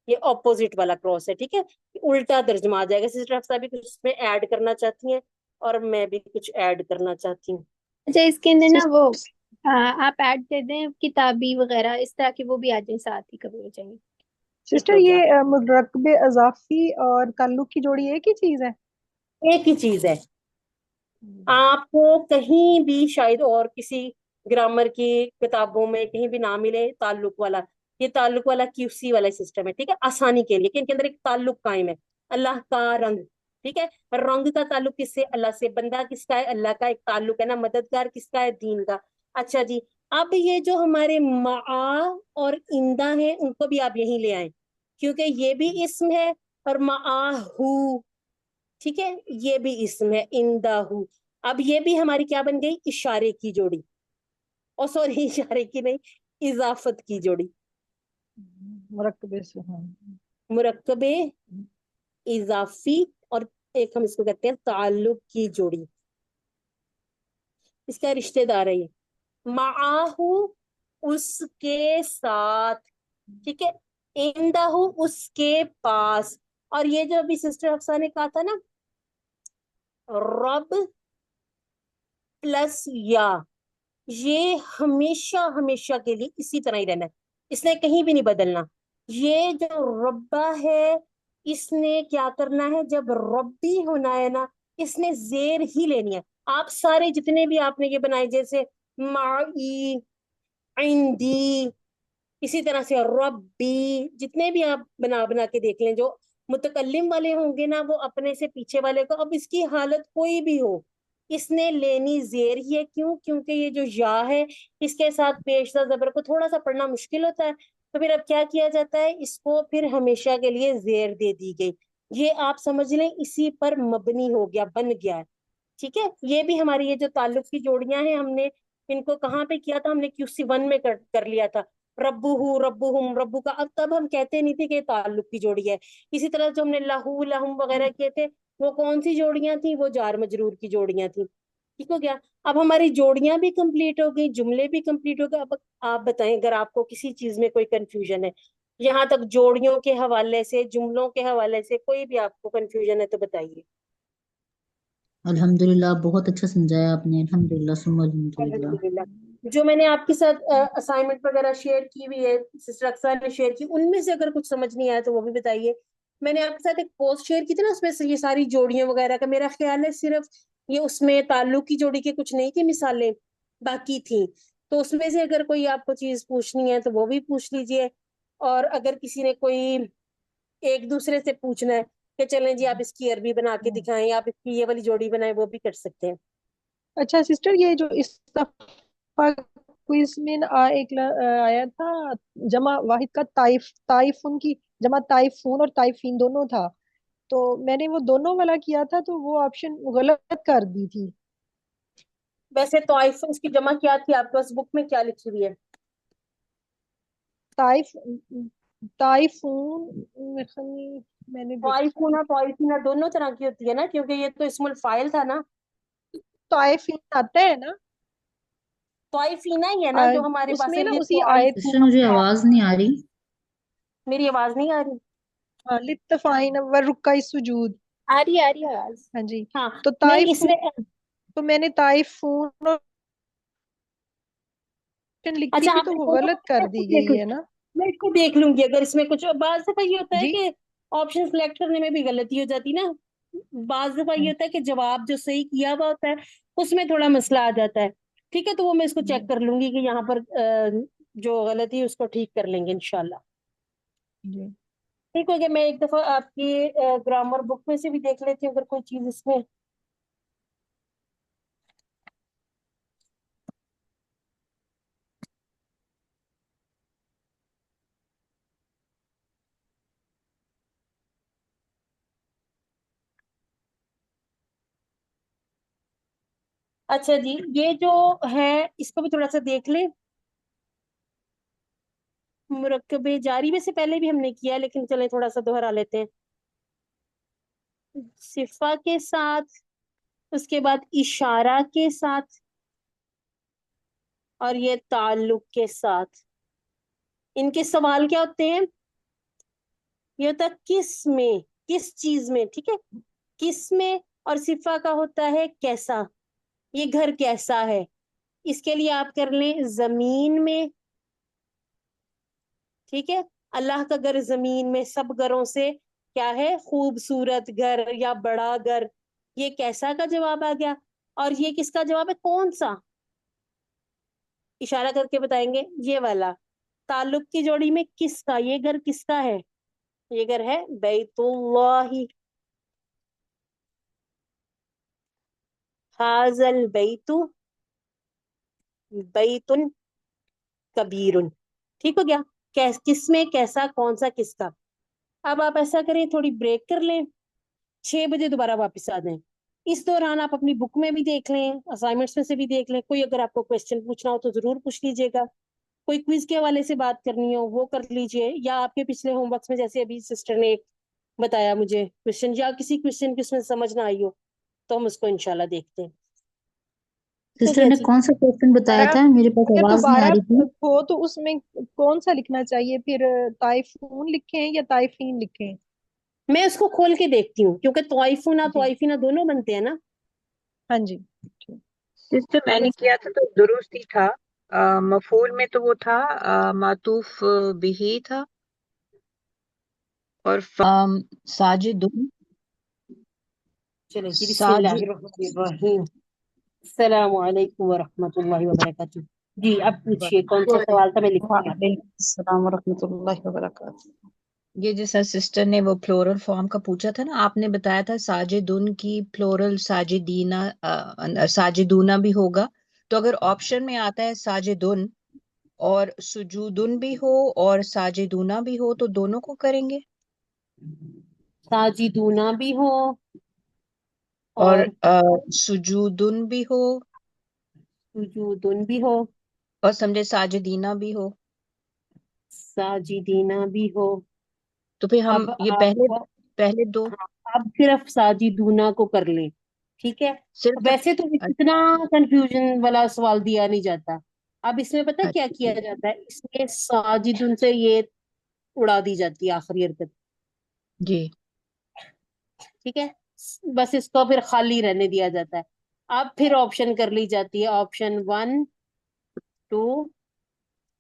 یہ اپوزٹ والا کراس ہے, ٹھیک ہے. الٹا ترجمہ آ جائے گا. سسٹر حفصہ بھی کچھ اس میں ایڈ کرنا چاہتی ہیں اور میں بھی کچھ ایڈ کرنا چاہتی ہوں. اچھا اس کے اندر نا وہ آپ ایڈ کر دیں کتابی وغیرہ اس طرح کے, وہ بھی آ جائیں ساتھ ہی کبھی ہو جائیں. سسٹر ہو گیا, یہ مرکب اضافی اور تعلق کی جوڑی ایک ہی چیز ہے؟ ایک ہی چیز ہے. آپ کو کہیں بھی شاید اور کسی گرامر کی کتابوں میں کہیں بھی نہ ملے تعلق والا. یہ تعلق والا QC والا سسٹم ہے, ٹھیک ہے, آسانی کے لیے کہ ان کے اندر ایک تعلق قائم ہے. اللہ کا رنگ, ٹھیک ہے. رنگ کا تعلق کس سے, اللہ سے. بندہ کس کا ہے, اللہ کا. ایک تعلق ہے نا, مددگار کس کا ہے, دین کا. اچھا جی, اب یہ جو ہمارے معا اور اندہ ہیں ان کو بھی آپ یہیں لے آئیں کیونکہ یہ بھی اسم ہے اور معاہو, ٹھیک ہے, یہ بھی اسم ہے اندہو. اب یہ بھی ہماری کیا بن گئی, اشارے کی جوڑی, اور سوری اشارے کی نہیں, اضافت کی جوڑی. مرکب سے, ہاں. مرکب اضافی اور ایک ہم اس کو کہتے ہیں تعلق کی جوڑی. اس کا رشتہ دار ہے یہ, معاہو اس کے ساتھ, ٹھیک ہے, اندہو اس کے پاس. اور یہ جو ابھی سسٹر حفصہ نے کہا تھا نا رب پلس یا, یہ ہمیشہ ہمیشہ کے لیے اسی طرح ہی رہنا ہے, اس نے کہیں بھی نہیں بدلنا. یہ جو ربا ہے اس نے کیا کرنا ہے, جب ربی ہونا ہے نا اس نے زیر ہی لینی ہے. آپ سارے جتنے بھی آپ نے یہ بنائے جیسے معی, عندی, اسی طرح سے ربی, جتنے بھی آپ بنا کے دیکھ لیں جو मुतकल्लिम वाले होंगे ना, वो अपने से पीछे वाले को, अब इसकी हालत कोई भी हो, इसने लेनी जेर ही है। क्यों? क्योंकि ये जो या है, इसके साथ पेशा जबर को थोड़ा सा पढ़ना मुश्किल होता है, तो फिर अब क्या किया जाता है, इसको फिर हमेशा के लिए जेर दे दी गई। ये आप समझ लें इसी पर मबनी हो गया, बन गया है। ठीक है, ये भी हमारी ये जो ताल्लुक की जोड़ियां हैं, हमने इनको कहाँ पे किया था, हमने QC1 में कर लिया था। रब्बुहु रब्बुहुम, रब्बु का, अब तब हम कहते नहीं थे कि ये ताल्लुक की जोड़ी है। इसी तरह जो हमने लहू लहुम वगैरह किए थे, वो कौन सी जोड़ियां थी, वो जार मजरूर की जोड़ियां थी। ठीक हो गया। अब हमारी जोड़ियां भी कंप्लीट हो गई, जुमले भी कंप्लीट हो गए। अब आप बताएं अगर आपको किसी चीज में कोई कंफ्यूजन है, यहाँ तक जोड़ियों के हवाले से, जुमलों के हवाले से कोई भी आपको कंफ्यूजन है तो बताइए। अल्हम्दुलिल्लाह, बहुत अच्छा समझाया आपने। अल्हम्दुलिल्लाह सुम्मा अल्हम्दुलिल्लाह। अल्हम्दुलिल्लाह। जो मैंने आपके साथ असाइनमेंट वगैरह शेयर की हुई है, सिस्टर अक्सा ने शेयर की, उनमें से अगर कुछ समझ नहीं आया तो वो भी बताइए। मैंने आपके साथ एक पोस्ट शेयर की थी ना, उसमें से ये सारी जोड़ियां वगैरह का, मेरा ख्याल है सिर्फ ये उसमें ताल्लुक की जोड़ी के कुछ नहीं थी मिसालें, बाकी थी। तो उसमें से अगर कोई आपको चीज पूछनी है तो वो भी पूछ लीजिए। और अगर किसी ने कोई एक दूसरे से पूछना है कि चलें जी आप इसकी अरबी बना के दिखाएं, आप इसकी ये वाली जोड़ी बनाएं, वो भी कर सकते हैं। अच्छा सिस्टर, ये जो इस दफा क्विज में आया था जमा वाहिद का, ताइफून की जमा ताइफून और ताइफीन दोनों था, तो मैंने वो दोनों वाला किया था, तो वो ऑप्शन गलत कर दी थी। वैसे तो आइफोन की जमा क्या थी आपके पास, बुक में क्या लिखी हुई है? ताइफ ताइफून मेरे ख्याल में मैंने देखा। तो आइफीना दोनों तरह की होती है ना, क्योंकि ये तो इसमुल फाइल था ना। ताइफीन आता है ना, तो आइफीना ही है ना जो हमारे पास उसमें है, ना ये उसी तो आयत, सिस्टर मुझे आवाज नहीं आ रही। मेरी आवाज नहीं आ रही? हाँ, लित्तफाइन व रुक्का सुजूद। आ रही है आवाज। हाँ जी। हाँ, तो नहीं ताइफून, इसमें तो मैंने ताइफून लिखी अच्छा थी, आप तो वो बोलो, गलत कर दी देख गई लूं, है ना। मैं इसको देख लूंगी अगर इसमें कुछ। बाज दफा ये होता है जी। कि ऑप्शन सेलेक्ट करने में भी गलती हो जाती ना। बाज दफा ये होता है कि जवाब जो सही किया हुआ होता है उसमें थोड़ा मसला आ जाता है। ठीक है, तो वो मैं इसको चेक जी कर लूंगी कि यहाँ पर जो गलती है उसको ठीक कर लेंगे इंशाल्लाह। जी। ठीक हो गया। मैं एक दफा आपकी ग्रामर बुक में से भी देख लेती हूँ अगर कोई चीज इसमें। अच्छा जी, ये जो है इसको भी थोड़ा सा देख ले। मुरक्कबे जारी में से पहले भी हमने किया, लेकिन चले थोड़ा सा दोहरा लेते हैं। सिफा के साथ, उसके बाद इशारा के साथ, और ये ताल्लुक के साथ। इनके सवाल क्या होते हैं? ये होता है किस में, किस चीज में। ठीक है, किस में। और सिफा का होता है कैसा, ये घर कैसा है। इसके लिए आप कर लें जमीन में। ठीक है, अल्लाह का घर जमीन में सब घरों से क्या है, खूबसूरत घर या बड़ा घर। ये कैसा का जवाब आ गया। और ये किसका जवाब है, कौन सा? इशारा करके बताएंगे, ये वाला। ताल्लुक की जोड़ी में किसका, ये घर किसका है? ये घर है बैतुल्लाही। हाजल बैतु बैतुन कबीरुन। ठीक हो गया। किस में कैसा, कौन सा, किसका। अब आप ऐसा करें, थोड़ी ब्रेक कर लें, 6 बजे दोबारा वापस आ जाएं। इस दौरान आप अपनी बुक में भी देख लें, असाइनमेंट्स में से भी देख लें। कोई अगर आपको क्वेश्चन पूछना हो तो जरूर पूछ लीजिएगा। कोई क्विज के हवाले से बात करनी हो वो कर लीजिए, या आपके पिछले होमवर्क में जैसे अभी सिस्टर ने एक बताया मुझे क्वेश्चन, या किसी क्वेश्चन की उसमें समझ ना आई हो, तो हम उसको इंशाल्लाह देखते हैं। ठीक हो सिस्टर गया ने जी। कौन सा क्वेश्चन बताया दोबारा, था? मेरे पास अगर आवाज नहीं आ दोबारा रही थी। हो तो उसमें कौन सा लिखना चाहिए फिर, ताइफून लिखें या ताइफीन लिखें? मैं उसको खोल के देखती हूँ, क्योंकि तोइफुना जी। तोइफिना दोनों बनते हैं ना। हाँ जी। ठीक। सिस्टर मैंने किया था तो दुरुस्त ही था। मफूल में तो वो था, मातूफ बिही था, और साजिदुन। चलो जी, साजिद। बिस्मिल्लाहिर्रहमानिर्रहीम। अस्सलामु अलैकुम वरहमतुल्लाहि वबरकातुहू। जी अब पूछिए कौन सा सवाल था, मैं लिखती हूँ। वालेकुम अस्सलाम व रहमतुल्लाहि व बरकातहू। یہ جیسا سسٹر نے وہ پلورل فارم کا پوچھا تھا نا، آپ نے بتایا تھا ساجدن کی پلورل ساجدینا ساجدونا بھی ہوگا، تو اگر آپشن میں آتا ہے ساجدن اور سجودن بھی ہو اور ساجدونا بھی ہو تو دونوں کو کریں گے، ساجدونا بھی ہو اور اور سجودن بھی ہو سجودن بھی ہو، اور سمجھے ساجدینا بھی ہو، ساجدینا بھی ہو۔ تو پھر ہم اب یہ آپ پہلے دو ہاں، اب صرف ساجدونا کو کر لیں، ٹھیک ہے۔ صرف۔ ویسے تو اتنا کنفیوژن والا سوال دیا نہیں جاتا، اب اس میں پتہ کیا کیا جاتا ہے، اس میں ساجدن سے یہ اڑا دی جاتی ہے آخری حرکت، جی ٹھیک ہے، بس اس کو پھر خالی رہنے دیا جاتا ہے۔ اب پھر آپشن کر لی جاتی ہے، آپشن 1 2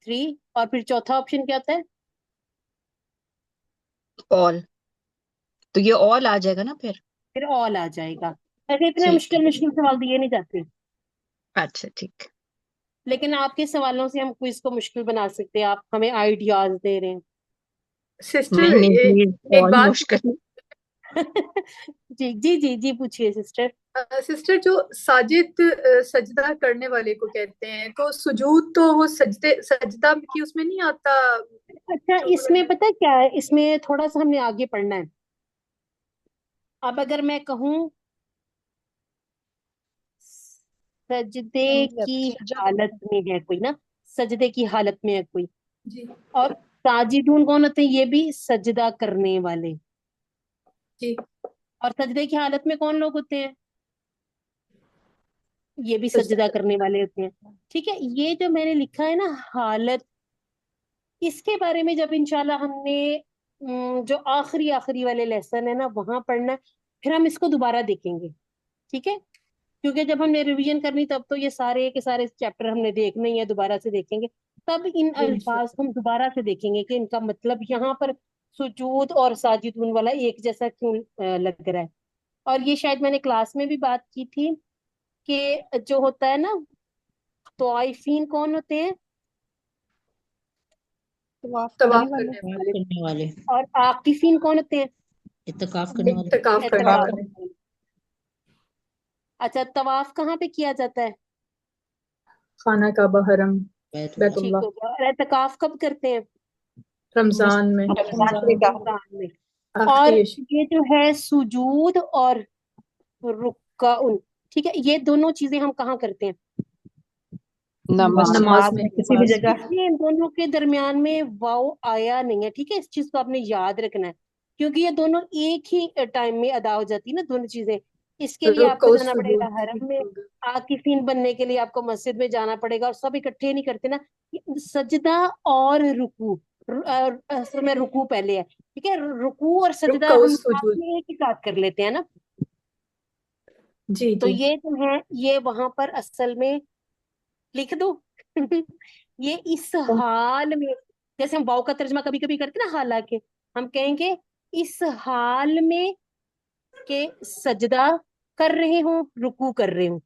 3، اور پھر چوتھا آپشن کیا ہوتا ہے؟ آل، تو یہ آل آ جائے گا نا پھر۔ پھر آل آ جائے گا۔ ایسے اتنے ٹھیک ہے، مشکل سوال دیے نہیں جاتے، اچھا ٹھیک۔ لیکن آپ کے سوالوں سے ہم کوئز کو مشکل بنا سکتے ہیں، آپ ہمیں آئیڈیاز دے رہے سسٹر نہیں نہیں پلیز، ایک آل بات مشکل۔ ہیں۔ جی جی جی جی پوچھیے سسٹر۔ سسٹر جو ساجد سجدہ کرنے والے کو کہتے ہیں، تو سجود تو وہ سجدہ کی اس میں نہیں آتا اچھا، جو اس میں پتہ کیا ہے، اس میں تھوڑا سا ہم نے آگے پڑھنا ہے۔ اب اگر میں کہوں سجدے کی حالت میں ہے کوئی نا، سجدے کی حالت میں ہے کوئی، جی اور ساجدون کون ہوتے ہیں؟ یہ بھی سجدہ کرنے والے، جی اور سجدے کی حالت میں کون لوگ ہوتے ہیں؟ یہ بھی سجدہ سجدہ کرنے والے ہوتے ہیں، ٹھیک ہے۔ یہ جو میں نے لکھا ہے نا حالت، اس کے بارے میں جب انشاءاللہ ہم نے جو آخری والے لیسن ہے نا وہاں پڑھنا ہے، پھر ہم اس کو دوبارہ دیکھیں گے، ٹھیک ہے، کیونکہ جب ہم نے ریویژن کرنی تب تو یہ سارے کے سارے چیپٹر ہم نے دیکھنے ہی ہے، دوبارہ سے دیکھیں گے، تب ان الفاظ کو ہم دوبارہ سے دیکھیں گے کہ ان کا مطلب یہاں پر سجود اور ساجدون والا ایک جیسا کیوں لگ رہا ہے۔ اور یہ شاید میں نے کلاس میں بھی بات کی تھی کہ جو ہوتا ہے نا طوائفین کون ہوتے ہیں؟ طواف طواف کرنے والے۔ کرنے اعتکاف کرنے والے، اور عاکفین کون ہوتے ہیں؟ اعتکاف کرنے والے، والے، اعتکاف کرنے اعتکاف والے۔ کرنے والے۔ اچھا، طواف کہاں پہ کیا جاتا ہے؟ خانہ کعبہ، حرم، بیت بیت اللہ، ٹھیک اللہ، ہو گیا۔ اور اعتکاف کب کرتے ہیں؟ رمضان میں، رمضان میں۔ اور آخری یہ جو ہے سجود اور رکعون، ٹھیک ہے، یہ دونوں چیزیں ہم کہاں کرتے ہیں؟ نماز نماز میں۔ کسی بھی جگہ۔ اس لیے ان دونوں کے درمیان میں واو آیا نہیں ہے، ٹھیک ہے، اس چیز کو آپ نے یاد رکھنا ہے، کیونکہ یہ دونوں ایک ہی ٹائم میں ادا ہو جاتی ہے نا دونوں چیزیں۔ اس کے لیے آپ کو رکوع جانا پڑے گا سجود، حرم میں، عاکفین بننے کے لیے آپ کو مسجد میں جانا پڑے گا، اور سب اکٹھے نہیں کرتے نا، سجدہ اور رکوع، اصل میں رکوع پہلے ہے، ٹھیک ہے، رکوع اور سجدہ رکوع ہم ساتھ سجود، میں ایک ہی ساتھ کر لیتے ہیں نا۔ جی تو جی یہ جو ہے یہ وہاں پر اصل میں لکھ دو یہ اس حال میں، جیسے ہم واؤ کا ترجمہ کبھی کبھی کرتے ہیں نا، حالانکہ ہم کہیں گے اس حال میں کہ سجدہ کر رہے ہوں، رکوع کر رہے ہوں،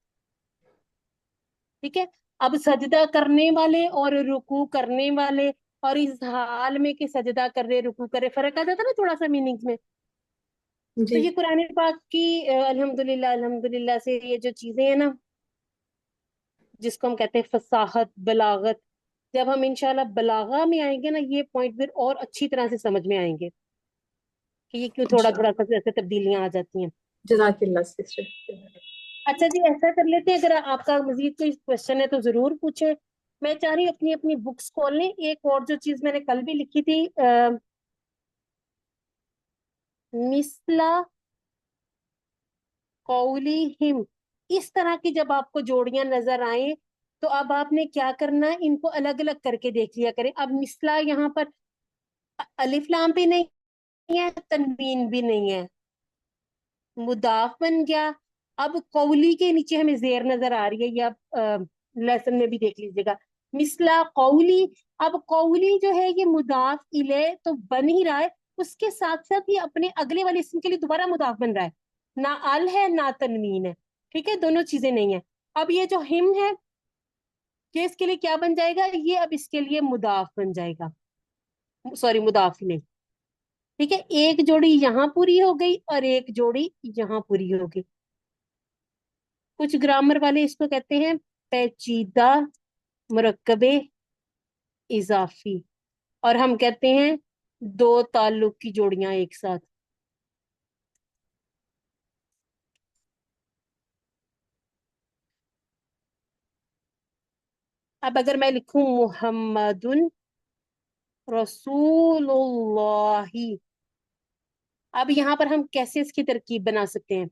ٹھیک ہے۔ اب سجدہ کرنے والے اور رکوع کرنے والے، اور اس حال میں کہ سجدہ کر رہے رکوع کر رہے، فرق آ جاتا ہے نا تھوڑا سا میننگز میں۔ تو جی یہ قرآن پاک کی الحمدللہ سے یہ جو چیزیں ہیں نا، جس کو ہم کہتے ہیں فصاحت، بلاغت، جب ہم انشاءاللہ بلاغہ میں آئیں گے نا، یہ پوائنٹ پھر اور اچھی طرح سے سمجھ میں آئیں گے کہ یہ کیوں تھوڑا تھوڑا سا ایسے تبدیلیاں آ جاتی ہیں۔ جزاک اللہ سسٹر۔ اچھا جی، ایسا کر لیتے ہیں، اگر آپ کا مزید کوئی کوشچن ہے تو ضرور پوچھیں۔ میں چاہ رہی ہوں اپنی اپنی بکس کھول لیں۔ ایک اور جو چیز میں نے کل بھی لکھی تھی، مثلا قولہم، اس طرح کی جب آپ کو جوڑیاں نظر آئیں تو اب آپ نے کیا کرنا ہے، ان کو الگ الگ کر کے دیکھ لیا کریں۔ اب مثلا یہاں پر الف لام بھی نہیں ہے، تنوین بھی نہیں ہے، مضاف بن گیا۔ اب قولی کے نیچے ہمیں زیر نظر آ رہی ہے، یہ آپ لیسن میں بھی دیکھ لیجیے گا، مثلا قولی۔ اب قولی جو ہے یہ مضاف الیہ تو بن ہی رہا ہے، اس کے ساتھ ساتھ یہ اپنے اگلے والے اسم کے لیے دوبارہ مضاف بن رہا ہے، نہ ال ہے نہ تنوین ہے، ٹھیک ہے، دونوں چیزیں نہیں ہیں۔ اب یہ جو ہم ہے یہ اس کے لیے کیا بن جائے گا، یہ اب اس کے لیے مضاف بن جائے گا، سوری مضاف الیہ، ठीक है, एक जोड़ी यहाँ पूरी हो गई और एक जोड़ी यहाँ पूरी हो गई। कुछ ग्रामर वाले इसको कहते हैं पेचीदा मुरक्कबे इजाफी, और हम कहते हैं दो ताल्लुक की जोड़ियां एक साथ। अब अगर मैं लिखूं मुहम्मदुन रसूलुल्लाही, अब यहाँ पर हम कैसे इसकी तरकीब बना सकते हैं?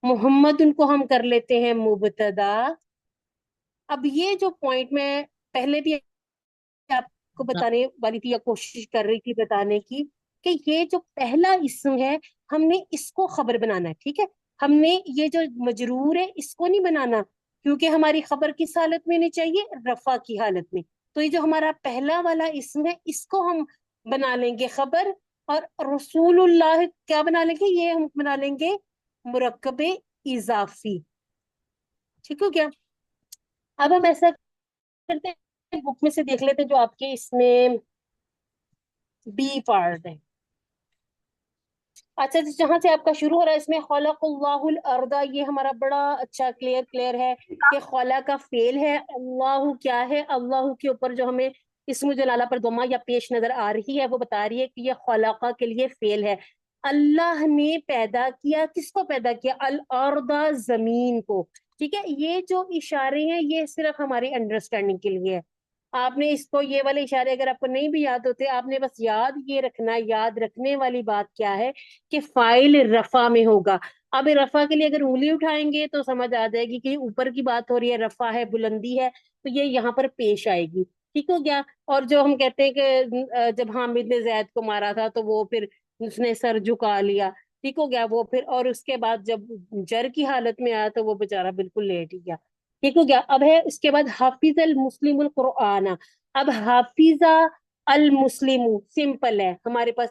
मोहम्मद उनको हम कर लेते हैं मुबतदा। अब ये जो पॉइंट मैं पहले भी आपको बताने वाली थी या कोशिश कर रही थी बताने की, कि ये जो पहला इस्म है हमने इसको खबर बनाना है। ठीक है, हमने ये जो मजरूर है इसको नहीं बनाना, क्योंकि हमारी खबर किस हालत में नहीं चाहिए, रफा की हालत में। तो ये जो हमारा पहला वाला इस्म है इसको हम बना लेंगे खबर, और रसूलुल्लाह क्या बना लेंगे, ये हम बना लेंगे मुरक्कबे इजाफी। ठीक हो गया? अब हम ऐसा करते हैं, बुक में से देख लेते हैं जो आपके इसमें बी पार्ट है। अच्छा, जहां से आपका शुरू हो रहा है इसमें खलक़ुल्लाहुल अर्दा, ये हमारा बड़ा अच्छा क्लियर है कि खला का फेल है, अल्लाह क्या है, अल्लाह के ऊपर जो हमें इसमें जलाला पर दोमा या पेश नजर आ रही है वो बता रही है कि ये खलाका के लिए फेल है। अल्लाह ने पैदा किया, किसको पैदा किया, अल अर्दा, जमीन को। ठीक है, ये जो इशारे हैं ये सिर्फ हमारी अंडरस्टैंडिंग के लिए है। आपने इसको, ये वाले इशारे अगर आपको नहीं भी याद होते, आपने बस याद ये रखना, याद रखने वाली बात क्या है कि फाइल रफा में होगा। अब रफा के लिए अगर उंगली उठाएंगे तो समझ आ जाएगी कि ऊपर की बात हो रही है, रफा है, बुलंदी है, तो ये यहाँ पर पेश आएगी। ठीक हो गया? और जो हम कहते हैं कि जब हामिद ने जैद को मारा था तो वो फिर उसने सर झुका लिया। ठीक हो गया? वो फिर, और उसके बाद जब जर की हालत में आया तो वो बेचारा बिल्कुल लेट ही गया। ठीक हो गया? अब है इसके बाद हाफिज अल मुस्लिमुल कुरआना। अब हाफिजा अल मुस्लिमु सिंपल है, हमारे पास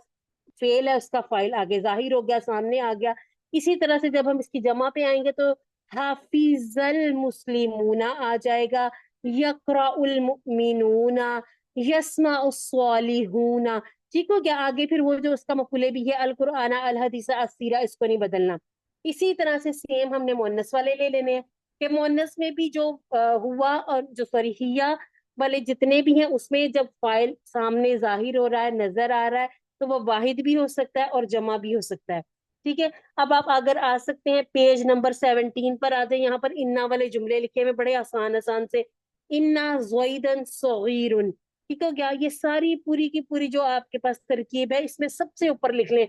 फेल है, उसका फाइल आगे जाहिर हो गया, सामने आ गया। इसी तरह से जब हम इसकी जमा पे आएंगे तो हाफिजल मुस्लिमूना आ जाएगा, यकराउल मुमिनूना, यस्माउस सालिहूना। ठीक हो गया? आगे फिर वो जो उसका मफूले भी है, अल कुरआना अल हदीसा अस्सीरा, इसको नहीं बदलना। इसी तरह से सेम हमने मुअन्नस वाले ले लेने हैं, कि मुअन्नस में भी जो हुआ और जो सॉरी हिया वाले जितने भी हैं उसमें जब फाइल सामने जाहिर हो रहा है, नजर आ रहा है, तो वो वाहिद भी हो सकता है और जमा भी हो सकता है। ठीक है, अब आप अगर आ सकते हैं पेज नंबर 17 पर आ जाए, यहाँ पर इन्ना वाले जुमले लिखे हुए बड़े आसान आसान से, इन्ना ज़ैदन सगीरुन। ठीक हो गया? ये सारी पूरी की पूरी जो आपके पास तरकीब है इसमें सबसे ऊपर लिख लें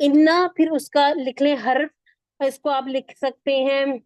इन्ना, फिर उसका लिख लें हर्फ, इसको आप लिख सकते हैं,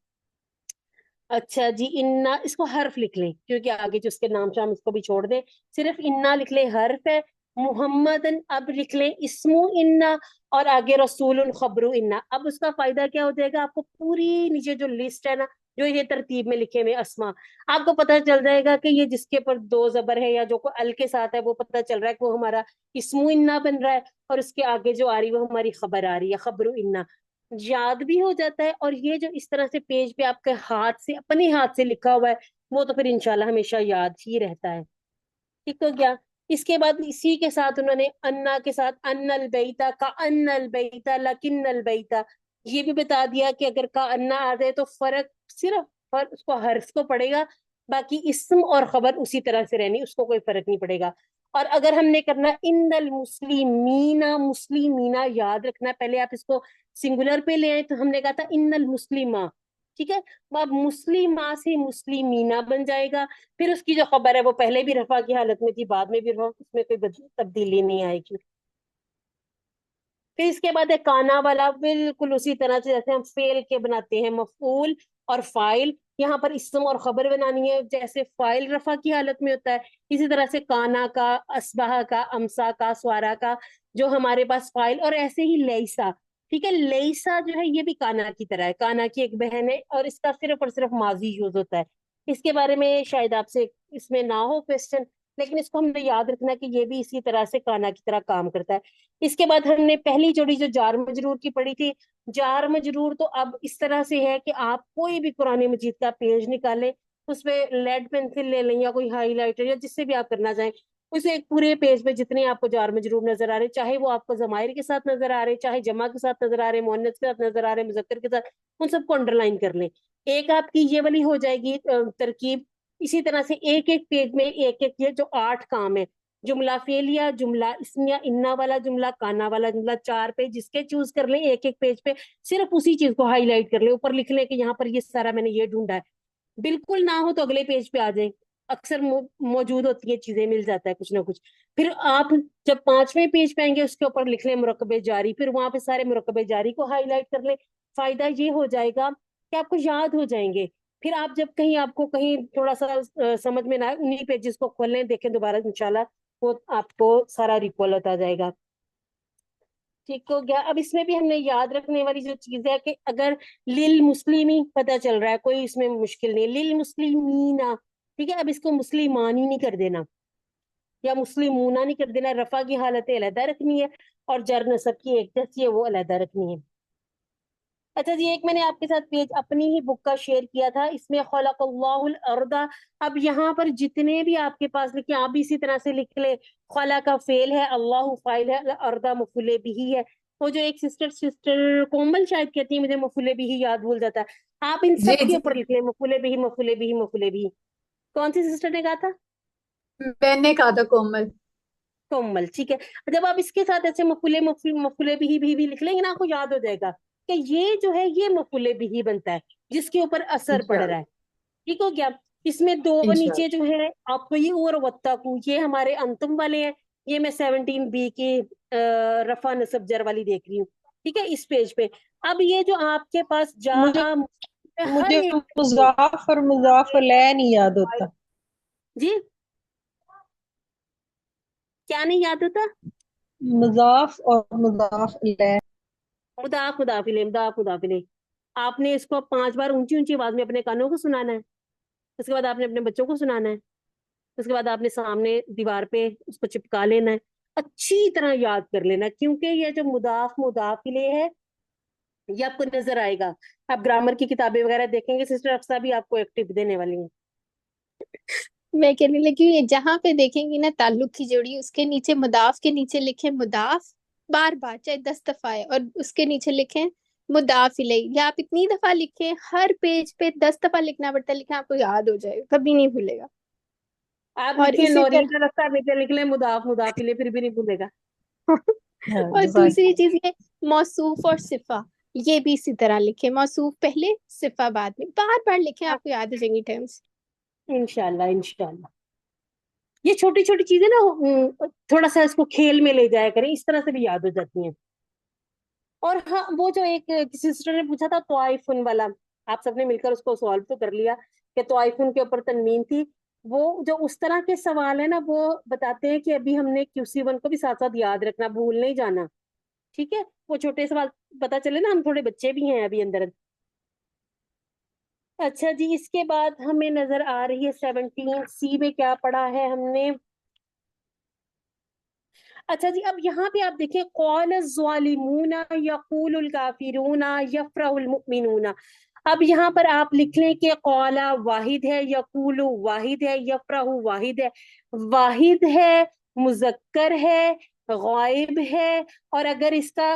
अच्छा जी, इन्ना, इसको हर्फ लिख लें क्योंकि आगे जो उसके नाम शाम इसको भी छोड़ दें, सिर्फ इन्ना लिख लें, हर्फ है। मुहम्मदन अब लिख लें इस्मु इन्ना, और आगे रसूलुन खबरू इन्ना। अब उसका फायदा क्या हो जाएगा, आपको पूरी नीचे जो लिस्ट है ना, जो ये तरतीब में लिखे हुए अस्मा, आपको पता चल जाएगा कि ये जिसके पर दो जबर है या जो को अल के साथ है वो पता चल रहा है कि वो हमारा इस्मु इन्ना बन रहा है, और उसके आगे जो आ रही है वो हमारी खबर आ रही है, खबरू इन्ना। याद भी हो जाता है, और ये जो इस तरह से पेज पे आपके हाथ से, अपने हाथ से लिखा हुआ है, वो तो फिर इंशाल्लाह हमेशा याद ही रहता है। ठीक हो गया? इसके बाद इसी के साथ उन्होंने अन्ना के साथ अन्नल बैता का अन्नल बैता लकिन्नल बैता, ये भी बता दिया कि अगर का अन्ना आ जाए तो फर्क सिर्फ उसको हर्फ को पड़ेगा, बाकी इस्म और खबर उसी तरह से रहनी, उसको कोई फर्क नहीं पड़ेगा। और अगर हमने करना इन्नल मुस्लिमीना, मुस्लिमीना याद रखना, पहले आप इसको सिंगुलर पे ले आए तो हमने कहा था इन्नल मुस्लिमा। ठीक है, अब मुस्लिमा से मुस्लिमीना बन जाएगा, फिर उसकी जो खबर है वो पहले भी रफा की हालत में थी, बाद में भी रफा, उसमें कोई तब्दीली नहीं आएगी। फिर इसके बाद है काना वाला, बिल्कुल उसी तरह से जैसे हम फेल के बनाते हैं मफूल और फाइल, यहाँ पर इस्म और खबर बनानी है, जैसे फाइल रफा की हालत में होता है इसी तरह से काना का, असबाह का, अमसा का, स्वारा का जो हमारे पास फाइल, और ऐसे ही लेइसा। ठीक है, लेइसा जो है ये भी काना की तरह है, काना की एक बहन है, और इसका सिर्फ और सिर्फ माजी यूज होता है। इसके बारे में शायद आपसे इसमें ना हो क्वेश्चन, लेकिन इसको हमने याद रखना कि ये भी इसी तरह से काना की तरह काम करता है। इसके बाद हमने पहली जोड़ी जो जार मजरूर की पढ़ी थी, जार मजरूर तो अब इस तरह से है कि आप कोई भी कुरान मजीद का पेज निकालें, उसमें लेड पेंसिल ले लें या कोई हाईलाइटर या जिससे भी आप करना चाहें, उस एक पूरे पेज पे जितने आपको जार मजरूर नजर आ रहे, चाहे वो आपको जमायर के साथ नजर आ रहे, चाहे जमा के साथ नजर आ रहे, मुअन्नस के साथ नजर आ रहे, मुजक्कर के साथ, उन सबको अंडरलाइन कर लें। एक आपकी ये वाली हो जाएगी तरकीब। इसी तरह से एक एक पेज में एक एक, ये जो 8 काम है, जुमला फेलिया, जुमला इसमिया, इन्ना वाला जुमला, काना वाला जुमला, 4 पेज जिसके चूज कर लें, एक एक पेज पे सिर्फ उसी चीज को हाईलाइट कर लें, ऊपर लिख लें कि यहाँ पर ये सारा मैंने ये ढूंढा है। बिल्कुल ना हो तो अगले पेज पे आ जाए, अक्सर मौजूद होती है चीजें, मिल जाता है कुछ ना कुछ। फिर आप जब 5वें पेज पे आएंगे उसके ऊपर लिख लें मुरकबे जारी, फिर वहां पे सारे मुरकबे जारी को हाईलाइट कर लें। फायदा ये हो जाएगा कि आपको याद हो जाएंगे। फिर आप जब कहीं आपको कहीं थोड़ा सा समझ में ना आए, उन्हीं पेजेस को खोल लें, देखें दोबारा, इंशाल्लाह वो आपको सारा रिकॉल होता जाएगा। ठीक हो गया। अब इसमें भी हमने याद रखने वाली जो चीज है कि अगर लिल मुस्लिमी पता चल रहा है, कोई इसमें मुश्किल नहीं, लिल मुस्लिमीना, ठीक है, अब इसको मुस्लिमानी नहीं कर देना या मुस्लिमूना नहीं कर देना, रफा की हालत अलहदा रखनी है और जर नसब की एक जैसी है वो अलहदा रखनी है। अच्छा जी, एक मैंने आपके साथ पेज अपनी ही बुक का शेयर किया था, इसमें खलक़ल्लाहुल अर्दा। अब यहाँ पर जितने भी आपके पास लिखे, आप भी इसी तरह से लिख ले। खला का फेल है, अल्लाह फाइल है, अर्दा मफूले बिही है। वो जो एक सिस्टर कोमल शायद कहती है, मुझे मफूले बिही याद भूल जाता है, आप इन जी सब के जी, ऊपर लिख ले, मफूले बिही मफूले बिही मफूले बिही। कौन सी सिस्टर ने कहा था? मैंने कहा था कोमल। कोमल, ठीक है। जब आप इसके साथ ऐसे मफूले मफूले भी लिख लेंगे ना, आपको याद हो जाएगा कि ये जो है ये मफूले बिही बनता है जिसके ऊपर असर पड़ रहा इंशाल्लाह। है। ठीक हो गया। इसमें दो नीचे इंशाल्लाह। जो है आपको ये और वत्ताकू, ये हमारे अंतुम वाले हैं। ये मैं 17B की रफा नसब जर वाली देख रही हूँ, ठीक है, इस पेज पे। अब ये जो आपके पास जा मुझे हर मुझे एक मुजाफ और मुजाफ अलैह नहीं याद होता। जी, क्या नहीं याद होता? मुजाफ और मुजाफ अलैह। मुदाफ मुदाफिले, मुदाफ मुदाफिले। आपने इसको 5 बार ऊंची ऊंची आवाज में अपने कानों को सुनाना है, उसके बाद आपने अपने बच्चों को सुनाना है, उसके बाद आपने सामने दीवार पे उसको चिपका लेना है, अच्छी तरह याद कर लेना, क्योंकि ये जो मुदाफ मुदाफिले है ये आपको नजर आएगा। आप ग्रामर की किताबें वगैरह देखेंगे, सिस्टर अफ्सा भी आपको एक टिप देने वाली है। मैं कहने लगी ये जहां पे देखेंगी ना ताल्लुक की जोड़ी, उसके नीचे मुदाफ के नीचे लिखे मुदाफ बार बार, चाहे 10 दफा है, और उसके नीचे लिखे मुदाफ इलैह, या आप इतनी दफा लिखे, हर पेज पे 10 दफा लिखना पड़ता है, लिखे आपको याद हो जाएगा, कभी नहीं भूलेगा। आप और लिखें इसी नौरीन तरह का रास्ता, बेटे लिख लें मुदाफ मुदाफिले, फिर भी नहीं भूलेगा। हाँ, और जज़ाक। दूसरी चीज ये मौसूफ और सिफा, ये भी इसी तरह लिखे, मौसूफ पहले सिफा बाद में, बार बार लिखे, आपको याद हो जाएंगी टर्म्स। इंशाल्लाह इंशाल्लाह। ये छोटी छोटी चीजें ना थोड़ा सा इसको खेल में ले जाया करें, इस तरह से भी याद हो जाती हैं। और हाँ, वो जो एक किसी सिस्टर ने पूछा था तवाइफुन वाला, आप सबने मिलकर उसको सॉल्व तो कर लिया कि तवाइफुन के ऊपर तनवीन थी। वो जो उस तरह के सवाल है ना, वो बताते हैं कि अभी हमने QC1 को भी साथ साथ याद रखना, भूल नहीं जाना, ठीक है। वो छोटे सवाल पता चले ना, हम थोड़े बच्चे भी हैं अभी अंदर। अच्छा जी, इसके बाद हमें नजर आ रही है 17C में क्या पढ़ा है हमने। अच्छा जी, अब यहाँ पे आप देखें, कौल ज़ालिमूना यक़ूलुल काफिरूना यफ़रहुल मुमिनूना। अब यहाँ पर आप लिख लें कि कौला वाहिद है, यक़ूलु वाहिद है, यफ़रहु वाहिद है। वाहिद है मुज़क्कर है, गायब है, और अगर इसका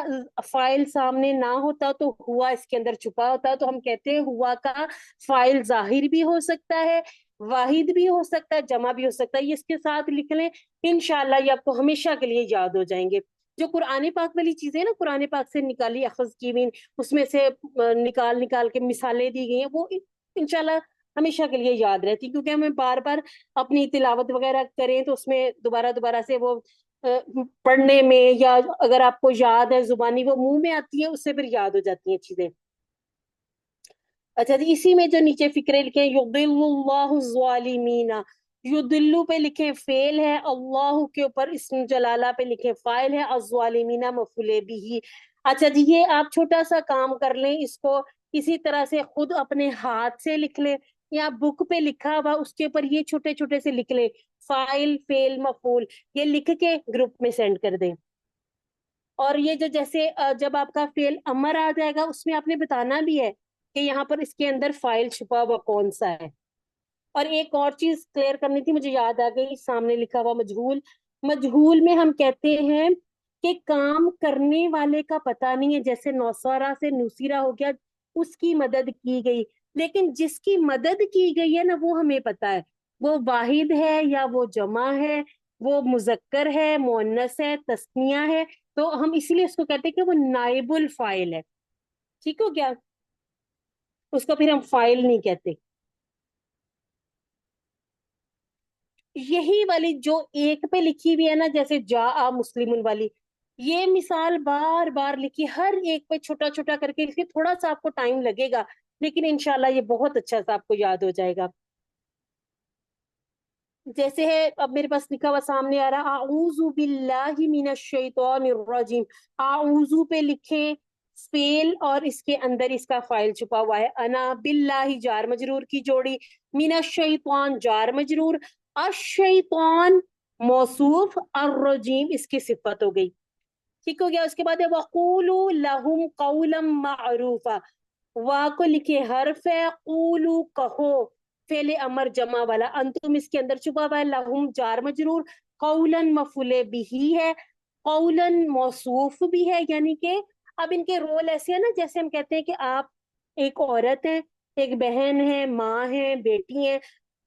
फाइल सामने ना होता तो हुआ इसके अंदर छुपा होता, तो हम कहते हैं हुआ का फाइल जाहिर भी हो सकता है, वाहिद भी हो सकता है, जमा भी हो सकता है। ये इसके साथ लिख लें, इंशाल्लाह ये आपको हमेशा के लिए याद हो जाएंगे। जो कुरान पाक वाली चीजें ना, कुरान पाक से निकाली अखज़ की हुई, उसमें से निकाल निकाल के मिसालें दी गई हैं, वो इंशाल्लाह हमेशा के लिए याद रहती, क्योंकि हमें बार बार अपनी तिलावत वगैरह करें तो उसमें दोबारा दोबारा से वो पढ़ने में, या अगर आपको याद है जुबानी वो मुंह में आती है, उससे फिर याद हो जाती हैं चीजें। अच्छा जी, इसी में जो नीचे फिक्रे लिखे युदिल्लुल्लाहु ज़ालिमीना, युदिल्लु पे लिखे फेल है, अल्लाह के ऊपर इस्म जलाला पे लिखे फाइल है, अज़्ज़ालिमीना मफूले बिही। अच्छा जी, ये आप छोटा सा काम कर लें, इसको इसी तरह से खुद अपने हाथ से लिख लें, या बुक पे लिखा हुआ उसके ऊपर ये छोटे छोटे से लिख लें, फाइल फेल मफूल, ये लिख के ग्रुप में सेंड कर दें। और ये जो जैसे जब आपका फेल अमर आ जाएगा, उसमें आपने बताना भी है कि यहाँ पर इसके अंदर फाइल छुपा हुआ कौन सा है। اور ایک اور چیز کلیئر کرنی تھی، مجھے یاد آ گئی، سامنے لکھا ہوا مجہول. مجہول میں ہم کہتے ہیں کہ کام کرنے والے کا پتہ نہیں ہے، جیسے نوسارا سے نوسیرا ہو گیا، اس کی مدد کی گئی، لیکن جس کی مدد کی گئی ہے نا وہ ہمیں پتا ہے، وہ واحد ہے یا وہ جمع ہے، وہ مذکر ہے، مؤنث ہے، تثنیہ ہے. تو ہم اسی لیے اس کو کہتے ہیں کہ وہ نائب الفاعل ہے. ٹھیک ہو گیا؟ اس کو پھر ہم فاعل نہیں کہتے. یہی والی جو ایک پہ لکھی ہوئی ہے نا، جیسے جا مسلم والی، یہ مثال بار بار لکھی، ہر ایک پہ چھوٹا چھوٹا کر کے لکھی. تھوڑا سا آپ کو ٹائم لگے گا لیکن انشاءاللہ یہ بہت اچھا سا آپ کو یاد ہو جائے گا. جیسے ہے، اب میرے پاس لکھا ہوا سامنے آ رہا، اعوذ باللہ من الشیطان الرجیم. اعوذ پہ لکھے فعل اور اس کے اندر اس کا فاعل چھپا ہوا ہے. انا باللہ جار مجرور کی جوڑی، من الشیطان جار مجرور، الشیطان موصوف، الرجیم اس کی صفت ہو گئی. ٹھیک ہو گیا؟ اس کے بعد ہے وَقُولُوا لَهُمْ قَوْلًا مَعْرُوفًا. وا کو لکھے حرف ہے، قولو کہو، فعل امر جمع والا، انتم اس کے اندر چھپا ہوا ہے، لہم جار مجرور، قولن مفعول بہ ہے، قولن موصوف بھی ہے. یعنی کہ اب ان کے رول ایسے ہیں نا، جیسے ہم کہتے ہیں کہ آپ ایک عورت ہے، ایک بہن ہے، ماں ہے، بیٹی ہے،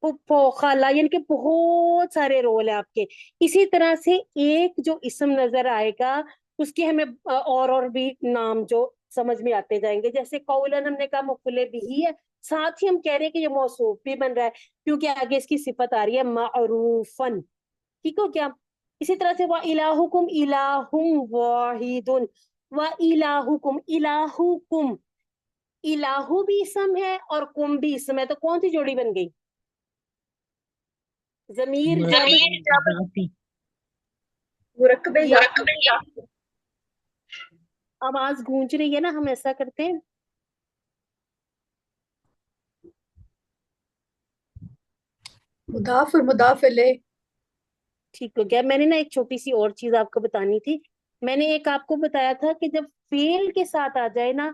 پھپھو خالہ، یعنی کہ بہت سارے رول ہیں آپ کے. اسی طرح سے ایک جو اسم نظر آئے گا اس کے ہمیں اور بھی نام جو سمجھ میں آتے جائیں گے. جیسے قولن ہم نے کہا مفعول بھی ہے، ساتھ ہی ہم کہہ رہے ہیں کہ یہ موصوف بھی بن رہا ہے کیونکہ آگے اس کی صفت آ رہی ہے معروفن. ٹھیک ہو کیا؟ اسی طرح سے وَإِلَٰهُكُمْ إِلَٰهٌ وَاحِدٌ، وَإِلَٰهُكُمْ إِلَٰهُكُمْ، الہو بھی اسم ہے اور کم بھی اسم ہے، تو کون سی جوڑی بن گئی؟ ضمیر جب اضافی. مرکب یہ اضافی. آواز گونج رہی ہے نا، ہم ایسا کرتے ہیں مضاف اور مضاف الیہ. ٹھیک ہو گیا. میں نے نا ایک چھوٹی سی اور چیز آپ کو بتانی تھی. میں نے ایک آپ کو بتایا تھا کہ جب فعل کے ساتھ آ جائے نا،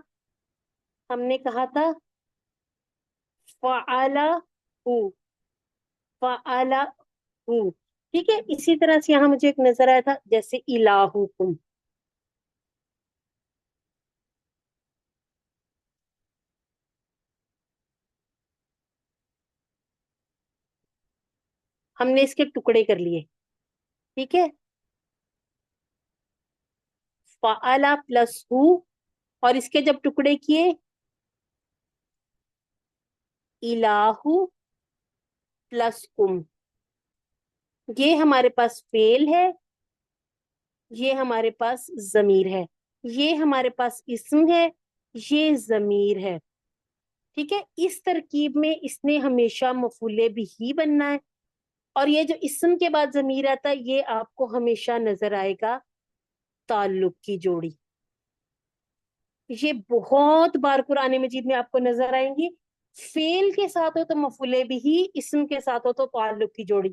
ہم نے کہا تھا فعلہ، فعلہ، ٹھیک ہے. اسی طرح سے یہاں مجھے ایک نظر آیا تھا، جیسے الہکم، ہم نے اس کے ٹکڑے کر لیے. ٹھیک ہے، فعلہ پلس ہو، اور اس کے جب ٹکڑے کیے الہ پلس کم، یہ ہمارے پاس فعل ہے، یہ ہمارے پاس ضمیر ہے، یہ ہمارے پاس اسم ہے، یہ ضمیر ہے. ٹھیک ہے، اس ترکیب میں اس نے ہمیشہ مفعول بھی بننا ہے. اور یہ جو اسم کے بعد ضمیر آتا ہے یہ آپ کو ہمیشہ نظر آئے گا تعلق کی جوڑی. یہ بہت بار قرآن مجید میں آپ کو نظر آئیں گی. فعل کے ساتھ ہو تو مفعول بھی، اسم کے ساتھ ہو تو تعلق کی جوڑی.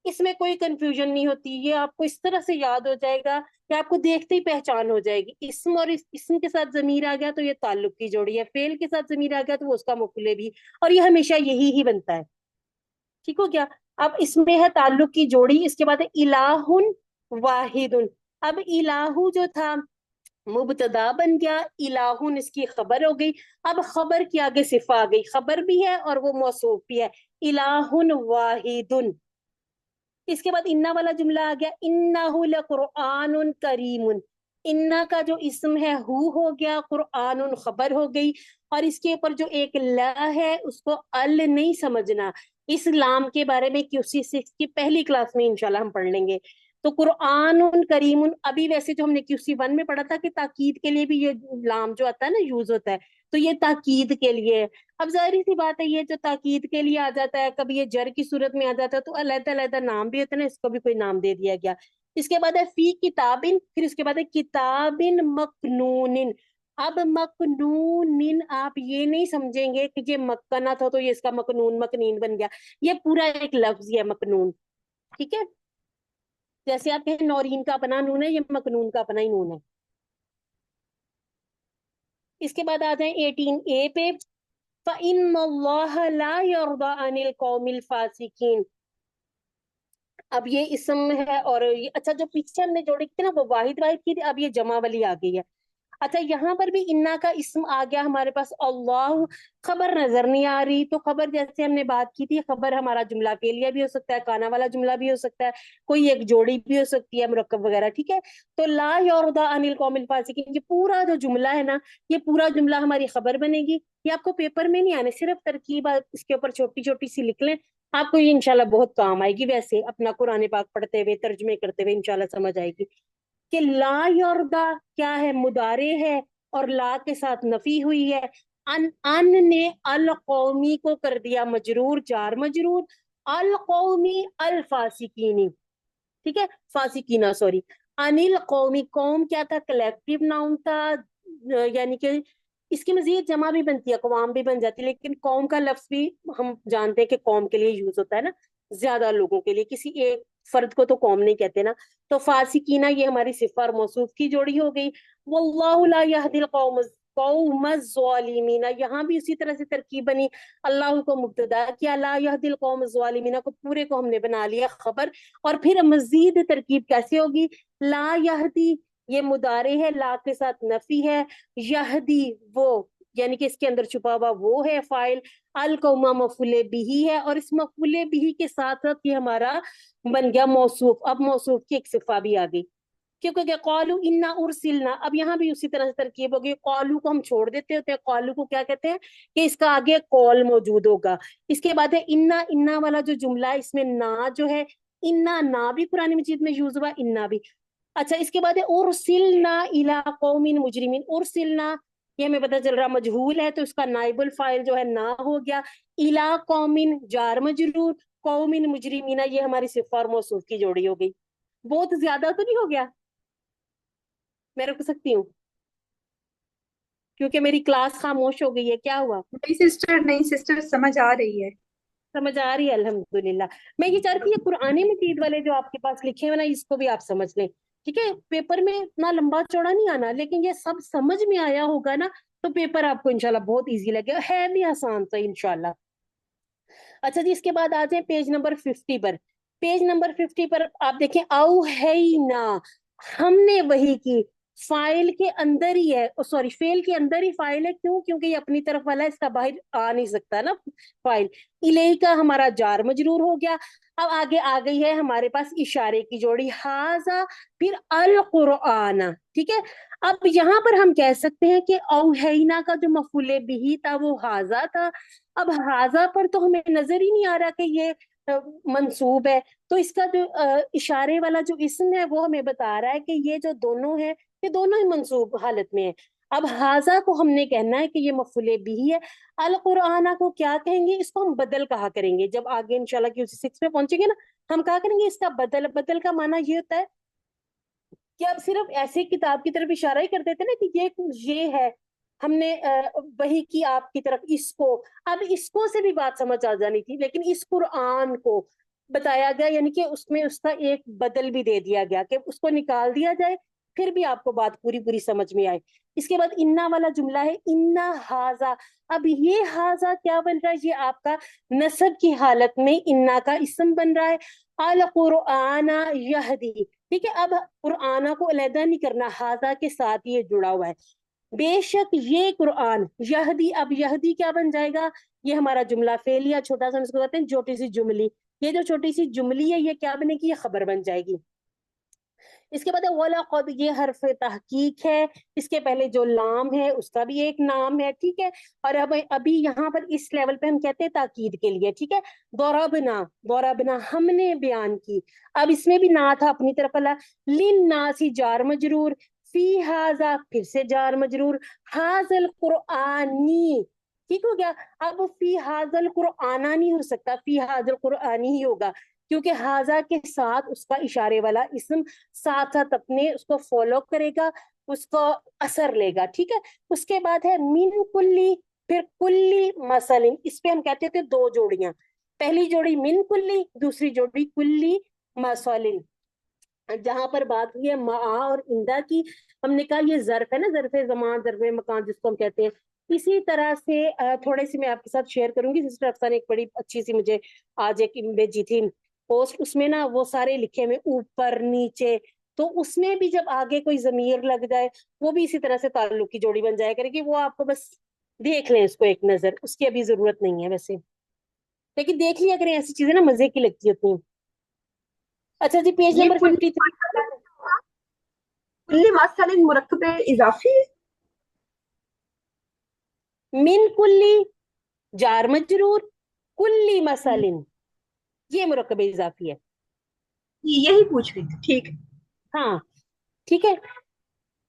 اس میں کوئی کنفیوژن نہیں ہوتی، یہ آپ کو اس طرح سے یاد ہو جائے گا کہ آپ کو دیکھتے ہی پہچان ہو جائے گی. اسم اور اسم کے ساتھ ضمیر آ گیا تو یہ تعلق کی جوڑی ہے، فعل کے ساتھ ضمیر آ گیا تو وہ اس کا مفعول بھی، اور یہ ہمیشہ یہی ہی بنتا ہے. ٹھیک ہو گیا؟ اب اس میں ہے تعلق کی جوڑی، اس کے بعد ہے الہ واحد. اب الہ جو تھا مبتدا بن گیا، الہ اس کی خبر ہو گئی. اب خبر کے آگے صفہ آ گئی، خبر بھی ہے اور وہ موصوف بھی ہے، الہ واحد. اس کے بعد انا والا جملہ آ گیا، انہ لقرآن کریم. انا کا جو اسم ہے ہو گیا، قرآن خبر ہو گئی، اور اس کے اوپر جو ایک لا ہے اس کو ال نہیں سمجھنا. اس لام کے بارے میں QC6 کی پہلی کلاس میں انشاءاللہ ہم پڑھ لیں گے. تو قرآن کریم، ابھی ویسے جو ہم نے QC1 میں پڑھا تھا کہ تاکید کے لیے بھی یہ لام جو آتا ہے نا یوز ہوتا ہے، تو یہ تاکید کے لیے ہے. اب ظاہری سی بات ہے، یہ جو تاکید کے لیے آ جاتا ہے، کبھی یہ جر کی صورت میں آ جاتا ہے تو علیحدہ علیحدہ نام بھی ہوتا ہے نا، اس کو بھی کوئی نام دے دیا گیا. اس کے بعد ہے فی کتابن، پھر اس کے بعد ہے کتابن مکنون. اب مکنون آپ یہ نہیں سمجھیں گے کہ یہ مکنہ تھا تو یہ اس کا مکنون مکنین بن گیا، یہ پورا ایک لفظ ہے مکنون. ٹھیک ہے، جیسے آپ کہیں نورین کا اپنا نون ہے، یہ مکنون کا اپنا ہی نون ہے. اس کے بعد آ جائیں 18A پہ. فإن الله لا يرضى عن القوم الفاسقين. अब ये इसम है, और ये अच्छा जो पीछे हमने जोड़ी थी ना वो वाहिद वाहिद की थी, अब ये जमा वाली आ गई है. अच्छा यहाँ पर भी इन्ना का इसम आ गया हमारे पास. अल्लाह खबर नजर नहीं आ रही, तो खबर जैसे हमने बात की थी, खबर हमारा जुमला फेलिया भी हो सकता है, काना वाला जुमला भी हो सकता है, कोई एक जोड़ी भी हो सकती है, मुरक्कब वगैरह. ठीक है, तो ला यरदा अनिल कौमिल फासिकीन, ये पूरा जो जुमला है ना, ये पूरा जुमला हमारी खबर बनेगी. ये आपको पेपर में नहीं आने, सिर्फ तरकीब आप इसके ऊपर छोटी छोटी सी लिख लें, आपको ये इंशाल्लाह बहुत काम आएगी. वैसे अपना कुरान पाक पढ़ते हुए तर्जुमे करते हुए इंशाल्लाह समझ आएगी कि ला यरदा क्या है, मुदारे है और ला के साथ नफी हुई है. अन ने अल कौमी को कर दिया मजरूर, जार मजरूर. अल कौमी अल फासिकीनी, ठीक है, फासिकीना सॉरी. अनिल कौमी, कौम क्या था, कलेक्टिव नाउन था, यानी कि इसकी मजीद जमा भी बनती है, कवाम भी बन जाती है, लेकिन कौम का लफ्ज भी हम जानते हैं कि कौम के लिए यूज होता है ना, ज्यादा लोगों के लिए, किसी एक फर्द को तो कौम नहीं कहते ना. तो फासिकीना ये हमारी सिफा और मौसूफ की जोड़ी हो गई. वल्लाहु ला यहदिल कौमज़ ज़ालिमीना, यहाँ भी उसी तरह से तरकीब बनी. अल्लाह को मुब्तदा किया, ला यहदिल कौमज़ ज़ालिमीना को पूरे को हमने बना लिया खबर. और फिर मजीद तरकीब कैसे होगी, ला यहदी ये मुदारे है, ला के साथ नफी है, यहदी वो यानी कि इसके अंदर छुपा हुआ वो है फाइल, अल कौमा मफूले बिही है, और इस मफूले बिही के साथ साथ ये हमारा बन गया मौसूफ. अब मौसूफ की एक सिफा भी आ गई, क्योंकि कौलू इन्ना उर्सिलना, अब यहाँ भी उसी तरह से तरकीब होगी. कौलू को हम छोड़ देते होते हैं, कौलू को क्या कहते हैं कि इसका आगे कौल मौजूद होगा. इसके बाद है इन्ना, इन्ना वाला जो जुमला है इसमें ना जो है, इन्ना ना भी कुरान मजीद में यूज हुआ, इन्ना भी. अच्छा इसके बाद है उर्सिलना इला कौमिन मुजरिमीन. उर्सिलना ये हमें पता चल रहा मजहूल है, तो इसका नाइबुल फाइल जो है ना हो गया. इला कौमिन जार मजरूर, कौमिन मुजरिमीना ये हमारी सिफा और मौसूफ की जोड़ी हो गई. बहुत ज्यादा तो नहीं हो गया? मैं रुक सकती हूँ क्योंकि मेरी क्लास खामोश हो गई है, क्या हुआ? नहीं सिस्टर समझ आ रही है. समझ आ रही है, अल्हम्दुलिल्लाह. मैं ये चाहती हूँ कुरान मजीद वाले जो आपके पास लिखे हुए ना, इसको भी आप समझ लें. ठीक है, पेपर में इतना लंबा चौड़ा नहीं आना, लेकिन ये सब समझ में आया होगा ना, तो पेपर आपको इंशाल्लाह बहुत इजी लगेगा, है भी आसान सा इंशाल्लाह. अच्छा जी, इसके बाद आ जाए पेज नंबर 50 पर. पेज नंबर 50 पर आप देखें, औ है ना, हमने वही की. फाइल के अंदर ही है, सॉरी फेल के अंदर ही फाइल है. क्यों? क्योंकि ये अपनी तरफ वाला है, इसका बाहर आ नहीं सकता ना फाइल. इलेही का हमारा जार मजरूर हो गया. अब आगे आ गई है हमारे पास इशारे की जोड़ी, हाजा फिर अल कुरआन. ठीक है, अब यहाँ पर हम कह सकते हैं कि औहैना का जो मफूले बिही था वो हाजा था. अब हाजा पर तो हमें नजर ही नहीं आ रहा कि ये मंसूब है, तो इसका जो इशारे वाला जो इस्म है वो हमें बता रहा है कि ये जो दोनों है ये दोनों ही मंसूब हालत में है. अब हाजा को हमने कहना है कि ये मफूले बिही है. अल कुरआना को क्या कहेंगे, इसको हम बदल कहा करेंगे. जब आगे इंशाल्लाह की उसी 6 में पहुंचेंगे ना, हम कहा करेंगे इसका बदल. बदल का माना ये होता है कि आप सिर्फ ऐसे किताब की तरफ इशारा ही कर देते ना कि ये है, हमने वही की आपकी तरफ इसको. अब इसको से भी बात समझ आ जानी थी, लेकिन इस कुरान को बताया गया, यानी कि उसमें उसका एक बदल भी दे दिया गया कि उसको निकाल दिया जाए, फिर भी आपको बात पूरी पूरी समझ में आए. इसके बाद इन्ना वाला जुमला है, इन्ना हाजा. अब ये हाजा क्या बन रहा है, ये आपका नसब की हालत में इन्ना का इस्म बन रहा है. अल कुरआना यहदी. ठीक है, अब कुरआना को अलहदा नहीं करना, हाजा के साथ ये जुड़ा हुआ है. बेशक ये कुरान यहदी. अब यहदी क्या बन जाएगा, ये हमारा जुमला फेलिया, छोटा सा इसको कहते हैं छोटी सी जुमली. ये जो छोटी सी जुमली है ये क्या बनेगी, ये खबर बन जाएगी. इसके बाद वाला कद, ये हर्फ तहकीक है, इसके पहले जो लाम है उसका भी एक नाम है. ठीक है, और अब अभी यहाँ पर इस लेवल पे हम कहते हैं ताकीद के लिए. ठीक है, दौराबना, दौराबना हमने बयान की. अब इसमें भी ना था अपनी तरफ वाला. लिन नासी जार मजरूर, फी हाजा फिर से जार मजरूर, हाजल कुरआनी. ठीक हो गया. अब फी हाजल कुरआना नहीं हो सकता, फी हाजल कुरआनी ही होगा, क्योंकि हाजा के साथ उसका इशारे वाला इस्म साथ साथ अपने उसको फॉलो करेगा, उसको असर लेगा. ठीक है, उसके बाद है मिन कुल्ली, फिर कुल्ली मसलिन. इस पे हम कहते थे दो जोड़ियां, पहली जोड़ी मिन कुल्ली, दूसरी जोड़ी कुल्ली मसलिन. जहां पर बात हुई है मा और इंदा की, हमने कहा ये जर्फ है ना, जर्फे जमान जर्फे मकान जिसको हम कहते हैं, इसी तरह से थोड़े से मैं आपके साथ शेयर करूंगी। सिस्टर अफसा ने एक बड़ी अच्छी सी मुझे आज एक भेजी थी पोस्ट, उसमें ना वो सारे लिखे हुए ऊपर नीचे, तो उसमें भी जब आगे कोई जमीर लग जाए वो भी इसी तरह से ताल्लुक की जोड़ी बन जाया करेगी। वो आपको बस देख लें उसको एक नजर, उसकी अभी जरूरत नहीं है वैसे, लेकिन देख लिया करें, ऐसी चीजें ना मजे की लगती होती हैं। अच्छा जी, पेज ये नंबर कुल्ली 53। कुल्ली मसलन मुरक्कब इजाफी है। मिन कुल्ली जार मजरूर, कुल्ली मसलिन ये मुरक्कब इजाफी है। यही पूछ रही थी, ठीक है। हाँ ठीक है,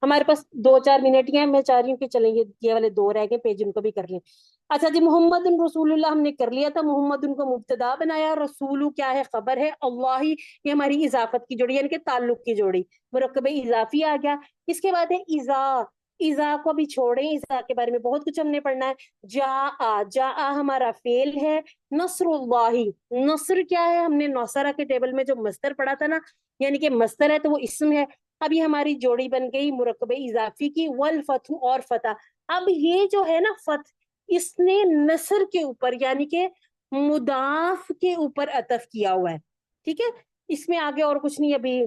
हमारे पास 2-4 मिनट ही हैं, मैं चाह रही हूँ कि चलेंगे, ये वाले 2 रह गए पेज, उनको भी कर लें। अच्छा जी, मोहम्मद रसूलुल्लाह हमने कर लिया था, मोहम्मद उनको मुब्तदा बनाया, रसूलु क्या है, खबर है, अल्लाह ये हमारी इजाफत की जोड़ी यानी कि ताल्लुक की जोड़ी, मुरक्कब इजाफी आ गया। इसके बाद है इजा, इजा को भी छोड़ें, इजा के बारे में बहुत कुछ हमने पढ़ना है। जा हमारा फेल है, नसरुल्लाही, नसर क्या है, हमने नौसरा के टेबल में जो मस्तर पढ़ा था ना, यानी कि मस्तर है तो वो इस्म है। अब ये हमारी जोड़ी बन गई मुरक्कब इजाफी की, वल फतह और फतह। अब ये जो है ना फतह, इसने नसर के ऊपर यानी कि मुदाफ के ऊपर अतफ किया हुआ है, ठीक है। इसमें आगे और कुछ नहीं, अभी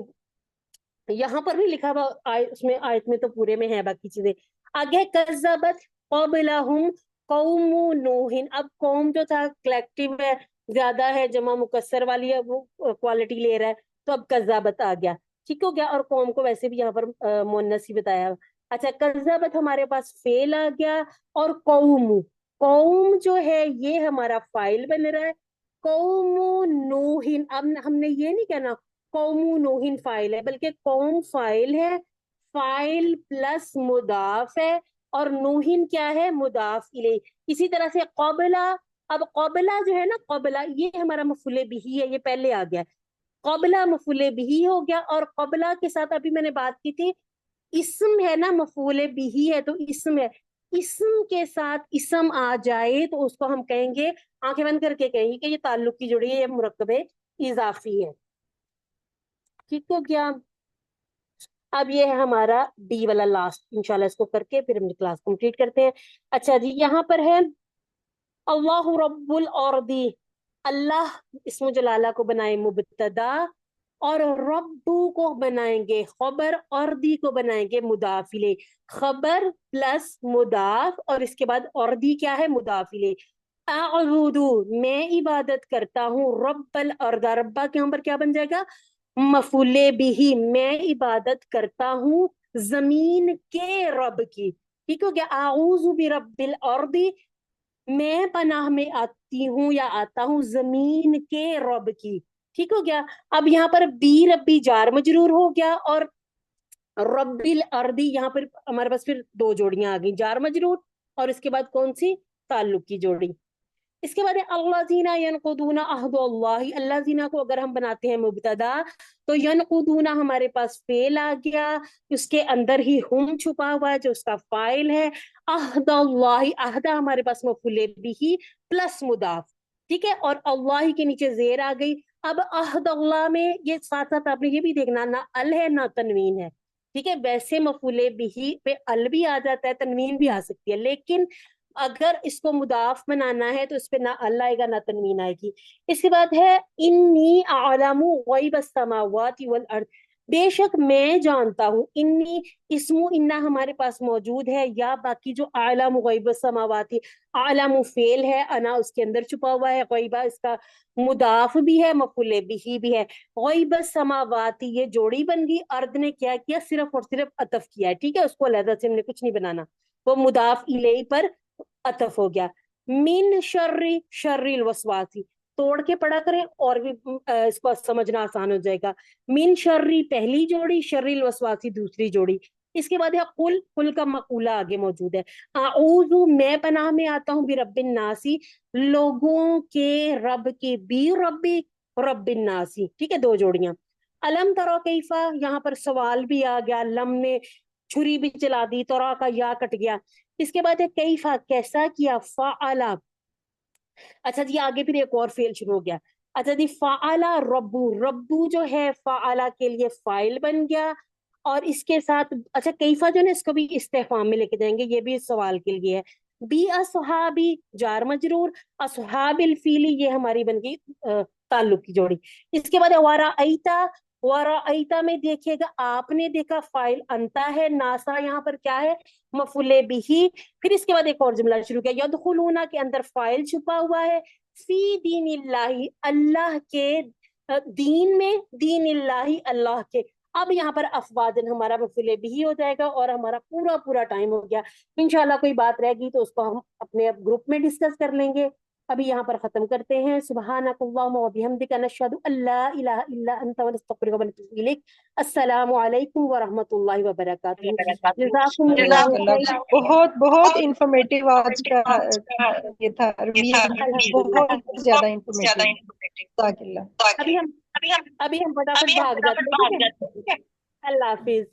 यहाँ पर भी लिखा हुआ उसमें आयत में तो पूरे में है बाकी चीजें। आगे कज़्ज़बत क़ब्लहुम कौमु नूहिन, अब कौम जो था कलेक्टिव है, ज्यादा है, जमा मुकस्सर वाली है, वो क्वालिटी ले रहा है, तो अब कज़्ज़बत आ गया, ठीक हो गया। और कौम को वैसे भी यहाँ पर मुअन्नस ही बताया। अच्छा, कज़्ज़बत हमारे पास फेल आ गया, और कौम, कौम जो है ये हमारा फाइल बन रहा है। कौमु नूहिन, अब हमने ये नहीं कहना कौमु नूहिन फाइल है, बल्कि कौम फाइल है, फाइल प्लस मुदाफ है, और नूहिन क्या है, मुदाफ इले। इसी तरह से कबला, अब कबला जो है ना, कबला ये हमारा मफूले बिही है, ये पहले आ गया, कबला मफूले बिही हो गया। और कबला के साथ अभी मैंने बात की थी, इस्म है ना, मफूले बिही है तो इस्म है, इस्म के साथ इस्म आ जाए तो उसको हम कहेंगे, आंखें बंद करके कहेंगे कि ये ताल्लुक की जोड़ी है, ये मुरक्कब इजाफी है, ठीक हो गया। अब ये है हमारा डी वाला लास्ट, इंशाल्लाह इसको करके फिर हम क्लास कंप्लीट करते हैं। अच्छा जी, यहाँ पर है अल्लाह रब्बुल अर्दी, अल्लाह इस्म जलाला को बनाए मुबतदा, और रब्बू को बनाएंगे खबर, अर्दी को बनाएंगे मुदाफिले, खबर प्लस मुदाफ, और इसके बाद अर्दी क्या है, मुदाफिले। अअबुदु मैं इबादत करता हूँ, रब्बल अर्दा, रब्बा के यहाँ पर क्या बन जाएगा, मफूले बिही, मैं इबादत करता हूँ जमीन के रब की, ठीक हो गया। आऊज़ु बिरब्बिल अर्दी, मैं पनाह में आती हूँ या आता हूँ जमीन के रब की, ठीक हो गया। अब यहाँ पर बी रब्बी जार मजरूर हो गया, और रब्बिल अर्दी यहाँ पर हमारे पास फिर 2 जोड़ियां आ गई, जार मजरूर और इसके बाद कौन सी, ताल्लुक की जोड़ी। इसके बाद है अल्लाज़ीना यनकुदूना अहदुल्लाहि, अल्लाज़ीना को अगर हम बनाते हैं मुबतदा तो यनकुदूना हमारे पास फेल आ गया, उसके अंदर ही हुम छुपा हुआ है जो उसका फाइल है। अहदुल्लाहि, अहदा हमारे पास मफूले बिही प्लस मुदाफ, ठीक है, और अल्लाह के नीचे जेर आ गई। अब अहदुल्लाह में ये साथ साथ आपने ये भी देखना, ना अल है ना तनवीन है, ठीक है। वैसे मफूले बिही पे अल भी आ जाता है, तनवीन भी आ सकती है, लेकिन अगर इसको मुदाफ बनाना है तो इस पे ना अल्लाह आएगा ना तनवीन आएगी। इसके बाद है इन्नी आलमु गैबस समावाति वल अर्द, बेशक मैं जानता हूँ, इन्नी इस्मु इन्ना हमारे पास मौजूद है, या बाकी जो आलमु गैबस समावाति, आलमु फेल है, अना उसके अंदर छुपा हुआ है, गैबा इसका मुदाफ भी है, मफूले बिही भी है। गैबस समावाति ये जोड़ी बन गई, अर्द ने क्या किया, सिर्फ और सिर्फ अतफ किया है, ठीक है, उसको अलग से हमने कुछ नहीं बनाना, वो मुदाफ इलेही पर अतफ हो गया। मिन शर्री शर्रिल वसवासी, तोड़ के पढ़ा करें और भी इसको समझना आसान हो जाएगा। मिन शर्री पहली जोड़ी, शर्रिल वसवासी दूसरी जोड़ी। इसके बाद है कुल, कुल का मकूला आगे मौजूद है। आऊज़ु मैं पनाह में आता हूँ बिरब्बिन नासी, लोगों के रब के, बी रब्बी रब्बिन नासी, ठीक है, 2 जोड़ियां। अलम तरो कैफा, यहाँ पर सवाल भी आ गया, लम ने छुरी भी चला दी, तोरा का या कट गया। इसके बाद है कैफा कैसा किया, फाअला, अच्छा जी आगे फिर एक और फेल शुरू हो गया। अच्छा जी, फाअला रब्बू, रब्बू जो है फाअला के लिए फाइल बन गया, और इसके साथ अच्छा कैफा जो है इसको भी इस्तेफाम में लेके जाएंगे, ये भी सवाल के लिए है। बी असहाबी जार मजरूर, असहाबिल फीली ये हमारी बन गई ताल्लुक की जोड़ी। इसके बाद वारा अईता में देखिएगा, आपने देखा फाइल अंता है, नासा यहाँ पर क्या है, मफूले बिही। फिर इसके बाद एक और जुमला शुरू किया, यदखुलूना के अंदर फाइल छुपा हुआ है, फी दीनिल्लाही अल्लाह के दीन में, दीनिल्लाही अल्लाह के। अब यहाँ पर अफवाजन हमारा मफूले बिही हो जाएगा और हमारा पूरा टाइम हो गया। इंशाल्लाह कोई बात रह गई तो उसको हम अपने ग्रुप में डिस्कस कर लेंगे। अभी यहाँ पर खत्म करते हैं। सुब्हानकल्लाहुम्मा व बिहम्दिका नशहदु अल्ला इलाहा इल्ला अंता व नस्तगफिरुका व नतूबु इलैक। अस्सलामु अलैकुम व रहमतुल्लाहि व बरकातुहू। जज़ाकुमुल्लाहु जज़ाकल्लाह। बहुत बहुत इंफॉर्मेटिव आज का ये था रिवील, बहुत ज्यादा इंफॉर्मेटिव। जज़ाकल्लाह। अभी हम फटाफट भाग जाते हैं, ठीक है? अल्लाह हाफिज।